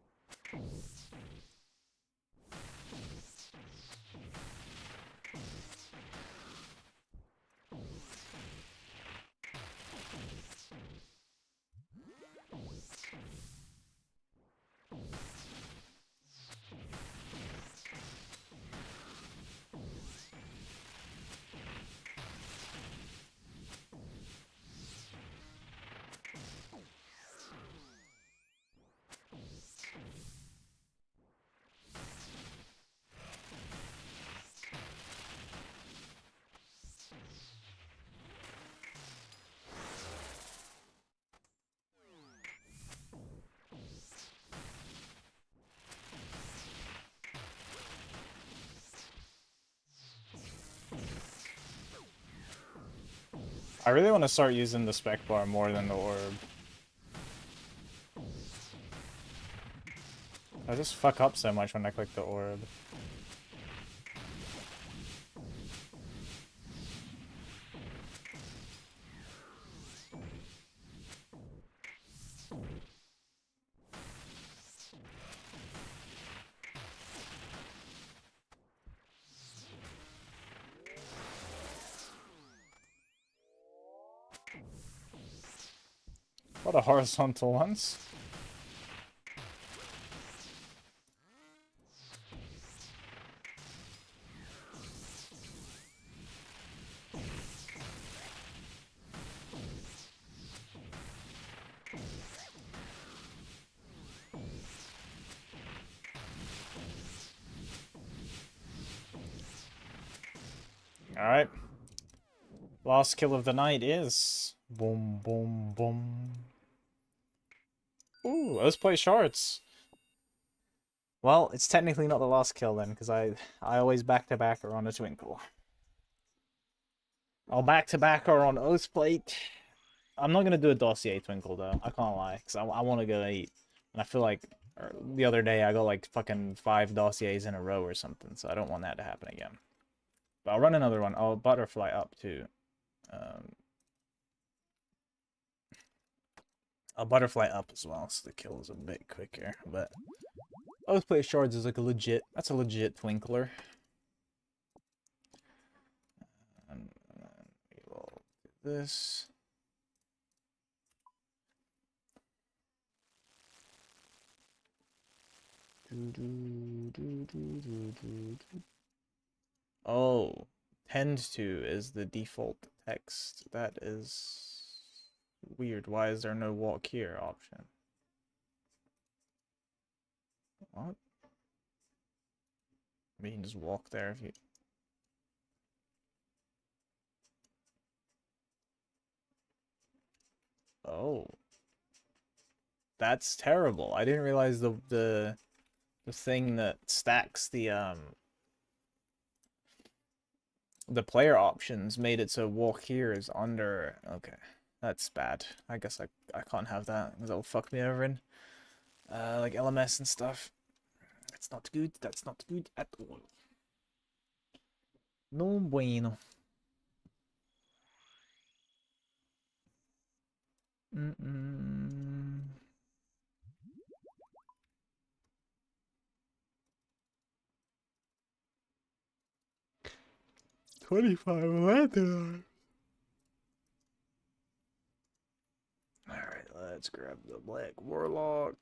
I really want to start using the spec bar more than the orb. I just fuck up so much when I click the orb. What a horizontal ones. Alright. Last kill of the night is... Boom, boom, boom. Ooh, let's play shorts. Well, it's technically not the last kill then, because I always back-to-back her on a Twinkle. I'll back-to-back her on Oathplate. I'm not going to do a Dossier Twinkle, though. I can't lie, because I want to go eat. And I feel like the other day I got like fucking 5 Dossiers in a row or something, so I don't want that to happen again. But I'll run another one. I'll Butterfly up, too. I'll Butterfly up as well, so the kill is a bit quicker, but... Oathplate Shards is like a legit... That's a legit Twinkler. And then we will do this. Oh, tend to is the default text. That is weird. Why is there no walk here option? What? I mean, you can just walk there if you... Oh. That's terrible. I didn't realize the thing that stacks the player options made it so walk here is under. Okay, that's bad. I guess I can't have that because that'll fuck me over in like LMS and stuff. That's not good. That's not good at all. No bueno. 25 leather. Alright, let's grab the Black Warlock.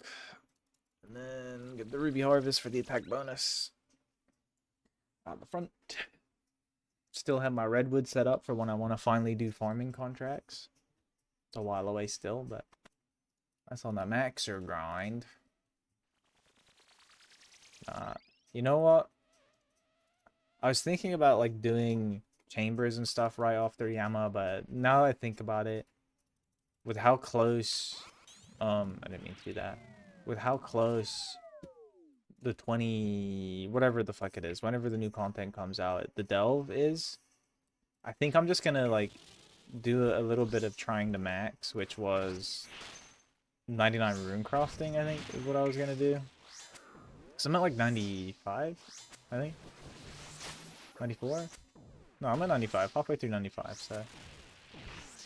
And then get the Ruby Harvest for the attack bonus. Out the front. Still have my Redwood set up for when I want to finally do farming contracts. It's a while away still, but that's on the maxer grind. You know what? I was thinking about like doing chambers and stuff right off their Yama, but now that I think about it, with how close, I didn't mean to do that. With how close the 20, whatever the fuck it is, whenever the new content comes out, the delve is, I think I'm just gonna like do a little bit of trying to max, which was 99 rune crafting, I think is what I was gonna do. So I'm at like 95, I think. 94? No, I'm at 95, halfway through 95, so...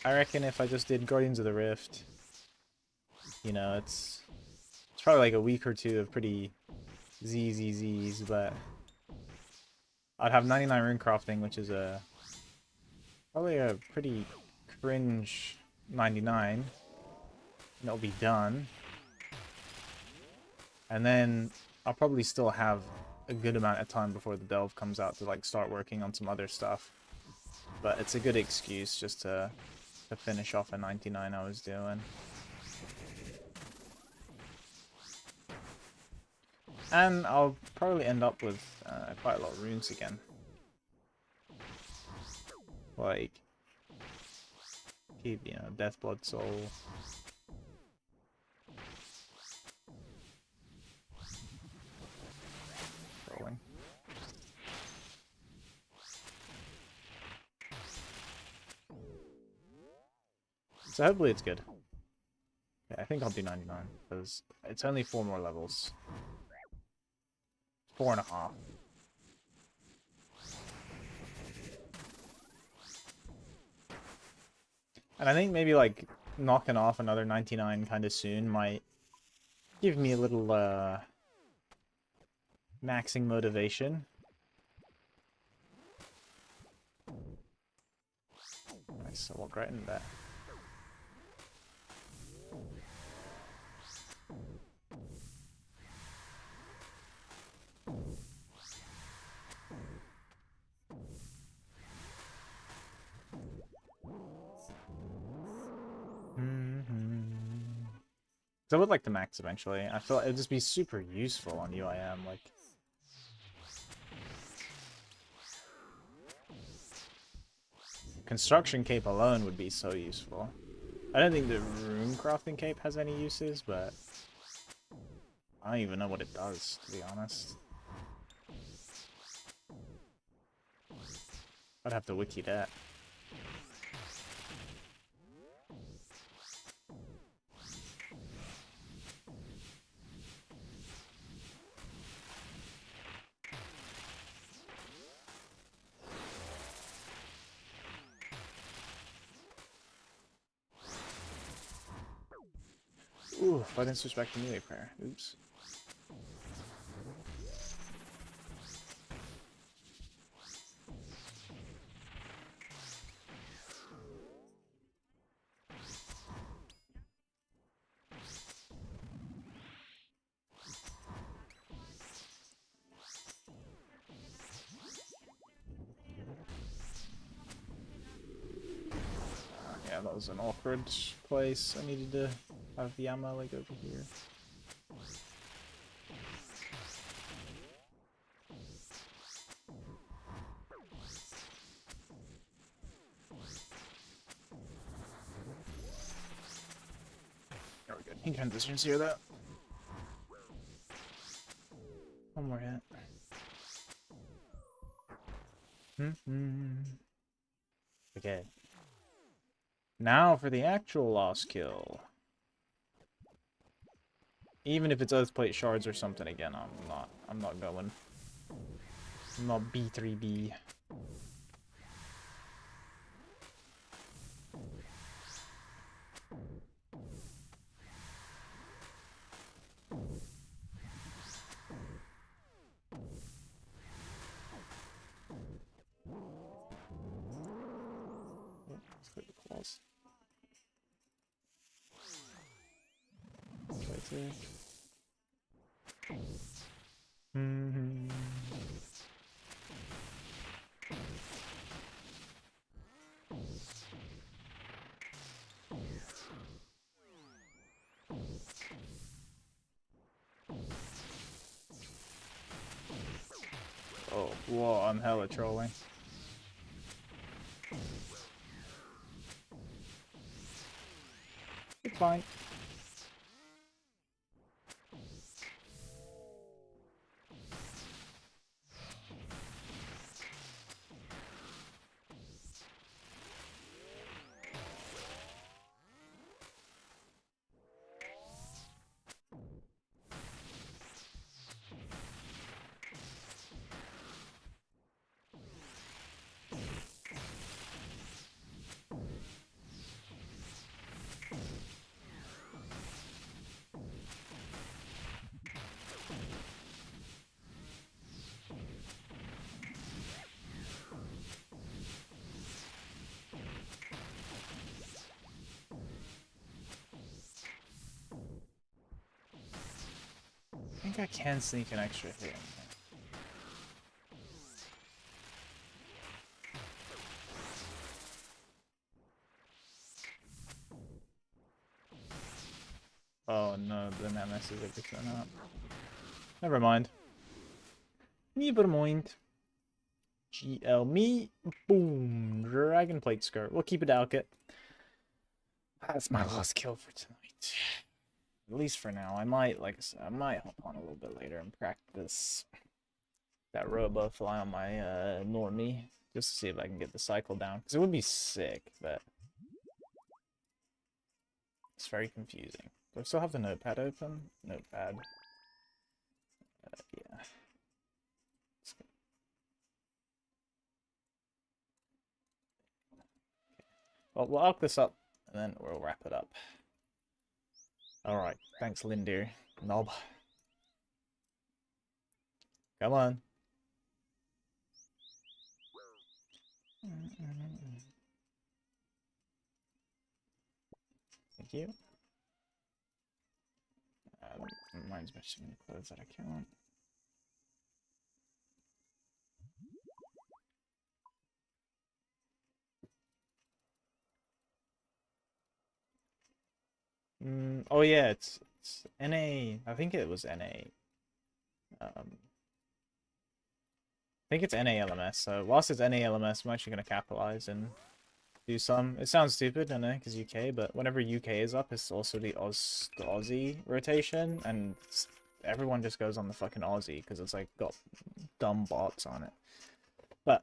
I reckon if I just did Guardians of the Rift, you know, it's probably like a week or two of pretty ZZZs, but I'd have 99 rune crafting, which is probably a pretty cringe 99, and it'll be done. And then I'll probably still have a good amount of time before the delve comes out to like start working on some other stuff. But it's a good excuse just to finish off a 99 I was doing. And I'll probably end up with quite a lot of runes again. Like, keep, you know, Death Blood Soul. Rolling. So hopefully it's good. Yeah, I think I'll do 99, because it's only 4 more levels. 4.5. And I think maybe like knocking off another 99 kind of soon might give me a little maxing motivation. Nice, I walked right into that. 'Cause I would like to max eventually. I feel like it'd just be super useful on UIM. Like, construction cape alone would be so useful. I don't think the rune crafting cape has any uses, but I don't even know what it does, to be honest. I'd have to wiki that. Ooh, I didn't switch back to melee prayer. Oops. Yeah, that was an awkward place. I needed to have Yama like over here. There we go. He can distance here though. One more hit. Okay. Now for the actual lost kill. Even if it's Earthplate shards or something again, I'm not going. I'm not B3B. Oh, let's click the claws. Right there. Oh, whoa, I'm hella trolling. It's fine. I think I can sneak an extra hit. Oh no, then that messes everything up. Never mind. Never mind. GL me. Boom. Dragon plate skirt. We'll keep it delicate. That's my last kill for tonight. At least for now. I might, like I said, I might hop on a little bit later and practice that robo fly on my normie. Just to see if I can get the cycle down. Because it would be sick, but it's very confusing. Do I still have the notepad open? Notepad. Yeah. Well, we'll arc this up, and then we'll wrap it up. Alright, thanks, Lindir. Knob. Come on. Thank you. Mine's missing the clothes that I can't. Oh yeah, it's NA. I think it was NA. I think it's NALMS. So whilst it's NALMS, I'm actually gonna capitalize and do some. It sounds stupid, I know, because UK, but whenever UK is up, it's also the Aussie rotation, and everyone just goes on the fucking Aussie because it's like got dumb bots on it. But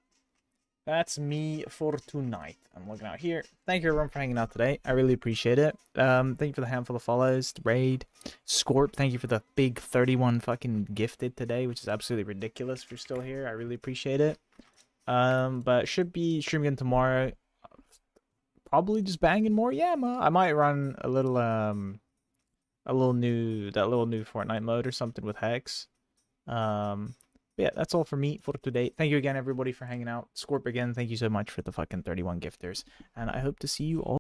that's me for tonight. I'm looking out here. Thank you everyone for hanging out today. I really appreciate it. Thank you for the handful of follows, the raid. Scorp, thank you for the big 31 fucking gifted today, which is absolutely ridiculous if you're still here. I really appreciate it. But should be streaming tomorrow. Probably just banging more Yama. I might run a little new Fortnite mode or something with Hex. But yeah, that's all for me for today. Thank you again, everybody, for hanging out. Scorp again, thank you so much for the fucking 31 gifters. And I hope to see you all